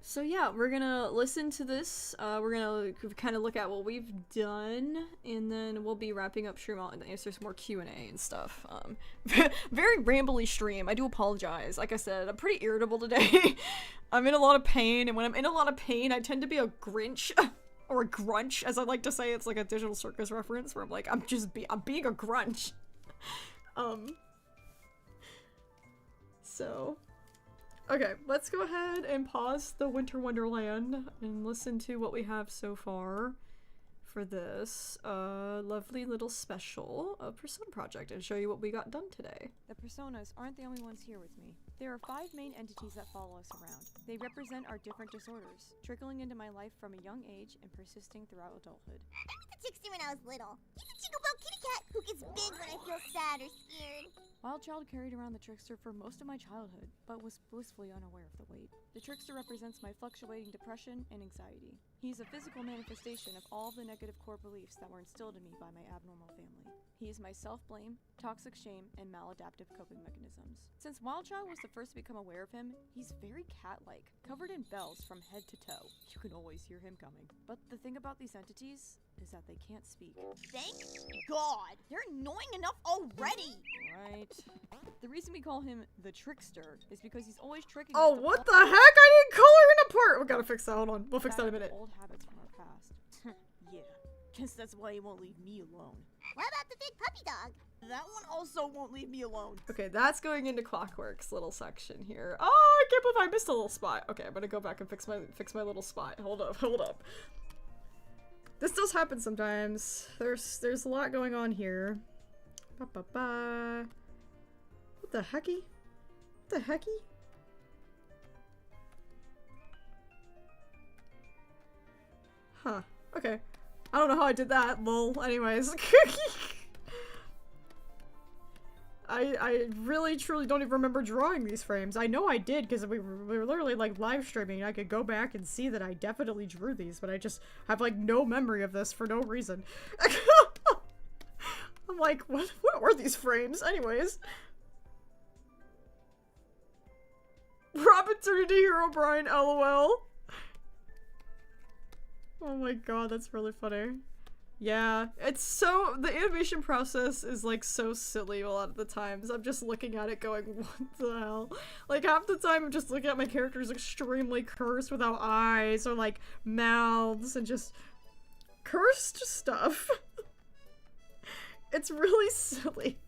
So yeah, we're gonna listen to this, we're gonna kind of look at what we've done, and then we'll be wrapping up stream out and answer some more Q&A and stuff. Very rambly stream, I do apologize. Like I said, I'm pretty irritable today. I'm in a lot of pain, and when I'm in a lot of pain, I tend to be a Grinch. Or a grunch, as I like to say. It's like a Digital Circus reference, where I'm like, I'm being a grunch. So... Okay, let's go ahead and pause the Winter Wonderland and listen to what we have so far for this lovely little special Persona project and show you what we got done today. The personas aren't the only ones here with me. There are 5 main entities that follow us around. They represent our different disorders, trickling into my life from a young age and persisting throughout adulthood. I met the Trickster when I was little. He's a jingle-bell kitty cat who gets big when I feel sad or scared. Wild Child carried around the Trickster for most of my childhood, but was blissfully unaware of the weight. The Trickster represents my fluctuating depression and anxiety. He's a physical manifestation of all the negative core beliefs that were instilled in me by my abnormal family. He is my self-blame, toxic shame, and maladaptive coping mechanisms. Since Wild Child was the first to become aware of him, he's very cat-like, covered in bells from head to toe. You can always hear him coming. But the thing about these entities is that they can't speak. Thank God! They're annoying enough already! Right. The reason we call him the Trickster is because he's always tricking Oh, us to what fall the heck? I didn't color it apart! We gotta fix that, hold on. We'll fix that in a minute. old habits from our past. Yeah, guess that's why he won't leave me alone. What about the big puppy dog? That one also won't leave me alone. Okay, that's going into Clockwork's little section here. Oh, I can't believe I missed a little spot. Okay, I'm gonna go back and fix my little spot. Hold up. This does happen sometimes. There's a lot going on here. Ba-ba-ba. What the hecky? What the hecky? Huh. Okay. I don't know how I did that, lol. Anyways. I really truly don't even remember drawing these frames. I know I did because we were literally like live streaming and I could go back and see that I definitely drew these, but I just have like no memory of this for no reason. I'm like, what were these frames? Anyways. Robin turned into Hero Brian, lol. Oh my god, that's really funny. Yeah, it's so, the animation process is like so silly a lot of the times. I'm just looking at it going, what the hell? Like half the time I'm just looking at my characters extremely cursed without eyes or like mouths and just cursed stuff. It's really silly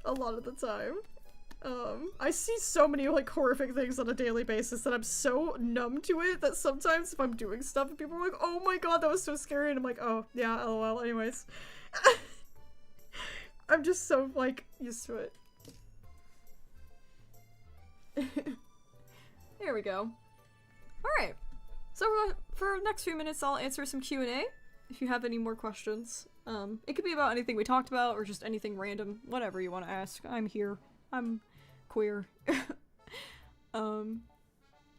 a lot of the time. I see so many like horrific things on a daily basis that I'm so numb to it that sometimes if I'm doing stuff and people are like, oh my god, that was so scary, and I'm like, oh yeah, lol, anyways. I'm just so like used to it. There we go. Alright, so for the next few minutes I'll answer some Q&A if you have any more questions. It could be about anything we talked about or just anything random, whatever you want to ask. I'm here. I'm queer. Oh,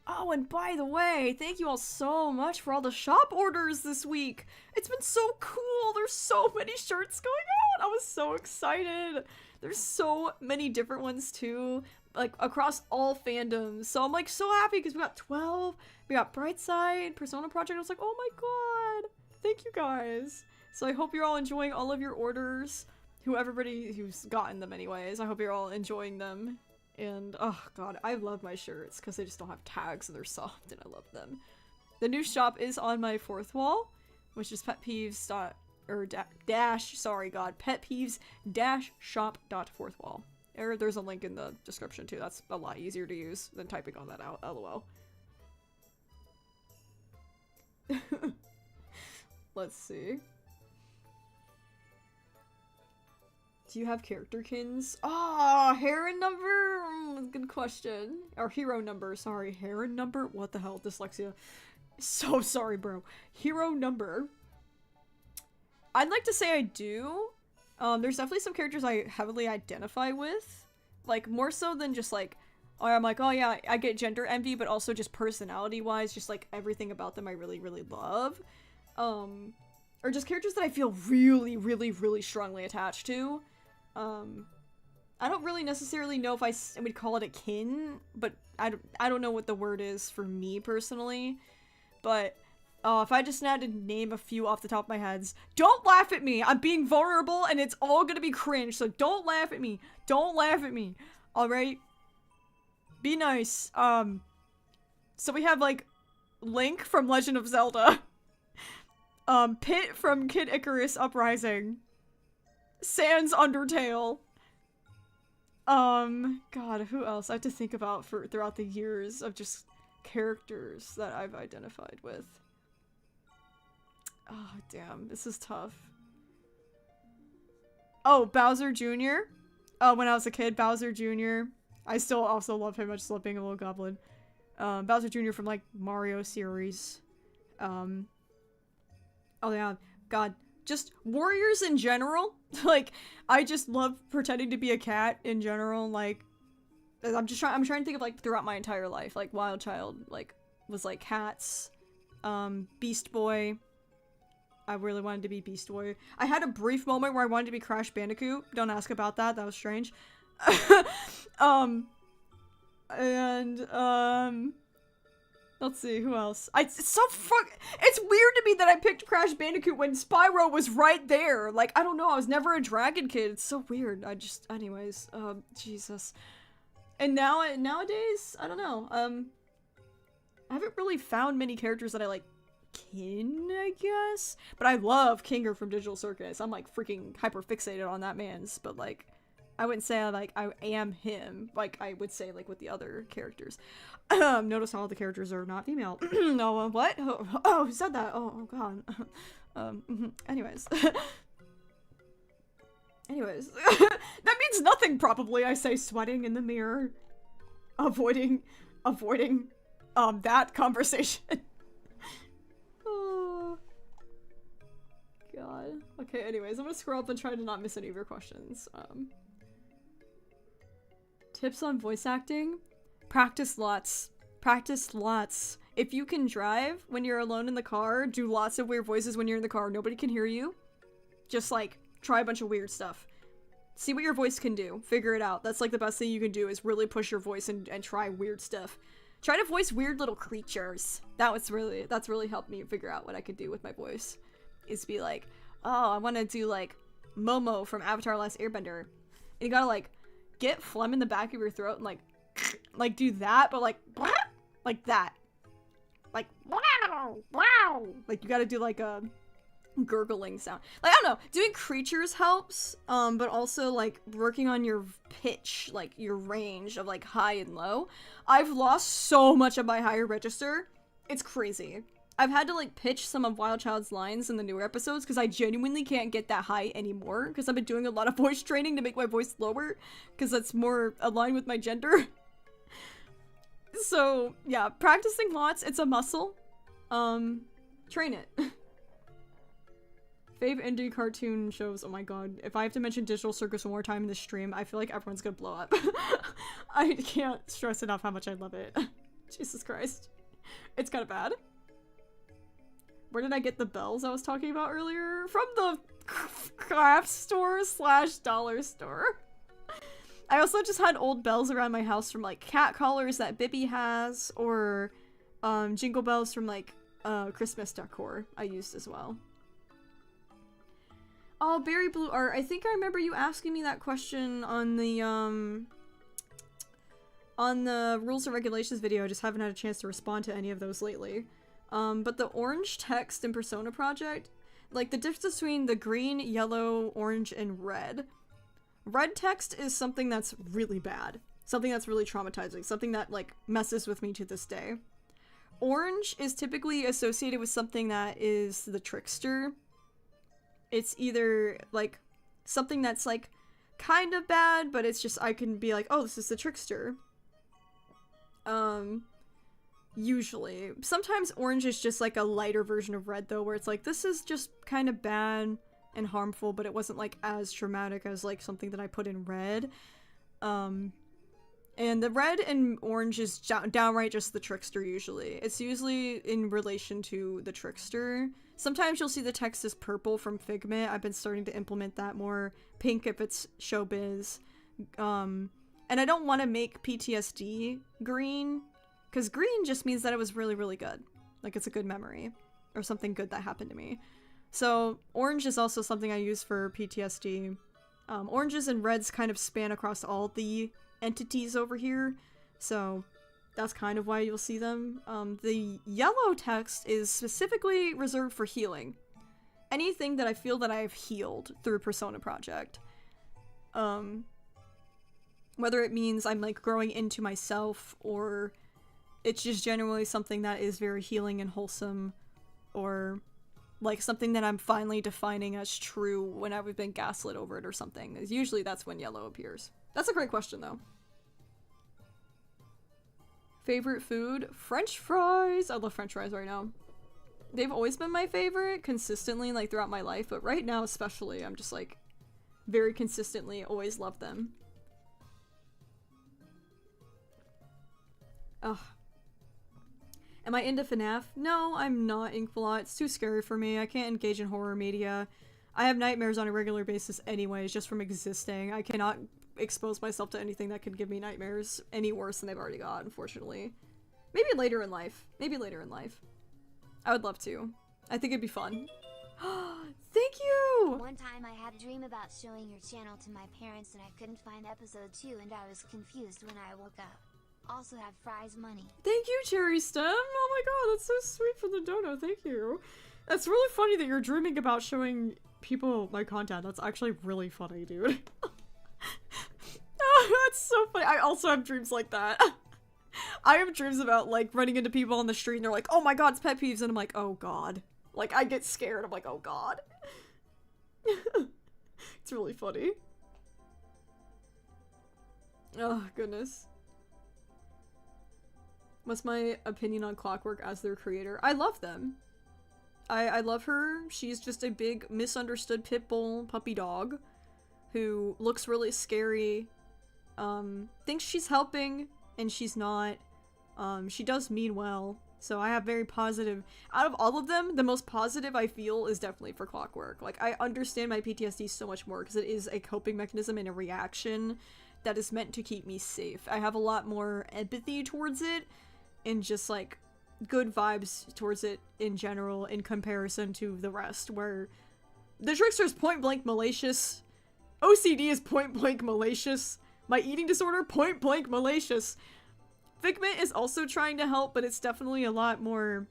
and by the way, thank you all so much for all the shop orders this week. It's been so cool. There's so many shirts going out. I was so excited. There's so many different ones too, like across all fandoms. So I'm like so happy because we got 12. We got Brightside, Persona Project. I was like, oh my god. Thank you guys. So I hope you're all enjoying all of your orders. Everybody who's gotten them anyways, I hope you're all enjoying them. And oh god, I love my shirts because they just don't have tags and they're soft and I love them. The new shop is on my 4th wall, which is petpeeves.shop.4thwall. There's a link in the description too. That's a lot easier to use than typing all that out, lol. Let's see. Do you have character kins? Ah, Heron number? Good question. Or hero number, sorry. Heron number? What the hell? Dyslexia. So sorry, bro. Hero number. I'd like to say I do. There's definitely some characters I heavily identify with. Like, more so than just like, or I'm like, oh yeah, I get gender envy, but also just personality-wise, just like everything about them I really, really love. Or just characters that I feel really, really, really strongly attached to. I don't really necessarily know if I would call it a kin, but I don't know what the word is for me personally. But if I just had to name a few off the top of my head, don't laugh at me. I'm being vulnerable and it's all gonna be cringe, so don't laugh at me. Don't laugh at me. Alright? Be nice. So we have, like, Link from Legend of Zelda. Pit from Kid Icarus Uprising. Sans Undertale. God, who else? I have to think about throughout the years of just characters that I've identified with. Oh, damn. This is tough. Oh, Bowser Jr. When I was a kid, Bowser Jr. I still also love him. I just love being a little goblin. Bowser Jr. from, like, Mario series. Oh, yeah. God. Just warriors in general. Like, I just love pretending to be a cat in general. Like, I'm trying to think of, like, throughout my entire life. Like, Wild Child, like, was, like, cats. Beast Boy. I really wanted to be Beast Boy. I had a brief moment where I wanted to be Crash Bandicoot. Don't ask about that. That was strange. Let's see, who else? It's weird to me that I picked Crash Bandicoot when Spyro was right there. Like, I don't know, I was never a dragon kid. It's so weird. Anyways, Jesus. And nowadays, I don't know, I haven't really found many characters that I like kin, I guess? But I love Kinger from Digital Circus. I'm, like, freaking hyper-fixated on that man's, but, like, I wouldn't say, I am him, like I would say, like, with the other characters. Notice how all the characters are not female. No, what? Oh, who said that? Oh god. Anyways. Anyways. That means nothing, probably, I say, sweating in the mirror. Avoiding, that conversation. Oh. God. Okay, anyways, I'm gonna scroll up and try to not miss any of your questions. Tips on voice acting? Practice lots. Practice lots. If you can drive when you're alone in the car, do lots of weird voices when you're in the car. Nobody can hear you. Just, like, try a bunch of weird stuff. See what your voice can do. Figure it out. That's, like, the best thing you can do is really push your voice and try weird stuff. Try to voice weird little creatures. That's really helped me figure out what I could do with my voice. Is be like, oh, I want to do, like, Momo from Avatar: Last Airbender. And you gotta, like, get phlegm in the back of your throat and, like do that, but, like that. Like, wow, wow. Like, you gotta do, like, a gurgling sound. Like, I don't know. Doing creatures helps, but also, like, working on your pitch, like, your range of, like, high and low. I've lost so much of my higher register. It's crazy. I've had to, like, pitch some of Wild Child's lines in the newer episodes because I genuinely can't get that high anymore because I've been doing a lot of voice training to make my voice lower because that's more aligned with my gender. So, yeah, practicing lots, it's a muscle. Train it. Fave indie cartoon shows, oh my god. If I have to mention Digital Circus one more time in this stream, I feel like everyone's gonna blow up. I can't stress enough how much I love it. Jesus Christ. It's kind of bad. Where did I get the bells I was talking about earlier? From the craft store / dollar store. I also just had old bells around my house from, like, cat collars that Bibby has, or jingle bells from, like, Christmas decor I used as well. Oh, Berry Blue Art. I think I remember you asking me that question on the Rules and Regulations video. I just haven't had a chance to respond to any of those lately. But the orange text in Persona Project, like, the difference between the green, yellow, orange, and red. Red text is something that's really bad. Something that's really traumatizing. Something that, like, messes with me to this day. Orange is typically associated with something that is the Trickster. It's either, like, something that's, like, kind of bad, but it's just, I can be like, oh, this is the Trickster. Usually. Sometimes orange is just, like, a lighter version of red, though, where it's like, this is just kind of bad and harmful, but it wasn't, like, as traumatic as, like, something that I put in red. And the red and orange is downright just the Trickster, usually. It's usually in relation to the Trickster. Sometimes you'll see the text is purple from Figment. I've been starting to implement that more. Pink if it's showbiz. And I don't want to make PTSD green, because green just means that it was really, really good. Like, it's a good memory, or something good that happened to me. So, orange is also something I use for PTSD. Oranges and reds kind of span across all the entities over here, so that's kind of why you'll see them. The yellow text is specifically reserved for healing. Anything that I feel that I have healed through Persona Project. Whether it means I'm like growing into myself, or it's just generally something that is very healing and wholesome, or like something that I'm finally defining as true when I've been gaslit over it or something. Usually that's when yellow appears. That's a great question though. Favorite food? French fries! I love French fries right now. They've always been my favorite, consistently, like throughout my life, but right now especially, I'm just like, very consistently always love them. Ugh. Am I into FNAF? No, I'm not, Inkflaw. It's too scary for me. I can't engage in horror media. I have nightmares on a regular basis anyways, just from existing. I cannot expose myself to anything that could give me nightmares any worse than they've already got, unfortunately. Maybe later in life. Maybe later in life. I would love to. I think it'd be fun. Thank you! One time I had a dream about showing your channel to my parents and I couldn't find episode 2 and I was confused when I woke up. Also have fries money. Thank you, Cherry Stem! Oh my god, that's so sweet for the dono, thank you. That's really funny that you're dreaming about showing people my content. That's actually really funny, dude. Oh, that's so funny. I also have dreams like that. I have dreams about, like, running into people on the street and they're like, oh my god, it's PetPyves, and I'm like, oh god. Like, I get scared. I'm like, oh god. It's really funny. Oh, goodness. What's my opinion on Clockwork as their creator? I love them. I love her. She's just a big misunderstood pit bull puppy dog who looks really scary, thinks she's helping, and she's not. She does mean well, so I have very positive. Out of all of them, the most positive I feel is definitely for Clockwork. Like, I understand my PTSD so much more because it is a coping mechanism and a reaction that is meant to keep me safe. I have a lot more empathy towards it and just, like, good vibes towards it in general in comparison to the rest, where the Trickster's point-blank malicious, OCD is point-blank malicious, my eating disorder, point-blank malicious. Figment is also trying to help, but it's definitely a lot more,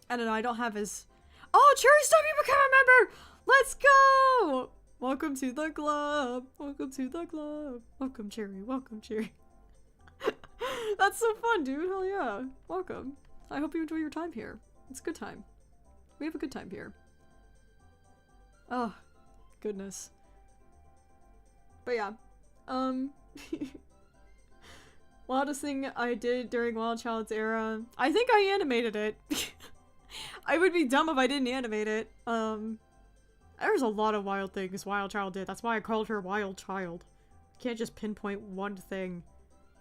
I don't know, I don't have as... Oh, Cherry Star, you become a member! Let's go! Welcome to the club! Welcome to the club! Welcome, Cherry, welcome, Cherry. That's so fun, dude, hell yeah. Welcome. I hope you enjoy your time here. It's a good time. We have a good time here. Oh, goodness. But yeah, wildest thing I did during Wild Child's era. I think I animated it. I would be dumb if I didn't animate it. There's a lot of wild things Wild Child did. That's why I called her Wild Child. Can't just pinpoint one thing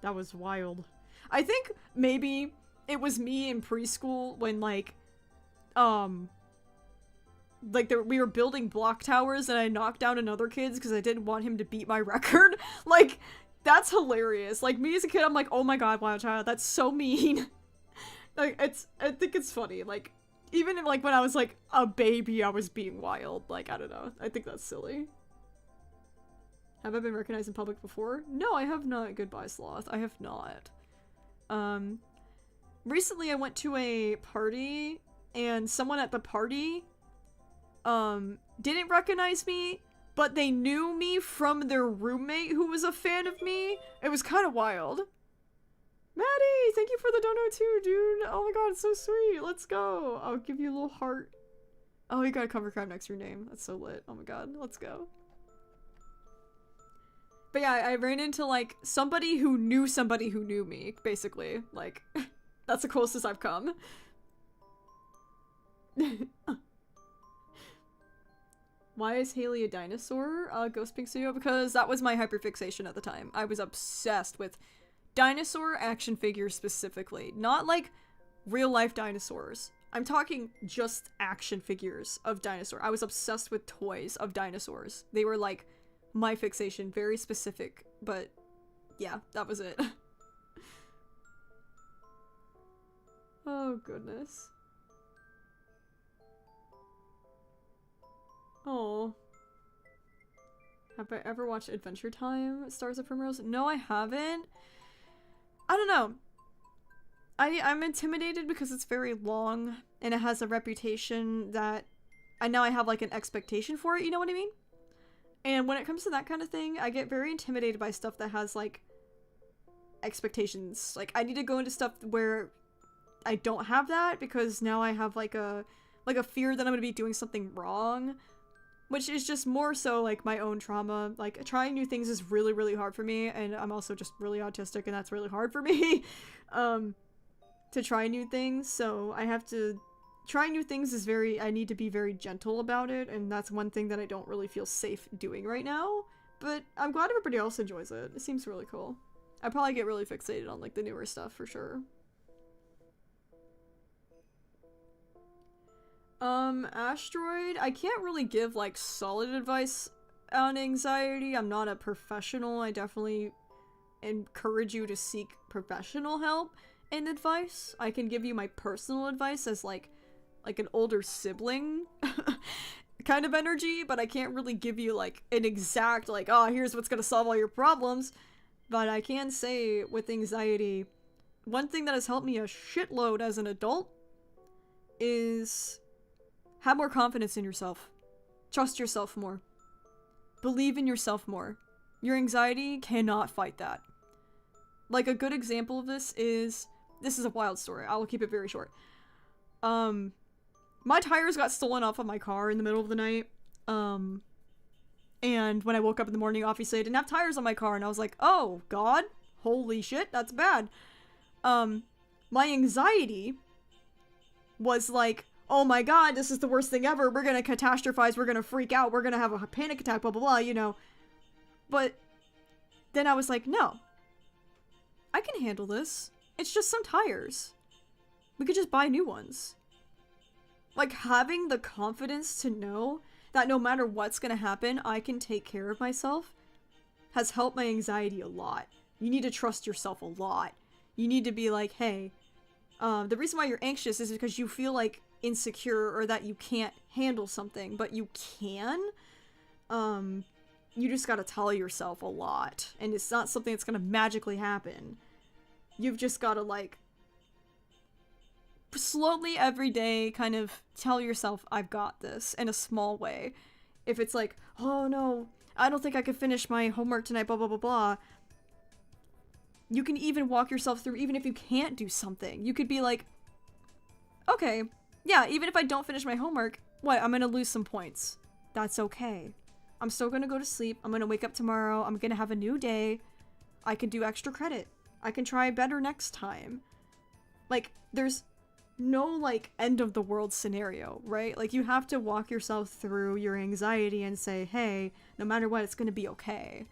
that was wild. I think maybe it was me in preschool when, like we were building block towers and I knocked down another kid's because I didn't want him to beat my record. Like, that's hilarious. Like, me as a kid, I'm like, oh my god, Wild Child, that's so mean. Like, I think it's funny. Like, even in, like, when I was, like, a baby, I was being wild. Like, I don't know. I think that's silly. Have I been recognized in public before? No, I have not. Goodbye, Sloth. I have not. Recently I went to a party, and someone at the party, didn't recognize me, but they knew me from their roommate who was a fan of me. It was kind of wild. Maddie, thank you for the dono too, dude. Oh my god, it's so sweet. Let's go. I'll give you a little heart. Oh, you got a cover crab next to your name. That's so lit. Oh my god, let's go. But yeah, I ran into, like, somebody who knew me, basically. Like, that's the closest I've come. Why is Haley a dinosaur? Ghost Pink Studio? Because that was my hyperfixation at the time. I was obsessed with dinosaur action figures specifically. Not, like, real-life dinosaurs. I'm talking just action figures of dinosaur. I was obsessed with toys of dinosaurs. They were, like, my fixation, very specific, but yeah, that was it. Oh, goodness. Oh. Have I ever watched Adventure Time, Stars of Primrose? No, I haven't. I don't know. I'm intimidated because it's very long, and it has a reputation that I have like an expectation for it, you know what I mean? And when it comes to that kind of thing, I get very intimidated by stuff that has like expectations. Like, I need to go into stuff where I don't have that, because now I have like a fear that I'm gonna be doing something wrong, which is just more so like my own trauma. Like, trying new things is really, really hard for me, and I'm also just really autistic, and that's really hard for me to try new things. So I have to try new things is I need to be very gentle about it, and that's one thing that I don't really feel safe doing right now. But I'm glad everybody else enjoys it. It seems really cool. I probably get really fixated on like the newer stuff for sure. Asteroid, I can't really give like solid advice on anxiety. I'm not a professional. I definitely encourage you to seek professional help and advice. I can give you my personal advice as like an older sibling kind of energy, but I can't really give you like an exact like, oh, here's what's gonna solve all your problems. But I can say with anxiety, one thing that has helped me a shitload as an adult is have more confidence in yourself. Trust yourself more. Believe in yourself more. Your anxiety cannot fight that. Like, a good example of this is a wild story. I will keep it very short. My tires got stolen off of my car in the middle of the night. And when I woke up in the morning, obviously I didn't have tires on my car, and I was like, oh god, holy shit, that's bad. My anxiety was like, oh my god, this is the worst thing ever, we're gonna catastrophize, we're gonna freak out, we're gonna have a panic attack, blah blah blah, you know. But then I was like, no, I can handle this. It's just some tires. We could just buy new ones. Like, having the confidence to know that no matter what's gonna happen, I can take care of myself has helped my anxiety a lot. You need to trust yourself a lot. You need to be like, hey, the reason why you're anxious is because you feel like insecure or that you can't handle something, but you can. You just gotta tell yourself a lot, and it's not something that's gonna magically happen. You've just gotta like slowly every day kind of tell yourself, I've got this, in a small way. If it's like, oh no, I don't think I could finish my homework tonight, blah blah blah blah, you can even walk yourself through, even if you can't do something. You could be like, okay, yeah, even if I don't finish my homework, what, I'm gonna lose some points. That's okay. I'm still gonna go to sleep, I'm gonna wake up tomorrow, I'm gonna have a new day, I can do extra credit, I can try better next time. Like, there's no like end of the world scenario, right? Like, you have to walk yourself through your anxiety and say, hey, no matter what, it's gonna be okay.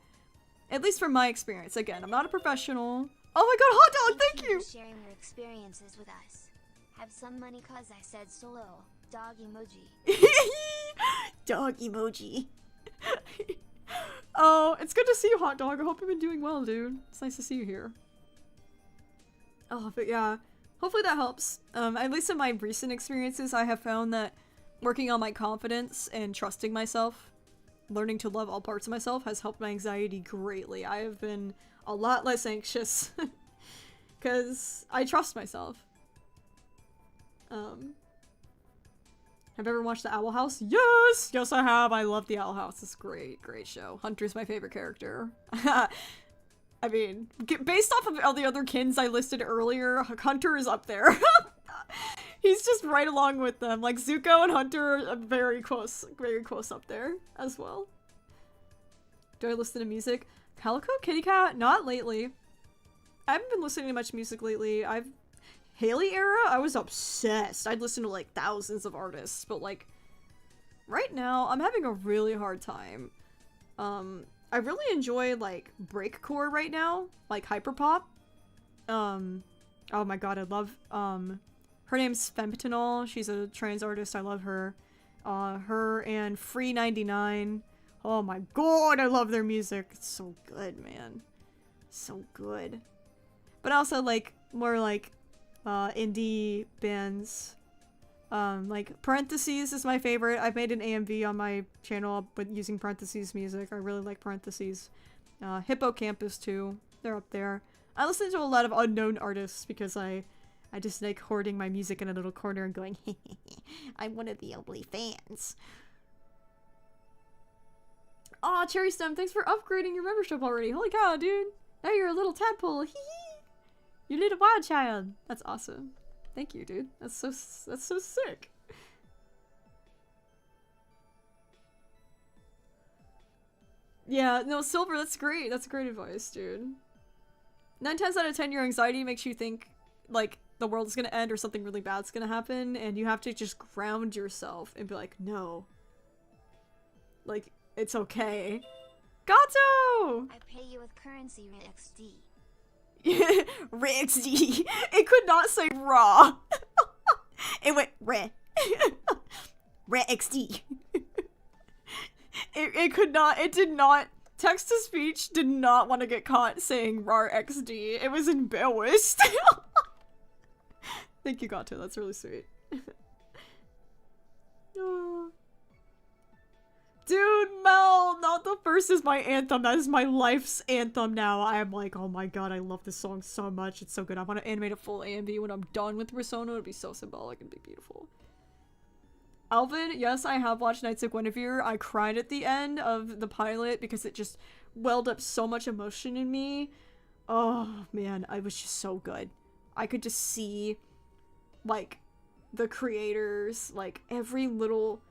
At least from my experience. Again, I'm not a professional. Oh my god, hot dog, thank you! Sharing your experiences with us. Have some money cause I said so. Dog emoji. Dog emoji. Oh, it's good to see you, hot dog. I hope you've been doing well, dude. It's nice to see you here. Oh, but yeah. Hopefully that helps. At least in my recent experiences, I have found that working on my confidence and trusting myself, learning to love all parts of myself, has helped my anxiety greatly. I have been a lot less anxious because I trust myself. Have you ever watched The Owl House? Yes! Yes, I have. I love The Owl House. It's a great, great show. Hunter's my favorite character. I mean, based off of all the other kins I listed earlier, Hunter is up there. He's just right along with them. Like, Zuko and Hunter are very close up there as well. Do I listen to music? Calico Kitty Cat? Not lately. I haven't been listening to much music lately. Haley era, I was obsessed. I'd listen to like thousands of artists, but like right now I'm having a really hard time. I really enjoy like breakcore right now, like hyperpop. Oh my god, I love her name's Fentanyl. She's a trans artist. I love her. Her and Free 99. Oh my god, I love their music. It's so good, man. So good. But also like more like indie bands. Like Parentheses is my favorite. I've made an AMV on my channel but using Parentheses music. I really like Parentheses. Hippocampus too. They're up there. I listen to a lot of unknown artists because I just like hoarding my music in a little corner and going, I'm one of the only fans. Aw, Cherry Stem, thanks for upgrading your membership already. Holy cow, dude. Now you're a little tadpole. Hee hee. You little wild child. That's awesome. Thank you, dude. That's so sick. Yeah, no, Silver, that's great. That's great advice, dude. 9 times out of 10, your anxiety makes you think, like, the world's gonna end or something really bad's gonna happen, and you have to just ground yourself and be like, no. Like, it's okay. Gato! I pay you with currency XD. RXD. It could not say raw. It went re. RXD. It could not, it did not, text-to-speech did not want to get caught saying RAR XD. It was embarrassed. Thank you, Gato. That's really sweet. Oh. Dude, Mel, Not the First is my anthem. That is my life's anthem now. I am like, oh my god, I love this song so much. It's so good. I want to animate a full AMV when I'm done with Persona. It'd be so symbolic and be beautiful. Alvin, yes, I have watched Knights of Guinevere. I cried at the end of the pilot because it just welled up so much emotion in me. Oh, man, it was just so good. I could just see, like, the creators, like, every little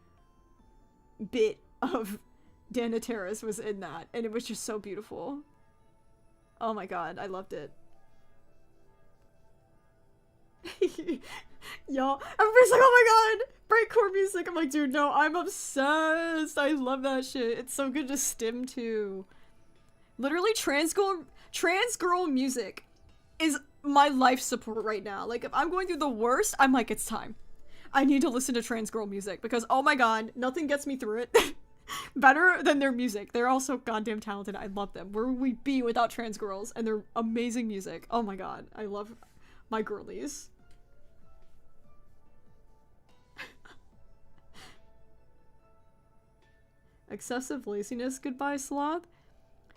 bit of Dana Terrace was in that, and it was just so beautiful. Oh my god, I loved it. Y'all, everybody's like, oh my god, breakcore music. I'm like, dude, no, I'm obsessed. I love that shit. It's so good to stim to. Literally, trans girl music is my life support right now. Like, if I'm going through the worst, I'm like, it's time. I need to listen to trans girl music because, oh my god, nothing gets me through it better than their music. They're all so goddamn talented. I love them. Where would we be without trans girls and their amazing music? Oh my god, I love my girlies. Excessive laziness, goodbye sloth.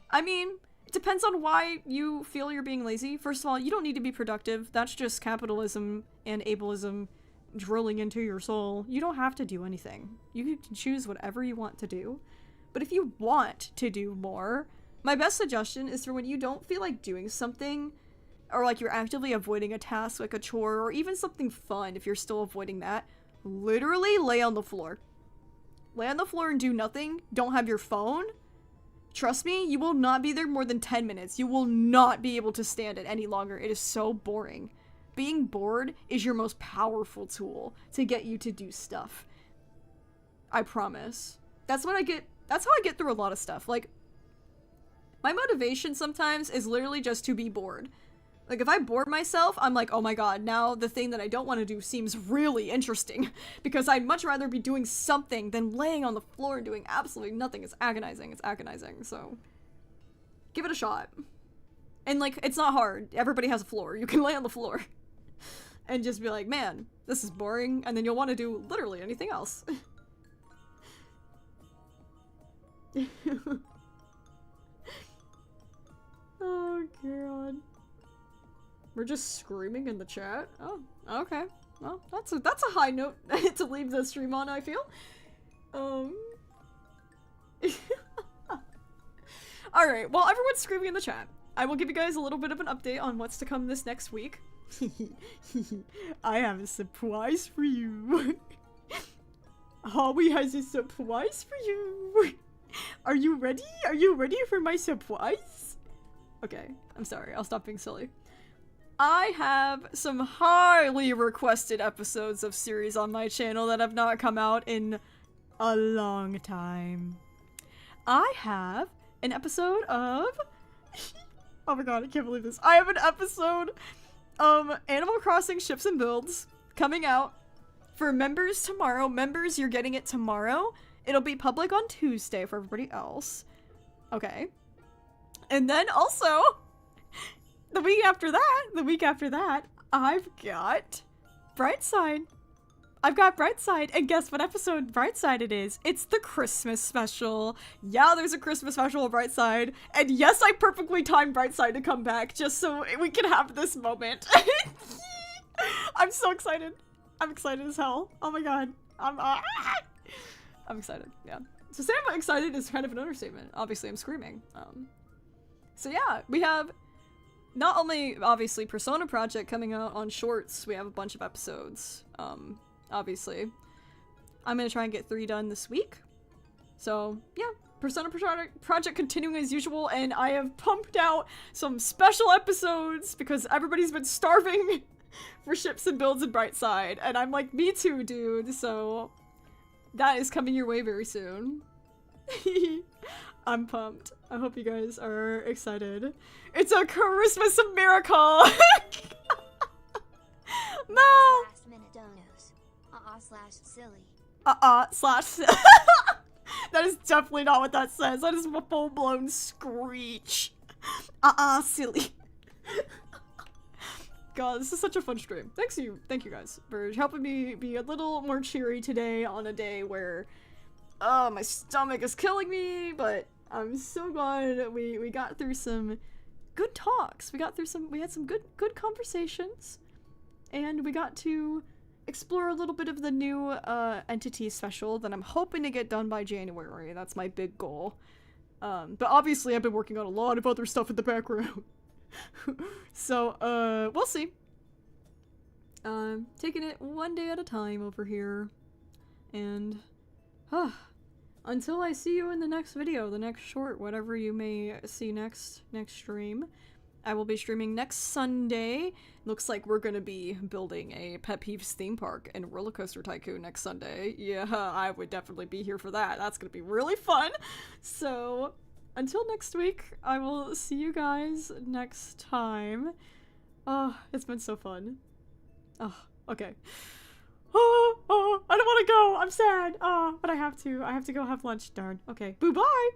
I mean, it depends on why you feel you're being lazy. First of all, you don't need to be productive. That's just capitalism and ableism drilling into your soul. You don't have to do anything. You can choose whatever you want to do. But if you want to do more, my best suggestion is for when you don't feel like doing something, or like you're actively avoiding a task like a chore, or even something fun if you're still avoiding that, literally lay on the floor. Lay on the floor and do nothing. Don't have your phone. Trust me, you will not be there more than 10 minutes. You will not be able to stand it any longer. It is so boring. Being bored is your most powerful tool to get you to do stuff. I promise. That's how I get through a lot of stuff. Like, my motivation sometimes is literally just to be bored. Like, if I bore myself, I'm like, oh my god, now the thing that I don't want to do seems really interesting. Because I'd much rather be doing something than laying on the floor and doing absolutely nothing. It's agonizing. It's agonizing. So, give it a shot. And, like, it's not hard. Everybody has a floor. You can lay on the floor. And just be like, man, this is boring. And then you'll want to do literally anything else. Oh, God. We're just screaming in the chat? Oh, okay. Well, that's a high note to leave the stream on, I feel. Alright, while everyone's screaming in the chat, I will give you guys a little bit of an update on what's to come this next week. I have a surprise for you. Holly has a surprise for you. Are you ready? Are you ready for my surprise? Okay, I'm sorry. I'll stop being silly. I have some highly requested episodes of series on my channel that have not come out in a long time. I have an episode of... Oh my god, I can't believe this. I have an episode of Animal Crossing Ships and Builds coming out for members tomorrow. Members, you're getting it tomorrow. It'll be public on Tuesday for everybody else. Okay. And then also, the week after that, I've got Brightside. And guess what episode Brightside it is? It's the Christmas special. Yeah, there's a Christmas special of Brightside. And yes, I perfectly timed Brightside to come back just so we can have this moment. I'm so excited. I'm excited as hell. Oh my god. I'm excited, yeah. So saying I'm excited is kind of an understatement. Obviously, I'm screaming. So yeah, we have not only, obviously, Persona Project coming out on Shorts, we have a bunch of episodes, obviously. I'm gonna try and get 3 done this week. So, yeah, Persona Project continuing as usual, and I have pumped out some special episodes because everybody's been starving for ships and builds in Brightside, and I'm like, me too, dude, so that is coming your way very soon. I'm pumped. I hope you guys are excited. It's a Christmas miracle! No! Last minute donos. /silly. That is definitely not what that says. That is a full-blown screech. Silly. God, this is such a fun stream. Thank you guys for helping me be a little more cheery today on a day where my stomach is killing me, but I'm so glad we got through some good talks. We had some good conversations, and we got to explore a little bit of the new entity special that I'm hoping to get done by January. That's my big goal. But obviously I've been working on a lot of other stuff in the background. So, we'll see. Taking it one day at a time over here. And, until I see you in the next video, the next short, whatever you may see next stream. I will be streaming next Sunday. Looks like we're gonna be building a PetPyves theme park in Roller Coaster Tycoon next Sunday. Yeah, I would definitely be here for that. That's gonna be really fun. So, until next week, I will see you guys next time. Oh, it's been so fun. Oh, okay. Oh, I don't want to go. I'm sad. But I have to. I have to go have lunch. Darn. Okay. Boo-bye.